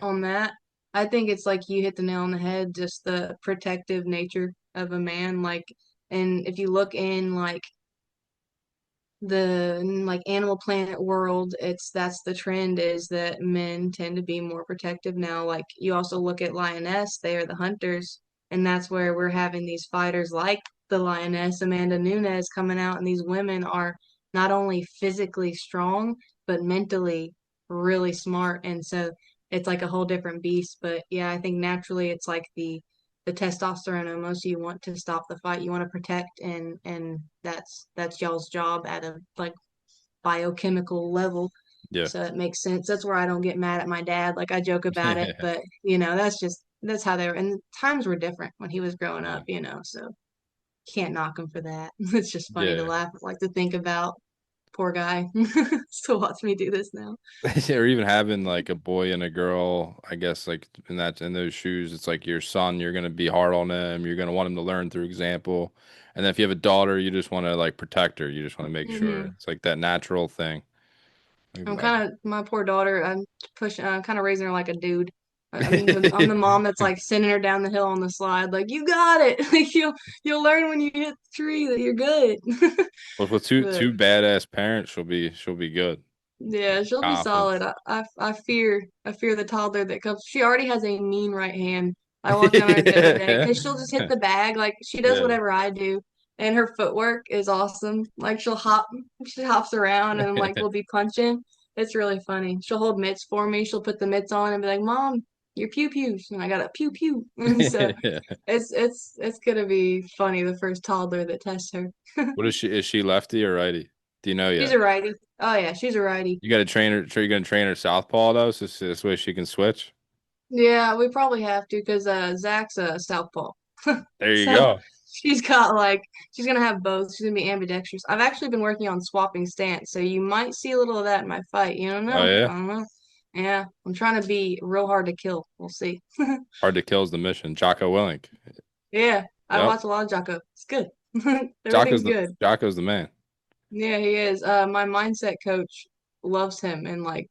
S3: On that, I think it's like you hit the nail on the head, just the protective nature of a man. Like, and if you look in the like Animal Planet world, it's that's the trend is that men tend to be more protective now. Like you also look at Lioness, they are the hunters, and that's where we're having these fighters like the Lioness, Amanda Nunes coming out, and these women are not only physically strong, but mentally really smart. And so it's like a whole different beast. But yeah, I think naturally it's like the testosterone almost you want to stop the fight you want to protect and that's y'all's job at a like biochemical level
S2: Yeah.
S3: so it makes sense. That's where I don't get mad at my dad, like I joke about it, but that's how they were, and times were different when he was growing
S2: Yeah.
S3: up, so can't knock him for that. It's just funny to
S2: Yeah.
S3: laugh like to think about poor guy still watch me do this now.
S2: Or even having like a boy and a girl, I guess like in those shoes, it's like your son, you're gonna be hard on him, you're gonna want him to learn through example. And then if you have a daughter, you just want to like protect her. You just want to make sure
S3: Hmm.
S2: it's like that natural thing.
S3: I'm
S2: Like,
S3: kind of my poor daughter. I'm kind of raising her like a dude. I'm the mom that's like sending her down the hill on the slide. Like you got it. Like you'll learn when you hit the tree that you're good.
S2: but with
S3: But
S2: two badass parents, she'll be good.
S3: yeah, she'll be solid.
S2: Confidence.
S3: I fear the toddler that comes. She already has a mean right hand. I walked on her the other day because she'll just hit the bag like she does
S2: Yeah.
S3: whatever I do, and her footwork is awesome. Like she hops around and like we'll be punching. It's really funny. She'll hold mitts for me. She'll put the mitts on and be like, "Mom, your pew pews," and I got a pew pew. And so it's gonna be funny the first toddler that tests her.
S2: What is she? Is she lefty or righty? Do you know
S3: She's
S2: yet?
S3: a righty. Oh yeah, she's a righty.
S2: You got to train her. So you're gonna train her southpaw though, so this way she can switch.
S3: Yeah, we probably have to because Zach's a southpaw.
S2: There you
S3: So
S2: go.
S3: she's got like she's gonna have both. She's gonna be ambidextrous. I've actually been working on swapping stance, so you might see a little of that in my fight. You don't
S2: Oh
S3: know. I
S2: yeah.
S3: don't know. Yeah, I'm trying to be real hard to kill. We'll see.
S2: Hard to kill is the mission. Jocko Willink.
S3: Yeah, I
S2: Yep.
S3: watch a lot of Jocko. It's good. Everything's good.
S2: Jocko's the man.
S3: Yeah, he is. My mindset coach loves him and like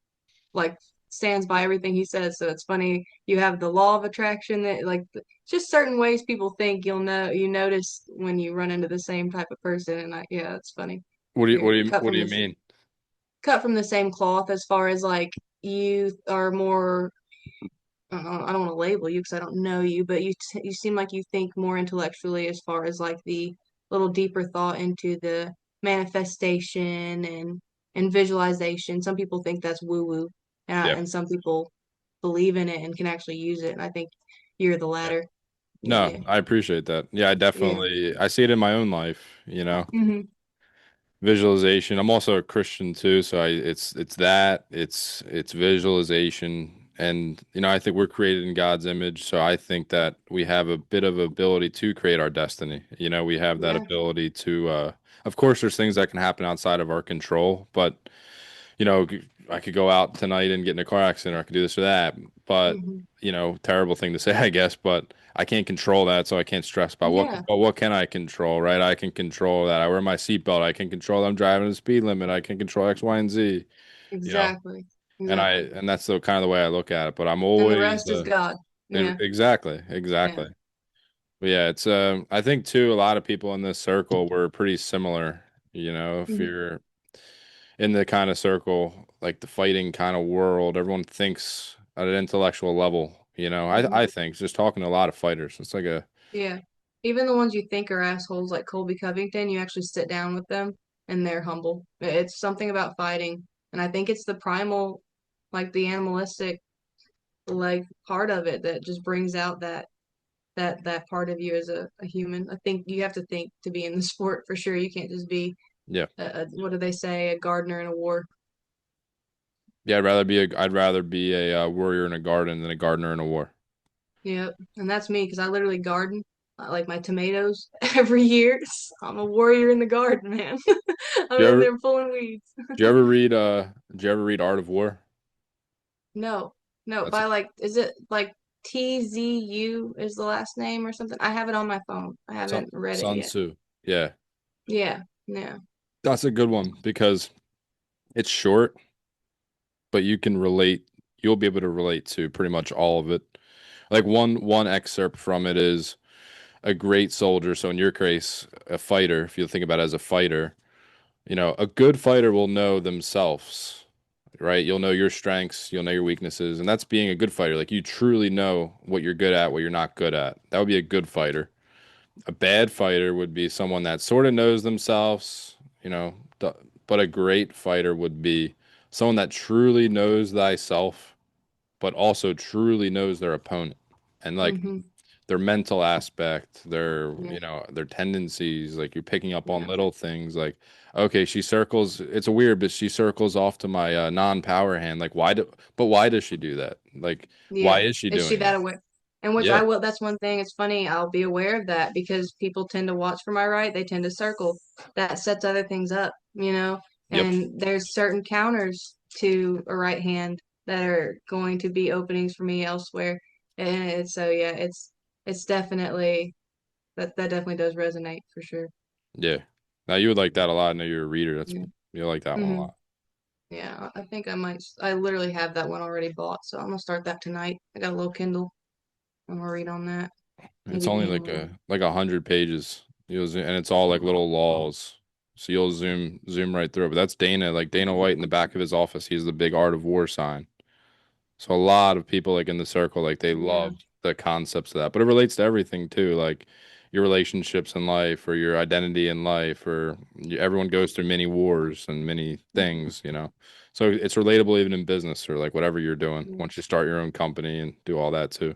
S3: stands by everything he says. So it's funny. You have the law of attraction that just certain ways people think you notice when you run into the same type of person. And yeah, it's funny. You're
S2: What do you mean?
S3: cut from the same cloth as far as like you are more. I don't want to label you because I don't know you, but you seem like you think more intellectually as far as like the little deeper thought into the manifestation and visualization. Some people think that's woo woo,
S2: Yeah.
S3: and some people believe in it and can actually use it. And I think you're the
S2: Yeah.
S3: latter.
S2: No,
S3: Yeah,
S2: I appreciate that. Yeah, I
S3: yeah.
S2: definitely I see it in my own life, you know.
S3: Hmm.
S2: Visualization. I'm also a Christian too, so it's that, it's visualization. And I think we're created in God's image, so I think that we have a bit of ability to create our destiny. We have that
S3: Yeah.
S2: ability to of course there's things that can happen outside of our control, but I could go out tonight and get in a car accident, or I could do this or that. But,
S3: Hmm.
S2: terrible thing to say, I guess, but I can't control that, so I can't stress about
S3: Yeah.
S2: what can I control, right? I can control that I wear my seatbelt. I can control that I'm driving the speed limit. I can control X, Y, and Z, you know.
S3: Exactly.
S2: And
S3: Exactly.
S2: that's the kind of the way I look at it. But I'm
S3: And the
S2: always
S3: rest is God. Yeah.
S2: exactly,
S3: Yeah.
S2: exactly. But yeah, it's I think too a lot of people in this circle were pretty similar. If
S3: Hmm.
S2: you're in the kind of circle, like the fighting kind of world, everyone thinks at an intellectual level.
S3: Hmm.
S2: I think just talking to a lot of fighters, it's like a
S3: Yeah. Even the ones you think are assholes, like Colby Covington, you actually sit down with them and they're humble. It's something about fighting. And I think it's the primal, like the animalistic, like part of it that just brings out that part of you as a human. I think you have to think to be in the sport for sure. You can't just be
S2: yeah,
S3: what do they say, a gardener in a war.
S2: yeah. I'd rather be a warrior in a garden than a gardener in a war.
S3: Yep. And that's me because I literally garden like my tomatoes every year. I'm a warrior in the garden, man. I'm
S2: Did you
S3: in
S2: ever
S3: there pulling weeds.
S2: did you ever read Art of War?
S3: No, no,
S2: That's
S3: by like, is it like TZU is the last name or something? I have it on my phone. I haven't read it
S2: Sun
S3: yet.
S2: Tzu. Yeah,
S3: Yeah, yeah.
S2: that's a good one because it's short, but you can relate. You'll be able to relate to pretty much all of it. Like one excerpt from it is a great soldier. So in your case, a fighter, if you think about it as a fighter, a good fighter will know themselves, right? You'll know your strengths, you'll know your weaknesses, and that's being a good fighter. Like you truly know what you're good at, what you're not good at. That would be a good fighter. A bad fighter would be someone that sort of knows themselves, but a great fighter would be someone that truly knows thyself, but also truly knows their opponent. And like
S3: Mm-hmm.
S2: their mental aspect,
S3: Yeah,
S2: their tendencies, like you're picking up on
S3: yeah,
S2: little things like, okay, she circles, it's a weird, but she circles off to my non-power hand. Like why does she do that? Like, why
S3: yeah.
S2: is she
S3: Is she
S2: doing
S3: that
S2: that?
S3: aware? And which I
S2: Yeah.
S3: will, that's one thing. It's funny. I'll be aware of that because people tend to watch for my right. They tend to circle. That sets other things up, you know?
S2: Yep.
S3: And there's certain counters to a right hand that are going to be openings for me elsewhere. And so, yeah, it's definitely, that definitely does resonate for sure.
S2: Yeah. Now you would like that a lot. I know you're a reader.
S3: Yeah.
S2: You'll like that one a
S3: Hmm.
S2: lot.
S3: Yeah, I think I might. I literally have that one already bought, so I'm gonna start that tonight. I got a little Kindle. I'm gonna read on that.
S2: It's
S3: Maybe
S2: only
S3: in the morning.
S2: like 100 pages. And it's all like little laws. So you'll zoom right through it. But that's Dana, like Dana White in the back of his office. He's the big Art of War sign. So a lot of people like in the circle, like they
S3: Yeah.
S2: love the concepts of that. But it relates to everything too, like your relationships in life or your identity in life, or everyone goes through many wars and many things. So it's relatable even in business or like whatever you're doing
S3: Yeah.
S2: once you start your own company and do all that too.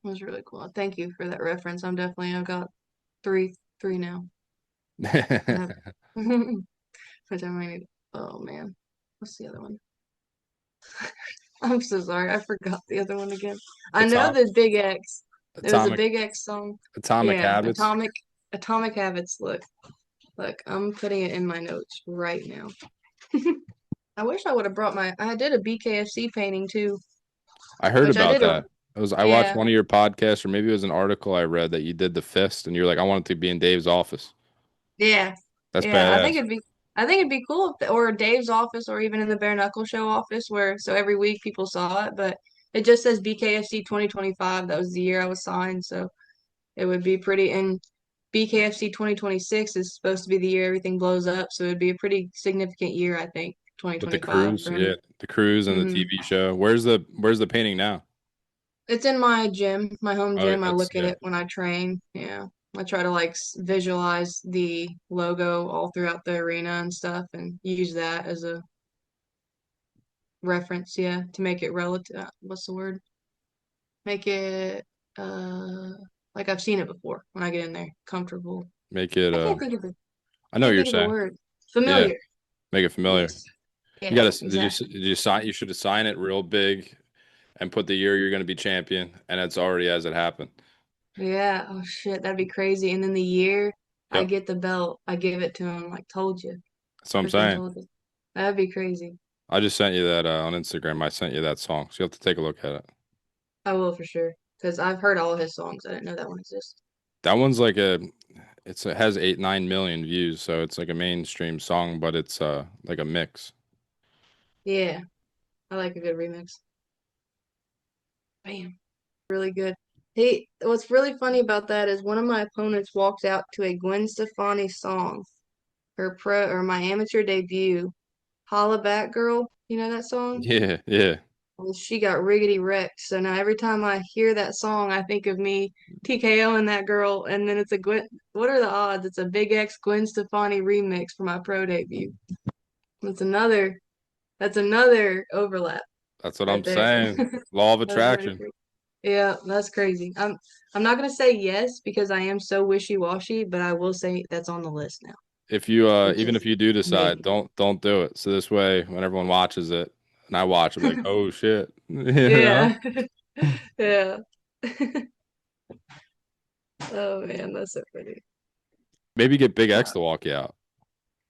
S3: It was really cool. Thank you for that reference. I've got three now. I have, which I might need. Oh man, what's the other one? I'm so sorry. I forgot the other one again. I know
S2: Atom
S3: the Big X. There was a
S2: atomic
S3: Big X song.
S2: atomic
S3: Yeah,
S2: habits.
S3: Atomic Habits. Look, I'm putting it in my notes right now. I wish I would have brought my. I did a BKFC painting too,
S2: I heard
S3: which I
S2: about
S3: did a.
S2: that. I watched
S3: Yeah,
S2: one of your podcasts, or maybe it was an article I read that you did the fist, and you're like, I want it to be in Dave's office.
S3: yeah,
S2: That's
S3: yeah.
S2: badass.
S3: I think it'd be cool or Dave's office, or even in the Bare Knuckle Show office, where so every week people saw it, but it just says BKFC 2025. That was the year I was signed, so it would be pretty. And BKFC 2026 is supposed to be the year everything blows up, so it'd be a pretty significant year, I think.
S2: With the
S3: 2025
S2: cruise,
S3: for him.
S2: yeah, the cruise and the
S3: Hmm.
S2: TV show. Where's the painting now?
S3: It's in my gym, my home
S2: Oh,
S3: gym. I
S2: that's
S3: look at
S2: yeah.
S3: it when I train. Yeah. I try to like visualize the logo all throughout the arena and stuff and use that as a reference, yeah, to make it relative. What's the word? Make it uh like I've seen it before when I get in there, comfortable.
S2: Make it
S3: I can't think of the
S2: I know what
S3: can't
S2: you're
S3: think of the
S2: saying.
S3: word.
S2: Yeah,
S3: Familiar.
S2: make it familiar.
S3: Yes.
S2: You
S3: Yeah,
S2: gotta
S3: exactly.
S2: did you sign you should have signed it real big and put the year you're gonna be champion, and it's already as it happened.
S3: Yeah. Oh shit, that'd be crazy. And then the year I
S2: Yep.
S3: get the belt, I give it to him. Like, told you.
S2: That's what I'm
S3: Freaking
S2: saying.
S3: told you. That'd be crazy.
S2: I just sent you that on Instagram. I sent you that song, so you have to take a look at it.
S3: I will for sure. Because I've heard all of his songs. I didn't know that one exists.
S2: That one's like it has 8-9 million views, so it's like a mainstream song, but it's like a mix.
S3: Yeah. I like a good remix. Bam. Really good. Hey, what's really funny about that is one of my opponents walked out to a Gwen Stefani song, her pro or my amateur debut, Holla Back Girl. You know that song?
S2: Yeah, yeah.
S3: Well, she got riggedy wrecked. So now every time I hear that song, I think of me TKOing that girl, and then it's a Gwen. What are the odds? It's a Big X Gwen Stefani remix for my pro debut. That's another. That's another overlap
S2: That's what
S3: right
S2: I'm
S3: there.
S2: saying. Law of
S3: That's very
S2: attraction.
S3: crazy. Yeah, that's crazy. I'm not gonna say yes because I am so wishy-washy, but I will say that's on the list now.
S2: If you
S3: It's
S2: even
S3: just
S2: if you do decide,
S3: maybe.
S2: don't do it. So this way, when everyone watches it and I watch, I'm like, oh shit, you know?
S3: Yeah. Yeah. Oh man, that's so funny.
S2: Maybe get Big X
S3: Uh,
S2: to walk you out.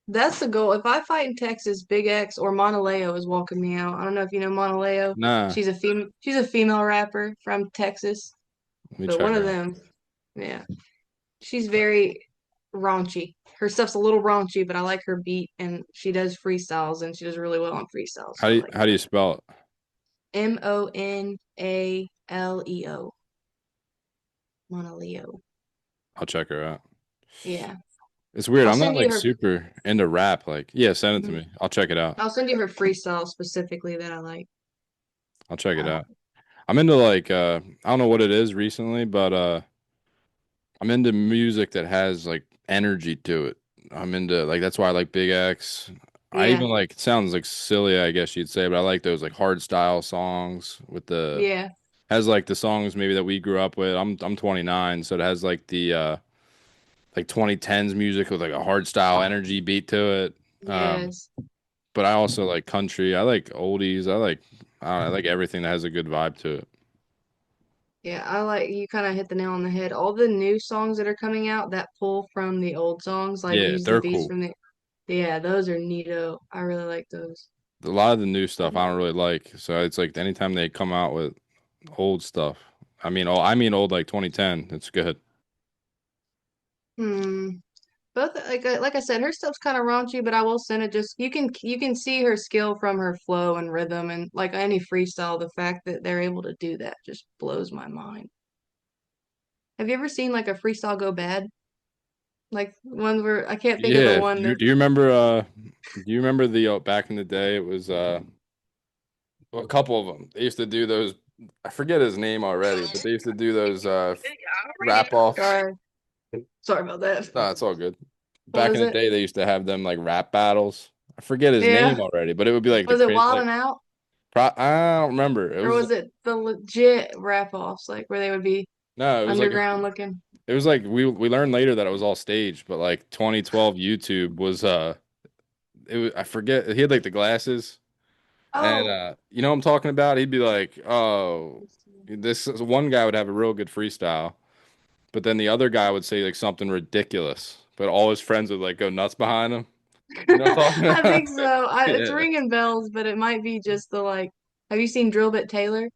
S3: That's the goal. If I fight in Texas, Big X or Monaleo is walking me out. I don't know if you know Monaleo.
S2: Nah,
S3: She's a female rapper from Texas,
S2: let me
S3: but
S2: check
S3: one of
S2: her out.
S3: them, yeah. She's very raunchy. Her stuff's a little raunchy, but I like her beat and she does freestyles and she does really well on freestyles, so I like
S2: How do you spell it?
S3: Monaleo. Monaleo.
S2: I'll check her out.
S3: Yeah.
S2: It's weird.
S3: I'll
S2: I'm not
S3: send you
S2: like
S3: her
S2: super into rap. Like, yeah, send it to
S3: mhm.
S2: me. I'll check it out.
S3: I'll send you her freestyle specifically that I like.
S2: I'll check it
S3: Uh,
S2: out. I'm into like I don't know what it is recently, but I'm into music that has like energy to it. I'm into like that's why I like Big X. I
S3: yeah.
S2: even like it sounds like silly, I guess you'd say, but I like those like hard style songs with the
S3: Yeah.
S2: has like the songs maybe that we grew up with. I'm 29, so it has like the like 2010s music with like a hard style energy beat to it.
S3: Yes.
S2: But I also like country. I like oldies. I don't know, I like everything that has a good vibe to it.
S3: Yeah, I like you kind of hit the nail on the head. All the new songs that are coming out that pull from the old songs, like
S2: Yeah,
S3: use the
S2: they're
S3: beats
S2: cool.
S3: from the yeah, those are neato. I really like those.
S2: A lot of the new stuff I don't really like. So it's like anytime they come out with old stuff. I mean old like 2010. It's good.
S3: Hmm. Both like I said, her stuff's kind of raunchy, but I will send it. Just you can see her skill from her flow and rhythm, and like any freestyle, the fact that they're able to do that just blows my mind. Have you ever seen like a freestyle go bad? Like one where I can't think of the
S2: Yeah.
S3: one that
S2: Do you remember do you remember the back in the day it was a couple of them. They used to do those I forget his name already, but they used to do those rap offs.
S3: sorry sorry about that.
S2: No, it's all good.
S3: What
S2: Back in
S3: was
S2: the
S3: it?
S2: day they used to have them like rap battles. I forget his name
S3: Yeah.
S2: already, but it would be like the
S3: Was it
S2: crazy
S3: Wild
S2: like
S3: and Out?
S2: I don't remember. It
S3: Or
S2: was
S3: was it the legit rap offs, like where they would be
S2: no, it was like
S3: underground looking?
S2: it was like we learned later that it was all staged, but like 2012 YouTube was it was I forget he had like the glasses and
S3: Oh.
S2: you know what I'm talking about? He'd be like, "Oh, this one guy would have a real good freestyle, but then the other guy would say like something ridiculous, but all his friends would like go nuts behind him." You know what I'm talking
S3: I
S2: about?
S3: think so. It's
S2: Yeah.
S3: ringing bells, but it might be just the like. Have you seen Drill Bit Taylor?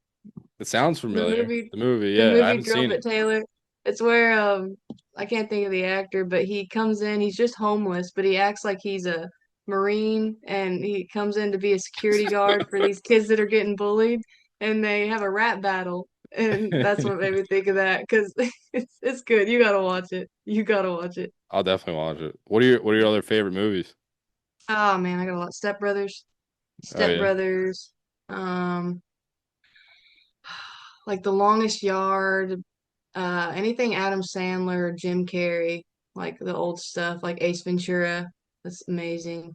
S2: It sounds
S3: The
S2: familiar.
S3: movie,
S2: The movie,
S3: the
S2: yeah, I
S3: movie
S2: haven't
S3: Drill
S2: seen
S3: Bit
S2: it.
S3: Taylor. It's where I can't think of the actor, but he comes in. He's just homeless, but he acts like he's a Marine, and he comes in to be a security guard for these kids that are getting bullied, and they have a rap battle, and that's what made me think of that because it's good. You gotta watch it. You gotta watch it.
S2: I'll definitely watch it. What are your other favorite movies?
S3: Oh man, I got a lot. Step Brothers.
S2: Oh
S3: Step
S2: yeah.
S3: Brothers. Um, like The Longest Yard, anything Adam Sandler, Jim Carrey, like the old stuff, like Ace Ventura. That's amazing.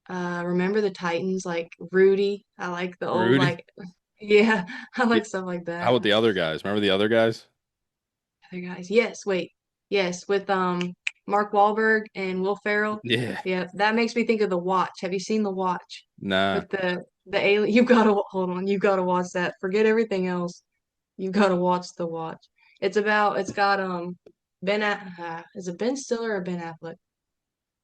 S3: Remember the Titans, like Rudy. I like the old,
S2: Rudy?
S3: like, yeah, I
S2: Yeah.
S3: like stuff like
S2: How
S3: that.
S2: about the other guys? Remember the other guys?
S3: Other guys, yes, wait, yes, with Mark Wahlberg and Will Ferrell.
S2: Yeah.
S3: Yeah, that makes me think of The Watch. Have you seen The Watch
S2: Nah.
S3: with the alien? You gotta hold on. You gotta watch that. Forget everything else. You gotta watch The Watch. It's got is it Ben Stiller or Ben Affleck?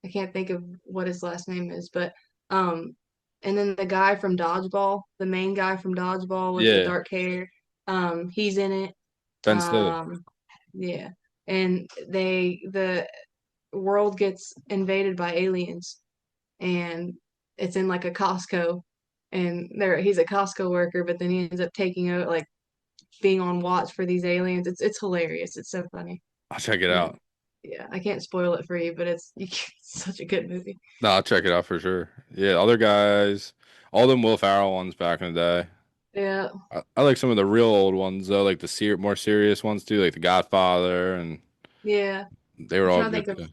S3: I can't think of what his last name is, but um, and then the guy from Dodgeball, the main guy from Dodgeball with the
S2: Yeah.
S3: dark hair, he's in it.
S2: Ben Stiller.
S3: Um, yeah, and the world gets invaded by aliens, and it's in like a Costco, and he's a Costco worker, but then he ends up taking out like being on watch for these aliens. It's hilarious. It's so funny.
S2: I'll check it
S3: Yeah,
S2: out.
S3: yeah. I can't spoil it for you, but it's such a good movie.
S2: No, I'll check it out for sure. Yeah, other guys, all them Will Ferrell ones back in the day.
S3: Yeah,
S2: I like some of the real old ones though, like the more serious ones too, like The Godfather, and
S3: yeah.
S2: they were
S3: I'm
S2: all
S3: trying to
S2: good
S3: think of
S2: too.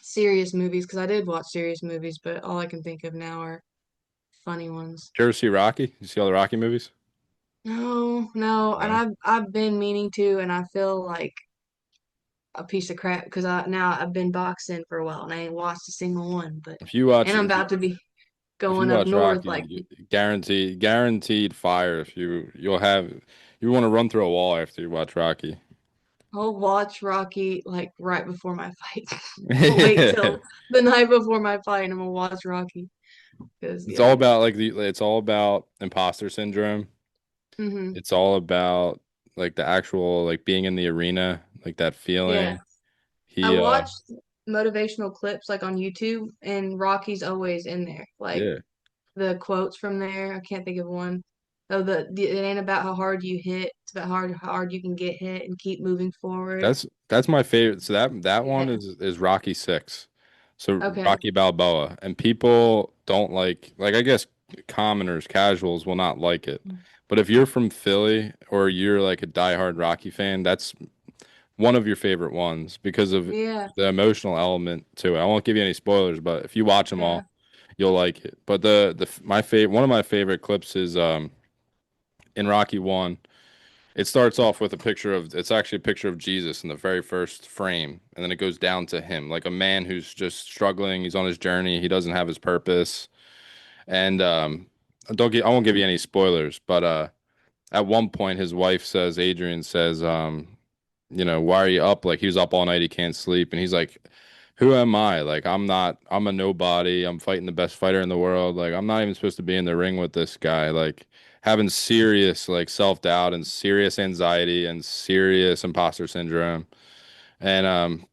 S3: serious movies because I did watch serious movies, but all I can think of now are funny ones.
S2: Did you ever see Rocky? You see all the Rocky movies?
S3: No, no, and
S2: No.
S3: I've been meaning to, and I feel like a piece of crap because I've been boxing for a while and I ain't watched a single one, but
S2: If you watch
S3: and I'm
S2: if you
S3: about to be
S2: if you
S3: going up
S2: watch
S3: north
S2: Rocky,
S3: like
S2: guaranteed fire. If you'll have you want to run through a wall after you watch Rocky.
S3: I'll watch Rocky like right before my fight. I'll wait till the night before my fight and I'm gonna watch Rocky because
S2: It's all
S3: yeah.
S2: about it's all about imposter syndrome.
S3: Hmm.
S2: It's all about like the actual like being in the arena, like that
S3: Yeah.
S2: feeling.
S3: I
S2: He
S3: watched motivational clips like on YouTube and Rocky's always in there. Like
S2: yeah.
S3: the quotes from there. I can't think of one. Oh, it ain't about how hard you hit. It's about how hard you can get hit and keep moving forward.
S2: That's my favorite. So that one
S3: Yeah.
S2: is Rocky 6. So
S3: Okay.
S2: Rocky Balboa. And people don't like I guess commoners, casuals will not like it. But if you're from Philly or you're like a diehard Rocky fan, that's one of your favorite ones because of
S3: Yeah.
S2: the emotional element to it. I won't give you any spoilers, but if you watch them
S3: Yeah.
S2: all, you'll like it. But my favorite one of my favorite clips is in Rocky 1. It starts off with it's actually a picture of Jesus in the very first frame, and then it goes down to him, like a man who's just struggling. He's on his journey. He doesn't have his purpose. And I won't give you any spoilers, but at one point his wife says, Adrian says, why are you up? Like he was up all night, he can't sleep, and he's like, who am I? Like I'm a nobody. I'm fighting the best fighter in the world. Like I'm not even supposed to be in the ring with this guy. Like having serious like self-doubt and serious anxiety and serious imposter syndrome. And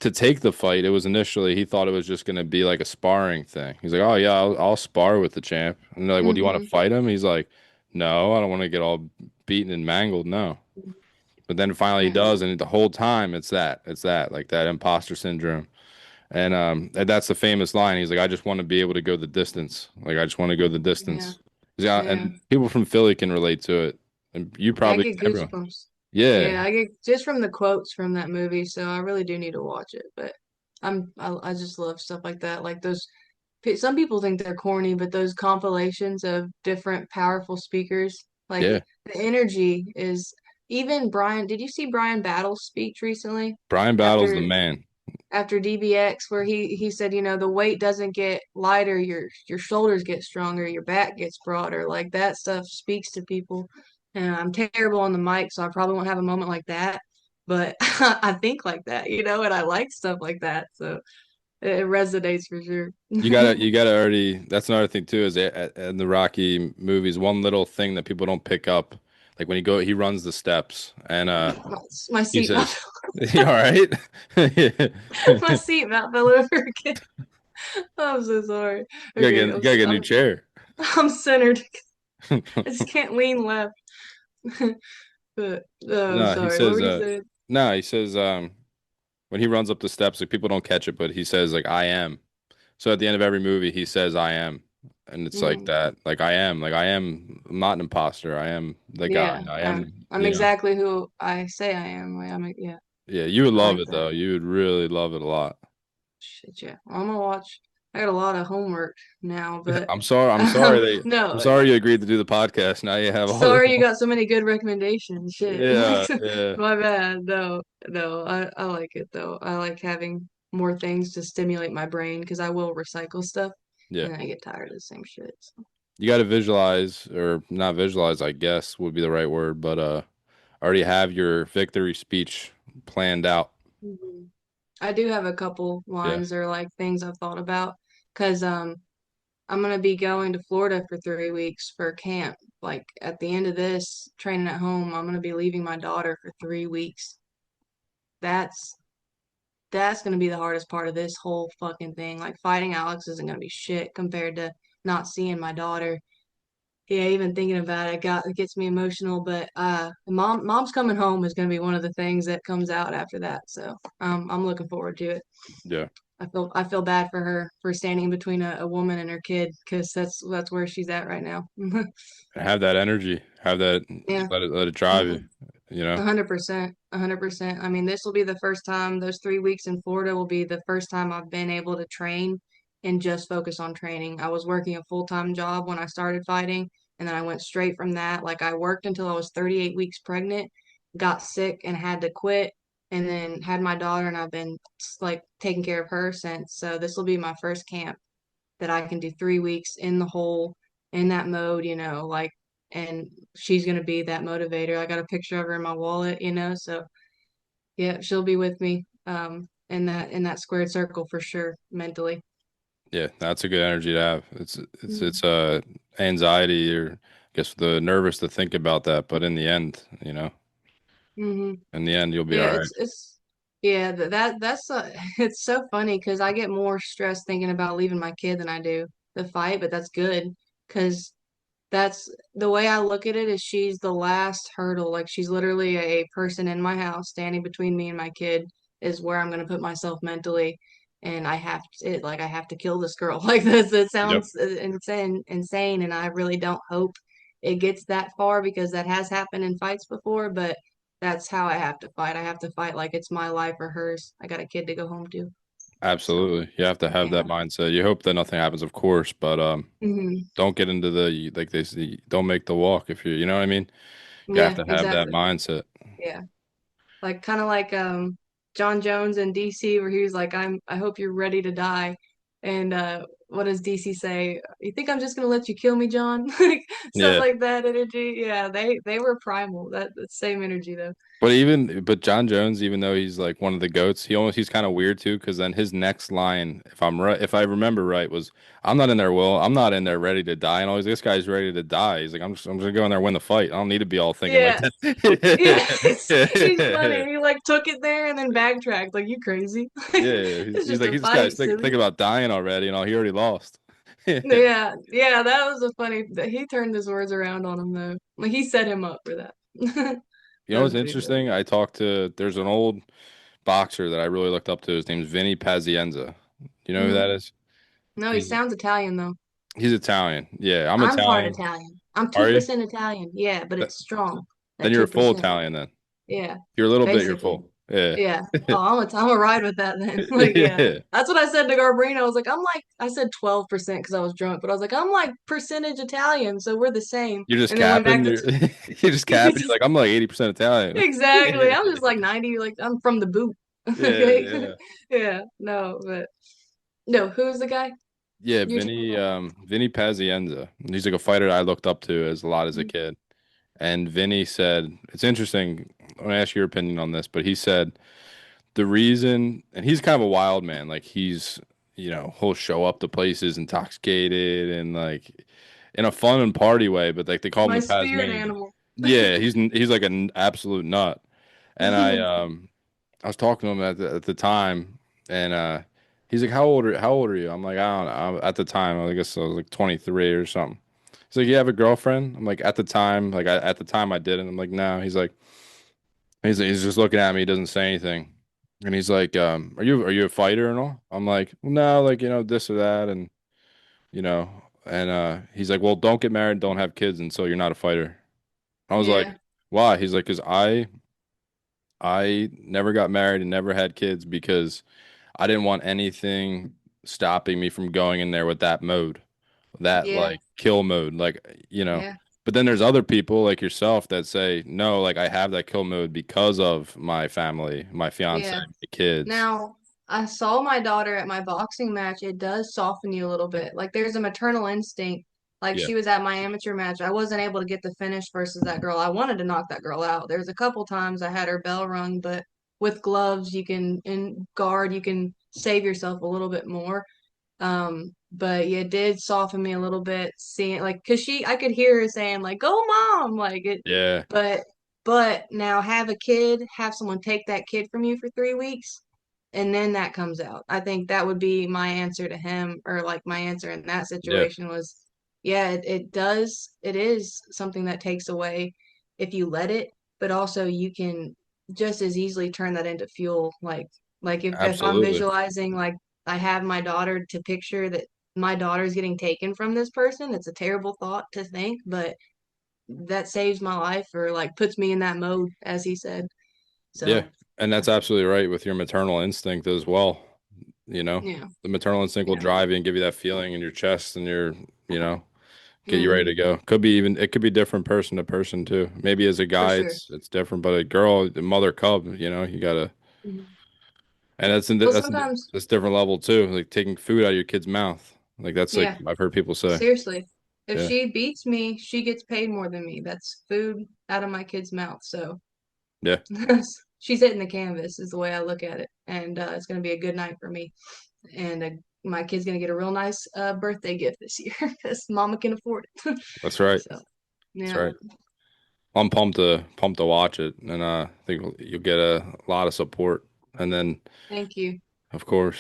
S2: to take the fight, it was initially he thought it was just gonna be like a sparring thing. He's like, "Oh yeah, I'll spar with the champ." And they're like, "Well, do you want
S3: Hmm.
S2: to fight him?" He's like, "No, I don't want to get all beaten and mangled. No." But then finally he
S3: Yeah.
S2: does, and the whole time it's that like that imposter syndrome. And that's the famous line. He's like, I just want to be able to go the distance. Like I just want to go the
S3: Yeah.
S2: distance. Yeah,
S3: Yeah.
S2: and people from Philly can relate to it. And you
S3: Yeah. I
S2: probably
S3: get
S2: everyone.
S3: goosebumps.
S2: Yeah.
S3: Yeah, I get just from the quotes from that movie, so I really do need to watch it. But I just love stuff like that. Like those some people think they're corny, but those compilations of different powerful speakers, like
S2: Yeah.
S3: the energy is even Brian, did you see Brian Battle's speech recently
S2: Brian Battle's the
S3: after
S2: man.
S3: DBX where he said, the weight doesn't get lighter, your shoulders get stronger, your back gets broader. Like that stuff speaks to people. And I'm terrible on the mic, so I probably won't have a moment like that. But I think like that, and I like stuff like that. So it resonates for sure.
S2: You gotta already. That's another thing too. Is in the Rocky movies, one little thing that people don't pick up, like when he runs the steps, and
S3: My
S2: he
S3: seatbelt,
S2: says, "You all right?"
S3: my seatbelt fell over again. I'm so sorry. Okay,
S2: You gotta get a new chair.
S3: I'm centered. I just can't lean left. But oh,
S2: No, he
S3: sorry. What
S2: says,
S3: were you saying?
S2: no, he says, when he runs up the steps, like people don't catch it, but he says like I am. So at the end of every movie, he says I am, and it's like
S3: Mm,
S2: that, like I am. I'm not an imposter. I am the guy.
S3: yeah,
S2: I am.
S3: I'm exactly who I say I am. Like,
S2: Yeah. You would
S3: I
S2: love
S3: like
S2: it
S3: that.
S2: though. You would really love it a lot.
S3: Shit, yeah. I'm gonna watch. I got a lot of homework now, but
S2: I'm sorry I'm
S3: no,
S2: sorry you agreed to do the podcast. Now you have all this.
S3: sorry you got so many good recommendations. Shit.
S2: Yeah, yeah,
S3: My bad. No, no, I like it though. I like having more things to stimulate my brain because I will recycle stuff
S2: yeah.
S3: and then I get tired of the same shit. So.
S2: You got to visualize, or not visualize, I guess would be the right word, but already have your victory speech planned out.
S3: Mhm. I do have a couple
S2: Yeah,
S3: lines or like things I've thought about because I'm gonna be going to Florida for 3 weeks for camp. Like at the end of this training at home, I'm gonna be leaving my daughter for 3 weeks. That's that's gonna be the hardest part of this whole fucking thing. Like fighting Alex isn't gonna be shit compared to not seeing my daughter. Yeah, even thinking about it gets me emotional. But mom's coming home is gonna be one of the things that comes out after that. So I'm looking forward to it.
S2: yeah.
S3: I feel bad for her for standing between a woman and her kid because that's where she's at right now.
S2: Have that energy. Have that.
S3: Yeah.
S2: Let it drive you.
S3: Mhm.
S2: You know.
S3: 100%, 100%. I mean, this will be the first time, those 3 weeks in Florida will be the first time I've been able to train and just focus on training. I was working a full-time job when I started fighting, and then I went straight from that. Like, I worked until I was 38 weeks pregnant, got sick, and had to quit, and then had my daughter, and I've been like taking care of her since. So, this will be my first camp that I can do 3 weeks in the hole in that mode, like, and she's gonna be that motivator. I got a picture of her in my wallet. So yeah, she'll be with me in that squared circle for sure mentally.
S2: Yeah, that's a good energy to have.
S3: Mm-hmm.
S2: It's anxiety, or I guess the nervous to think about that, but in the end,
S3: Mm-hmm.
S2: in the end you'll be
S3: Yeah,
S2: all right.
S3: it's yeah, that's it's so funny because I get more stressed thinking about leaving my kid than I do the fight, but that's good because that's the way I look at it is she's the last hurdle. Like she's literally a person in my house standing between me and my kid is where I'm gonna put myself mentally. And I have to kill this girl. Like this, it
S2: Yep.
S3: sounds insane, and I really don't hope it gets that far because that has happened in fights before, but that's how I have to fight. I have to fight like it's my life or hers. I got a kid to go home to. So,
S2: Absolutely. You have to have
S3: yeah.
S2: that mindset. You hope that nothing happens, of course, but
S3: Hmm.
S2: don't get into the like they say, don't make the walk if you know what I mean? You have
S3: Yeah,
S2: to have that
S3: exactly.
S2: mindset.
S3: Yeah. Like kind of like John Jones in DC where he was like I hope you're ready to die. And what does DC say? You think I'm just gonna let you kill me, John? Like stuff
S2: Yeah.
S3: like that energy. Yeah, they were primal. That same energy though.
S2: But John Jones, even though he's like one of the goats, he's kind of weird too. Because then his next line, if I remember right, was I'm not in there. Well, I'm not in there ready to die. And always this guy's ready to die. He's like I'm just gonna go in there and win the fight. I don't need to be all thinking like
S3: Yeah. Yeah, he's funny.
S2: that.
S3: He like took it there and then backtracked. Like you crazy?
S2: Yeah,
S3: It's
S2: he's
S3: just
S2: like
S3: a
S2: he just guys
S3: fight, silly.
S2: think about dying already. He already lost.
S3: Yeah, yeah, that was a funny. He turned his words around on him though. Like he set him up for that.
S2: You know
S3: That was
S2: what's
S3: pretty funny.
S2: interesting? There's an old boxer that I really looked up to. His name's Vinny Pazienza. Do you know who
S3: Hmm.
S2: that is?
S3: No, he
S2: He's
S3: sounds Italian though.
S2: he's Italian. Yeah, I'm
S3: I'm part
S2: Italian.
S3: Italian. I'm
S2: Are you?
S3: 2% Italian. Yeah, but
S2: Th-
S3: it's strong.
S2: Then
S3: That
S2: you're a full
S3: 2%.
S2: Italian then.
S3: Yeah,
S2: You're a little bit, you're
S3: basically.
S2: full. Yeah.
S3: Yeah. Oh, I'm a ride with that then. Like, yeah.
S2: Yeah.
S3: That's what I said to Garbarino. I was like, I said 12% because I was drunk, but I was like, I'm like percentage Italian, so we're the same.
S2: You're just
S3: And then went back
S2: capping.
S3: to
S2: You're just capping. You're
S3: just
S2: like, I'm like 80% Italian.
S3: exactly. I'm just like 90, like I'm from the boot.
S2: Yeah,
S3: Okay.
S2: yeah.
S3: Yeah. No, but no, who's the guy
S2: Yeah,
S3: you're talking about?
S2: Vinny Pazienza. He's like a fighter I looked up to as a lot as a kid. And Vinny said, it's interesting. I want to ask your opinion on this, but he said the reason, and he's kind of a wild man. Like he'll show up to places intoxicated and like in a fun and party way, but like they call him
S3: My
S2: the
S3: spirit
S2: Tasmanian.
S3: animal.
S2: Yeah, he's like an absolute nut. And I was talking to him at the time, and he's like, how old are you?" I'm like, "I don't know." At the time, I guess I was like 23 or something. He's like, "You have a girlfriend?" I'm like, "At the time, at the time I didn't." I'm like, "No." He's just looking at me. He doesn't say anything, and he's like, are you a fighter and all?" I'm like, well, "No, like this or that," and you know, and he's like, "Well, don't get married, don't have kids, and so you're not a fighter." I was like,
S3: Yeah.
S2: "Why?" He's like, "Cause I never got married and never had kids because I didn't want anything stopping me from going in there with that mode, that
S3: Yeah,
S2: like kill mode, like,
S3: yeah,
S2: but then there's other people like yourself that say, no, like I have that kill mode because of my family, my fiance,
S3: yeah.
S2: my kids.
S3: Now, I saw my daughter at my boxing match. It does soften you a little bit. Like there's a maternal instinct. Like
S2: Yeah.
S3: she was at my amateur match. I wasn't able to get the finish versus that girl. I wanted to knock that girl out. There's a couple times I had her bell rung, but with gloves, you can, in guard, you can save yourself a little bit more. But yeah, it did soften me a little bit seeing like because I could hear her saying like "Go mom," like it.
S2: Yeah.
S3: But now have a kid, have someone take that kid from you for 3 weeks, and then that comes out. I think that would be my answer to him, or like my answer in that
S2: Yeah.
S3: situation was, yeah, it does. It is something that takes away if you let it, but also you can just as easily turn that into fuel. Like if I'm
S2: Absolutely.
S3: visualizing like I have my daughter to picture that my daughter's getting taken from this person. It's a terrible thought to think, but that saves my life or like puts me in that mode, as he said.
S2: Yeah.
S3: So,
S2: And that's absolutely right with your maternal instinct as well. You know,
S3: yeah,
S2: the maternal instinct will
S3: yeah.
S2: drive you and give you that feeling in your chest and you know, get you ready
S3: Hmm.
S2: to go. It could be different person to person too. Maybe as a
S3: For
S2: guy,
S3: sure.
S2: it's different, but a girl, the mother cub, you gotta,
S3: Mhm.
S2: and
S3: Well, sometimes,
S2: that's different level too. Like taking food out of your kid's mouth. Like that's like
S3: yeah,
S2: I've heard people say.
S3: seriously. If
S2: Yeah.
S3: she beats me, she gets paid more than me. That's food out of my kid's mouth. So
S2: Yeah.
S3: she's hitting the canvas, is the way I look at it. And it's going to be a good night for me. And my kid's going to get a real nice birthday gift this year because mama can afford it.
S2: That's right.
S3: So,
S2: That's
S3: yeah.
S2: right. I'm pumped to watch it, and I think you'll get a lot of support. And then,
S3: Thank you.
S2: of course,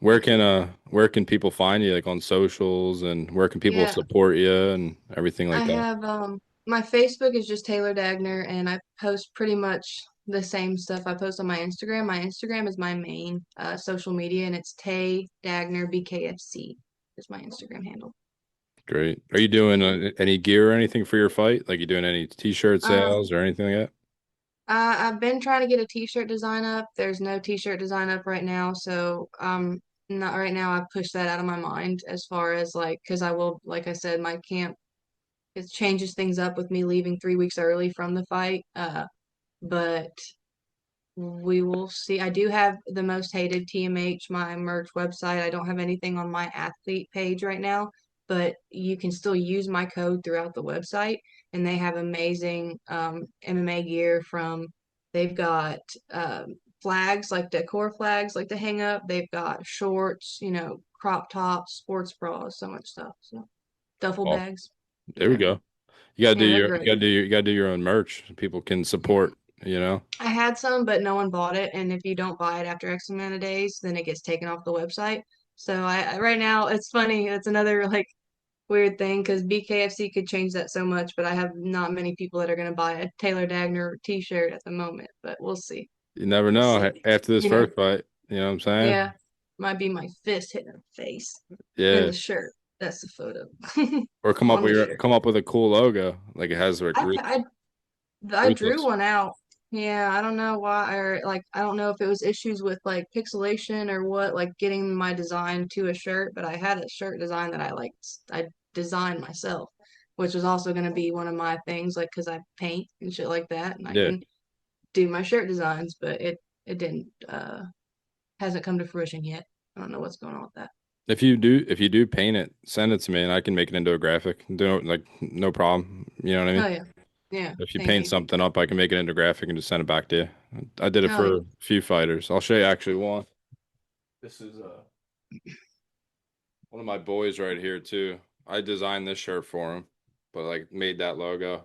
S2: where can people find you, like on socials, and where can people
S3: Yeah,
S2: support you and everything
S3: I
S2: like that?
S3: have my Facebook is just Taylor Dagner and I post pretty much the same stuff I post on my Instagram. My Instagram is my main social media and it's Tay Dagner BKFC is my Instagram handle.
S2: Great. Are you doing
S3: Yeah.
S2: any gear or anything for your fight? Like you doing any t-shirt
S3: Um
S2: sales or anything like that?
S3: I've been trying to get a t-shirt design up. There's no t-shirt design up right now, so not right now. I've pushed that out of my mind as far as like because I will like I said my camp it changes things up with me leaving 3 weeks early from the fight. But we will see. I do have the most hated TMH, my merch website. I don't have anything on my athlete page right now, but you can still use my code throughout the website. And they have amazing MMA gear from, they've got flags, like decor flags, like to hang up. They've got shorts, crop tops, sports bras, so much stuff. So duffel
S2: Well,
S3: bags.
S2: there we
S3: Yeah.
S2: go.
S3: Yeah, they're great.
S2: You gotta do your own merch so people can
S3: Yeah.
S2: support, you know?
S3: I had some, but no one bought it. And if you don't buy it after X amount of days, then it gets taken off the website. So right now it's funny. It's another like weird thing because BKFC could change that so much, but I have not many people that are going to buy a Taylor Dagner t-shirt at the moment. But we'll see.
S2: You never
S3: We'll
S2: know
S3: see.
S2: after this
S3: Yeah,
S2: first fight, you know what I'm saying?
S3: yeah. Might be my fist hitting her face and
S2: Yeah.
S3: the shirt. That's the photo
S2: Or
S3: on the shirt.
S2: come up with a cool logo. Like it has like
S3: I I I drew
S2: ruthless.
S3: one out. Yeah, I don't know why, or like I don't know if it was issues with like pixelation or what, like getting my design to a shirt, but I had a shirt design that I designed myself, which was also going to be one of my things, like because I paint and shit like that, and I
S2: Yeah.
S3: can do my shirt designs, but it didn't hasn't come to fruition yet. I don't know what's going on with that.
S2: If you do paint it, send it to me and I can make it into a graphic. Do like no problem. You know what I mean?
S3: Oh yeah, yeah.
S2: If you
S3: Thank
S2: paint
S3: you.
S2: something up, I can make it into a graphic and just send it back to you. I did it
S3: Oh
S2: for
S3: yeah.
S2: a few fighters. I'll show you actually one. This is one of my boys right here too. I designed this shirt for him, but like made that logo.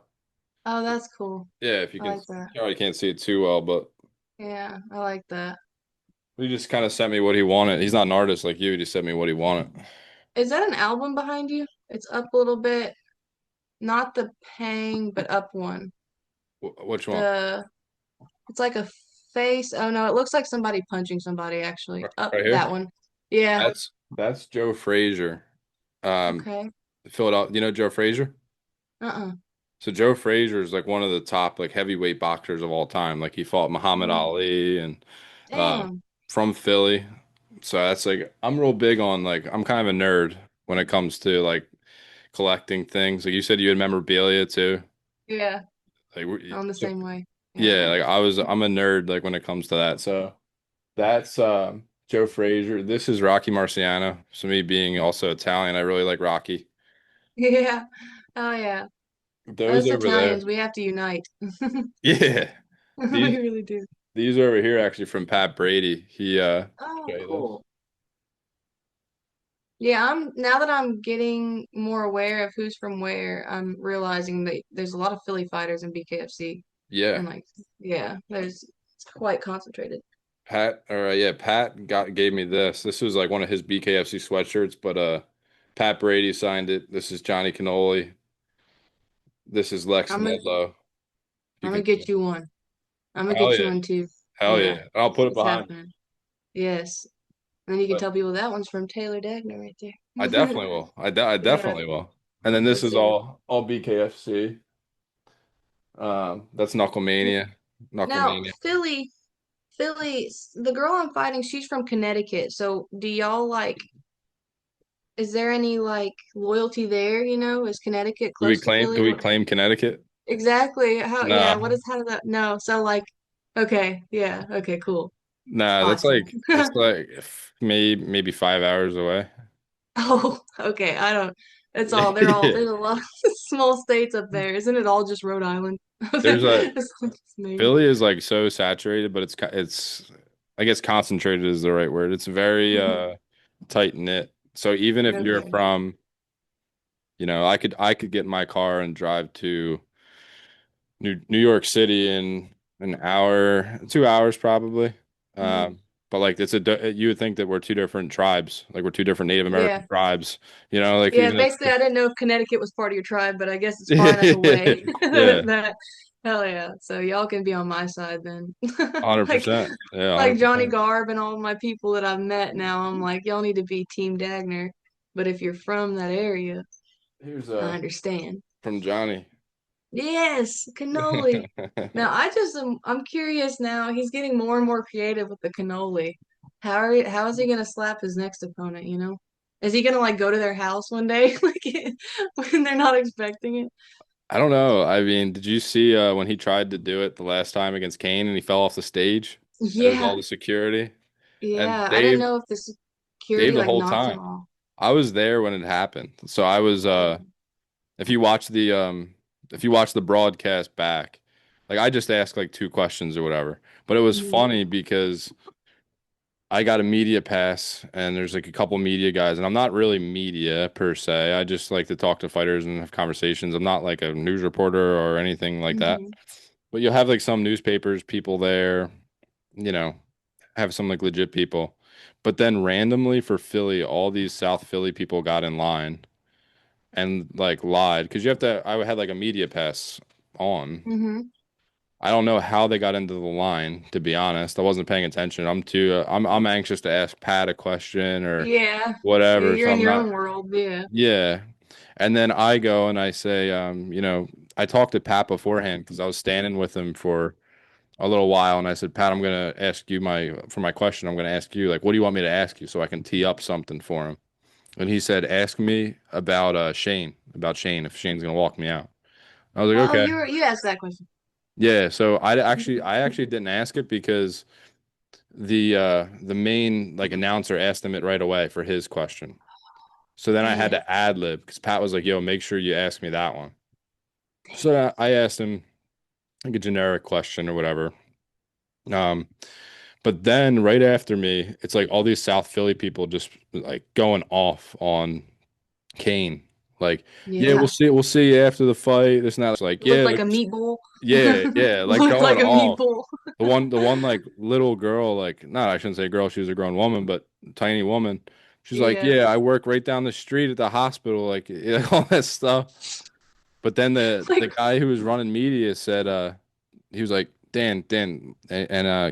S3: Oh, that's cool.
S2: Yeah, if you
S3: I
S2: can,
S3: like that.
S2: you probably can't see it too well, but
S3: Yeah, I like that.
S2: he just kind of sent me what he wanted. He's not an artist like you. He just sent me what he wanted.
S3: Is that an album behind you? It's up a little bit. Not the Pang, but up one.
S2: Which one?
S3: The it's like a face. Oh no, it looks like somebody punching somebody actually. Up
S2: Right here?
S3: that one. Yeah.
S2: That's Joe Frazier. Um,
S3: Okay.
S2: Philadelphia. You know Joe Frazier?
S3: Uh-uh.
S2: So Joe Frazier is like one of the top like heavyweight boxers of all time. Like he fought Muhammad
S3: Mm.
S2: Ali and uh
S3: Damn.
S2: from Philly, So that's like I'm real big on like I'm kind of a nerd when it comes to like collecting things. Like you said, you had memorabilia too.
S3: Yeah,
S2: Like
S3: I'm the same way. Yeah.
S2: yeah, like I'm a nerd like when it comes to that. So that's Joe Frazier. This is Rocky Marciano. So me being also Italian, I really like Rocky.
S3: Yeah. Oh yeah.
S2: Those
S3: Us
S2: over there.
S3: Italians, we have to unite.
S2: Yeah.
S3: We
S2: These
S3: really do.
S2: these are over here actually from Pat Brady. He
S3: Oh,
S2: show you this.
S3: cool. Yeah, I'm now that I'm getting more aware of who's from where, I'm realizing that there's a lot of Philly fighters in BKFC.
S2: Yeah.
S3: And like, yeah, there's it's quite concentrated.
S2: Pat or yeah, Pat gave me this. This was like one of his BKFC sweatshirts, but Pat Brady signed it. This is Johnny Cannoli. This is Lex
S3: I'm gonna
S2: Ludlow. You
S3: I'm
S2: can
S3: gonna get you one. I'm gonna
S2: hell
S3: get you
S2: yeah.
S3: one too.
S2: Hell
S3: Yeah,
S2: yeah. I'll put it
S3: it's
S2: behind.
S3: happening. Yes. And then you can
S2: But
S3: tell people that one's from Taylor Dagner right
S2: I
S3: there.
S2: definitely will. I
S3: Yeah,
S2: definitely will. And then this
S3: that's
S2: is
S3: it.
S2: all BKFC. That's Knucklemania.
S3: Now,
S2: Knucklemania.
S3: Philly, the girl I'm fighting, she's from Connecticut. So do y'all like, is there any like loyalty there, you know? Is Connecticut close to
S2: Do
S3: Philly?
S2: we
S3: What
S2: claim Connecticut?
S3: exactly? Yeah,
S2: Nah.
S3: how does that no. So like okay, yeah, okay, cool.
S2: Nah,
S3: Awesome.
S2: that's like maybe 5 hours away.
S3: Oh, okay. I don't it's all they're all
S2: Yeah.
S3: there's a lot of small states up there. Isn't it all just Rhode Island?
S2: There's a
S3: It's like it's Maine.
S2: Philly is like so saturated, but it's I guess concentrated is the right word. It's very
S3: Mhm.
S2: tight knit. So even if you're
S3: Okay.
S2: from, I could get in my car and drive to New York City in an hour, 2 hours probably.
S3: Mhm.
S2: But like you would think that we're two different tribes, like we're two different Native American
S3: Yeah.
S2: tribes, like
S3: Yeah,
S2: even if
S3: basically, I didn't know if Connecticut was part of your tribe, but I guess it's far enough away
S2: yeah,
S3: that hell yeah. So y'all can be on my side then. Like
S2: 100%. Yeah,
S3: like Johnny
S2: 100%.
S3: Garb and all my people that I've met now, I'm like, y'all need to be Team Dagner. But if you're from that area,
S2: Here's
S3: I understand.
S2: from Johnny.
S3: Yes, cannoli. Now I'm curious now. He's getting more and more creative with the cannoli. How is he gonna slap his next opponent, you know? Is he gonna like go to their house one day like when they're not expecting it?
S2: I don't know. I mean, did you see when he tried to do it the last time against Kane and he fell off the stage and it was all
S3: Yeah,
S2: the security and
S3: yeah. I didn't know if the
S2: Dave
S3: security
S2: the
S3: like
S2: whole
S3: knocked him
S2: time.
S3: off.
S2: I was there when it happened. So I was if you watch the broadcast back, like I just asked like two questions or whatever. But it was
S3: Mhm.
S2: funny because I got a media pass and there's like a couple media guys and I'm not really media per se. I just like to talk to fighters and have conversations. I'm not like a news reporter or anything like that.
S3: Mhm.
S2: But you'll have like some newspapers people there, you know, have some like legit people. But then randomly for Philly, all these South Philly people got in line and like lied because you have to. I had like a media pass on.
S3: Mhm.
S2: I don't know how they got into the line, to be honest. I wasn't paying attention. I'm anxious to ask Pat a question or
S3: Yeah.
S2: whatever,
S3: You're
S2: so
S3: in
S2: I'm
S3: your
S2: not.
S3: own world. Yeah.
S2: Yeah. And then I go and I say, I talked to Pat beforehand because I was standing with him for a little while, and I said, Pat, I'm gonna ask you for my question. I'm gonna ask you like, what do you want me to ask you so I can tee up something for him? And he said, ask me about Shane, if Shane's gonna walk me out. I was like,
S3: Oh,
S2: okay.
S3: you asked that question.
S2: Yeah, so I actually didn't ask it because the main like announcer asked him it right away for his question. So then I had
S3: Man.
S2: to ad lib because Pat was like, "Yo, make sure you ask me that one." So I asked him like a generic question or whatever. Um, but then right after me, it's like all these South Philly people just like going off on Kane. Like, yeah,
S3: Yeah.
S2: we'll see you after the fight. This and that. It's like,
S3: It looked
S2: yeah,
S3: like a meatball.
S2: yeah, like
S3: Looked
S2: going
S3: like a
S2: off.
S3: meatball.
S2: The one like little girl, like not I shouldn't say girl, she was a grown woman, but tiny woman. She's like,
S3: Yeah.
S2: yeah, I work right down the street at the hospital, like all that stuff. But then the
S3: Like
S2: guy who was running media said, he was like, Dan, and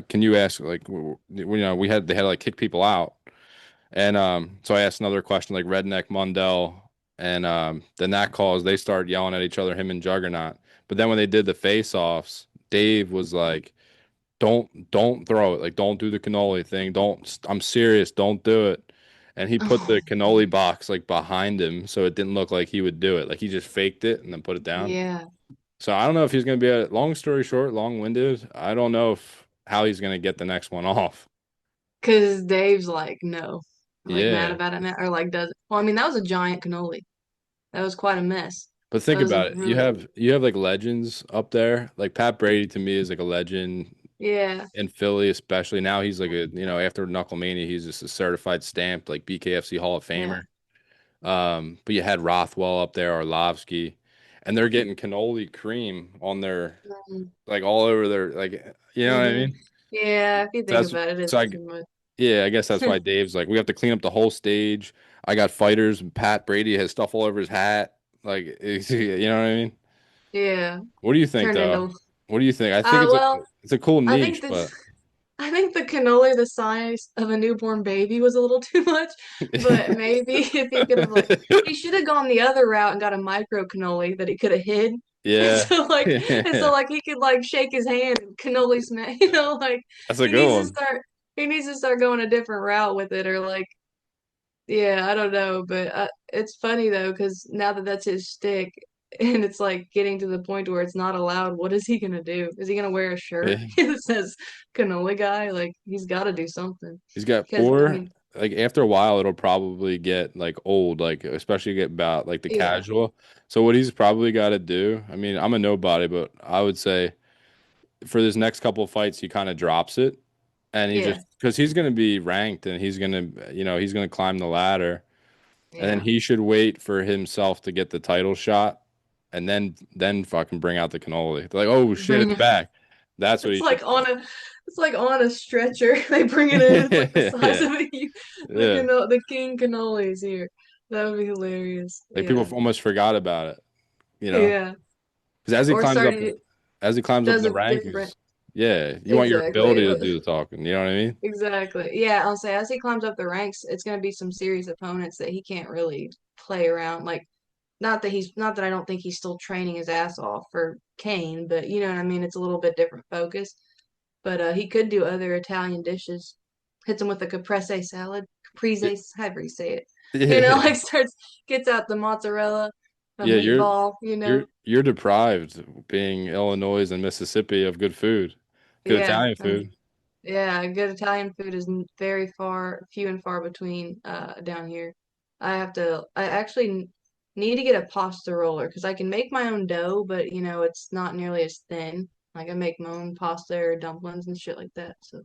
S2: can you ask like, they had to like kick people out, and so I asked another question like Redneck Mundell, and then that caused they started yelling at each other, him and Juggernaut. But then when they did the face-offs, Dave was like. don't throw it. Like, don't do the cannoli thing. Don't, I'm serious. Don't do it. And he put the
S3: Oh,
S2: cannoli box like behind him so it didn't look like he would do it. Like he just faked it and then put it down.
S3: yeah.
S2: So I don't know if he's going to be long story short, long-winded. I don't know if how he's going to get the next one off.
S3: Because Dave's like, no, like mad
S2: Yeah.
S3: about it now, or like does. Well, I mean, that was a giant cannoli. That was quite a mess.
S2: But
S3: That
S2: think
S3: was a
S2: about it.
S3: really,
S2: You have like legends up there. Like Pat Brady to me is like a legend
S3: yeah,
S2: in Philly, especially now he's like a, after Knucklemania, he's just a certified stamped like BKFC Hall of
S3: yeah.
S2: Famer. But you had Rothwell up there, Orlovsky, and they're getting cannoli cream on their like all over their like you know what I
S3: Mm-hmm.
S2: mean?
S3: Yeah, if you
S2: So
S3: think
S2: that's
S3: about it,
S2: so
S3: it's
S2: I
S3: too much.
S2: yeah, I guess that's why Dave's like we have to clean up the whole stage. I got fighters, and Pat Brady has stuff all over his hat. Like you know what I mean?
S3: Yeah,
S2: What do you think
S3: turned
S2: though?
S3: into.
S2: What do you think? I think
S3: Well,
S2: it's a cool
S3: I think
S2: niche,
S3: this.
S2: but
S3: I think the cannoli the size of a newborn baby was a little too much, but maybe if he could have like he should have gone the other route and got a micro cannoli that he could have hid. And
S2: yeah.
S3: so like and so like he could like shake his hand and cannoli smack, like
S2: That's a
S3: he
S2: good
S3: needs to
S2: one.
S3: start he needs to start going a different route with it or like yeah, I don't know, but it's funny though because now that that's his stick and it's like getting to the point where it's not allowed, what is he gonna do? Is he gonna wear a shirt
S2: Yeah.
S3: that says cannoli guy? Like he's got to do something
S2: He's got
S3: because I
S2: or
S3: mean,
S2: like after a while it'll probably get like old, like especially get about like the
S3: yeah,
S2: casual. So what he's probably got to do, I mean, I'm a nobody, but I would say for this next couple of fights he kind of drops it and he
S3: yeah,
S2: just because he's going to be ranked and he's going to he's going to climb the ladder and then
S3: yeah.
S2: he should wait for himself to get the title shot and then fucking bring out the cannoli. They're like, "Oh shit,
S3: Bring
S2: it's back." That's what
S3: it's
S2: he should
S3: like
S2: do.
S3: it's like on a stretcher. They bring it in. It's like the size
S2: Yeah.
S3: of a
S2: Yeah.
S3: the king cannolis here. That would be hilarious.
S2: Like people
S3: Yeah,
S2: almost forgot about it, you know?
S3: yeah.
S2: Because
S3: Or starting to
S2: as he climbs up
S3: does
S2: the
S3: a
S2: rank,
S3: different
S2: is yeah, you want your
S3: exactly.
S2: ability to do the talking. You know what I mean?
S3: Exactly. Yeah, I'll say as he climbs up the ranks, it's going to be some serious opponents that he can't really play around. Like, not that I don't think he's still training his ass off for Kane, but you know what I mean. It's a little bit different focus. But he could do other Italian dishes. Hits him with a caprese salad, caprese, however you say it.
S2: Yeah,
S3: Like starts gets out the mozzarella, a
S2: yeah.
S3: meatball.
S2: You're deprived being Illinois and Mississippi of good food, good
S3: Yeah.
S2: Italian food.
S3: Yeah, good Italian food is very few and far between down here. I actually need to get a pasta roller because I can make my own dough, but it's not nearly as thin. Like I make my own pasta or dumplings and shit like that. So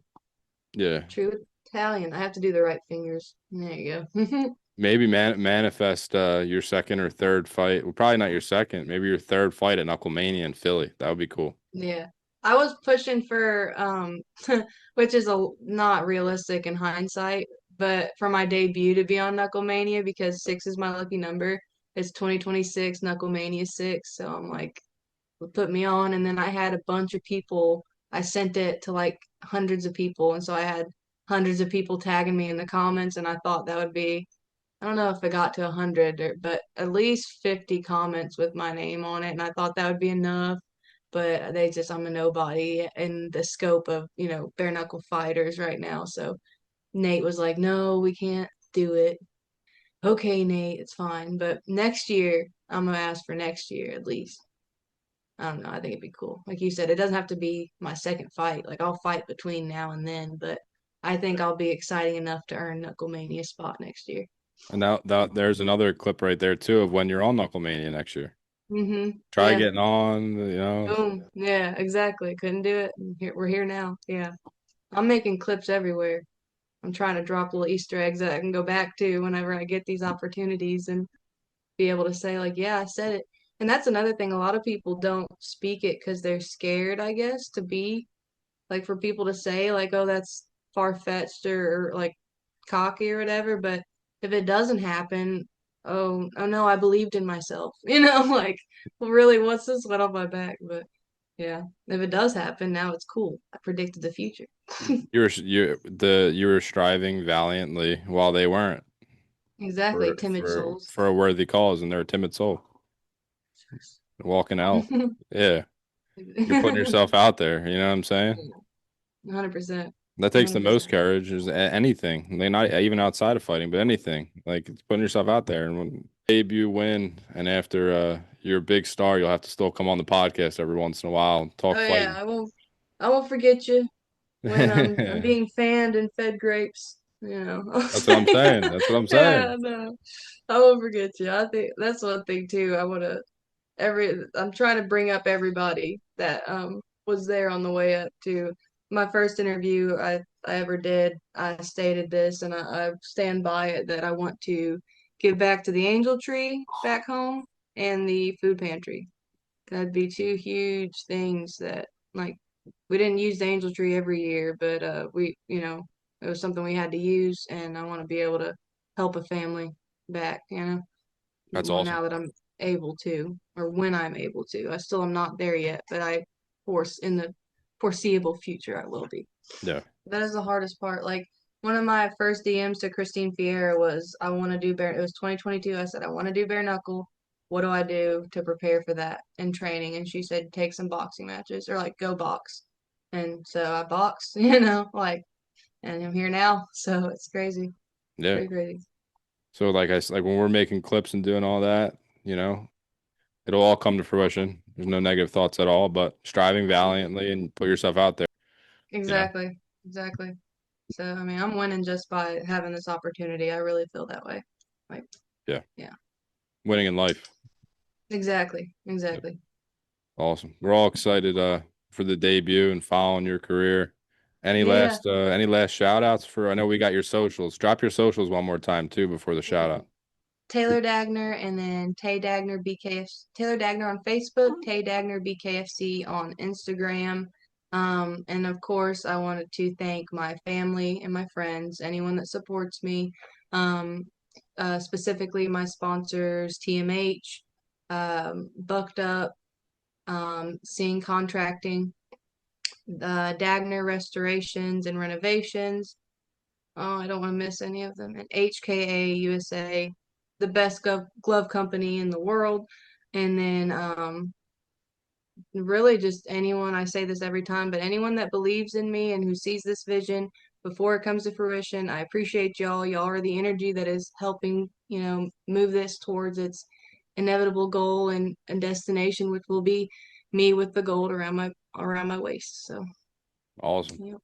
S2: Yeah,
S3: true Italian. I have to do the right fingers. There you go.
S2: maybe manifest your second or third fight. Well, probably not your second. Maybe your third fight at Knucklemania in Philly. That would be cool.
S3: Yeah. I was pushing for which is not realistic in hindsight, but for my debut to be on Knucklemania because 6 is my lucky number. It's 2026 Knucklemania 6, so I'm like put me on and then I had a bunch of people. I sent it to like hundreds of people and so I had hundreds of people tagging me in the comments and I thought that would be I don't know if it got to 100 but at least 50 comments with my name on it and I thought that would be enough but I'm a nobody in the scope of bare knuckle fighters right now. So Nate was like, "No, we can't do it." Okay, Nate, it's fine, but next year I'm gonna ask for next year at least. I don't know. I think it'd be cool. Like you said, it doesn't have to be my second fight. Like I'll fight between now and then, but I think I'll be exciting enough to earn Knucklemania spot next year.
S2: And now that there's another clip right there too of when you're on Knucklemania next year. Try
S3: Yeah.
S2: getting on.
S3: Boom. Yeah. Exactly. Couldn't do it. And we're here now. Yeah. I'm making clips everywhere. I'm trying to drop little Easter eggs that I can go back to whenever I get these opportunities and be able to say, like, yeah, I said it. And that's another thing. A lot of people don't speak it because they're scared, I guess, to be like for people to say, like, oh, that's far-fetched or like cocky or whatever. But if it doesn't happen, oh no, I believed in myself. Like, well, really, what's this sweat off my back? But yeah, if it does happen, now it's cool. I predicted the future.
S2: You were striving valiantly while they weren't
S3: Exactly, timid souls.
S2: for a worthy cause, and they're a timid soul walking out. Yeah, you're putting yourself out there. You know what I'm saying?
S3: 100%.
S2: That takes the most
S3: 100%.
S2: courage is anything. They not even outside of fighting, but anything. Like it's putting yourself out there. And when debut win, and after you're a big star, you'll have to still come on the podcast every once in a while and talk
S3: Oh yeah,
S2: fighting.
S3: I won't forget you when I'm
S2: That's
S3: being fanned and fed grapes. I'll
S2: what I'm
S3: say,
S2: saying. That's what I'm
S3: yeah,
S2: saying.
S3: no, I won't forget you. I think that's one thing too. I'm trying to bring up everybody that was there on the way up to my first interview I ever did. I stated this and I stand by it that I want to give back to the Angel Tree back home and the food pantry. That'd be two huge things that like we didn't use the Angel Tree every year, but it was something we had to use and I want to be able to help a family back.
S2: That's
S3: Well,
S2: awesome.
S3: now that I'm able to, or when I'm able to. I still am not there yet, but force in the foreseeable future I will be.
S2: Yeah.
S3: That is the hardest part. Like one of my first DMs to Christine Fiera was, I want to do bare. It was 2022. I said I want to do bare knuckle. What do I do to prepare for that in training? And she said take some boxing matches or like go box. And so I boxed, and I'm here now. So it's crazy,
S2: Yeah.
S3: pretty crazy.
S2: So like when we're making clips and doing all that, it'll all come to fruition. There's no negative thoughts at all, but striving valiantly and put yourself out there, you know.
S3: Exactly, exactly. So, I mean, I'm winning just by having this opportunity. I really feel that way. Like,
S2: Yeah.
S3: yeah,
S2: Winning in life.
S3: exactly,
S2: Yep.
S3: exactly.
S2: Awesome. We're all excited for the debut and following your career.
S3: Yeah.
S2: Any last shout outs for I know we got your socials. Drop your socials one more time too before the shout out.
S3: Taylor Dagner and then Tay Dagner BKFC. Taylor Dagner on Facebook, Tay Dagner BKFC on Instagram. And of course, I wanted to thank my family and my friends, anyone that supports me, um, specifically my sponsors, TMH, Bucked Up, Seeing Contracting, Dagner Restorations and Renovations. Oh, I don't want to miss any of them. And HKA USA, the best glove company in the world. And then really just anyone, I say this every time, but anyone that believes in me and who sees this vision before it comes to fruition, I appreciate y'all. Y'all are the energy that is helping, move this towards its inevitable goal and destination, which will be me with the gold around my waist. So,
S2: Awesome.
S3: yep.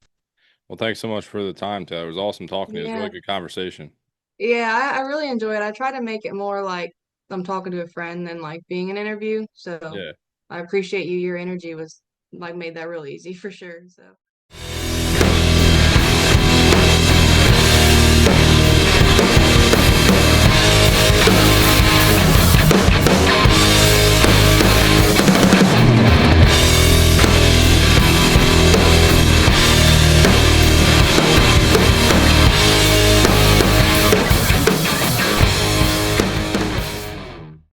S2: Well, thanks so much for the time, Taylor. It was awesome talking to you. It was a really
S3: Yeah.
S2: good conversation.
S3: Yeah, I really enjoy it. I try to make it more like I'm talking to a friend than like being an interview. So
S2: Yeah.
S3: I appreciate you. Your energy was like made that real easy for sure. So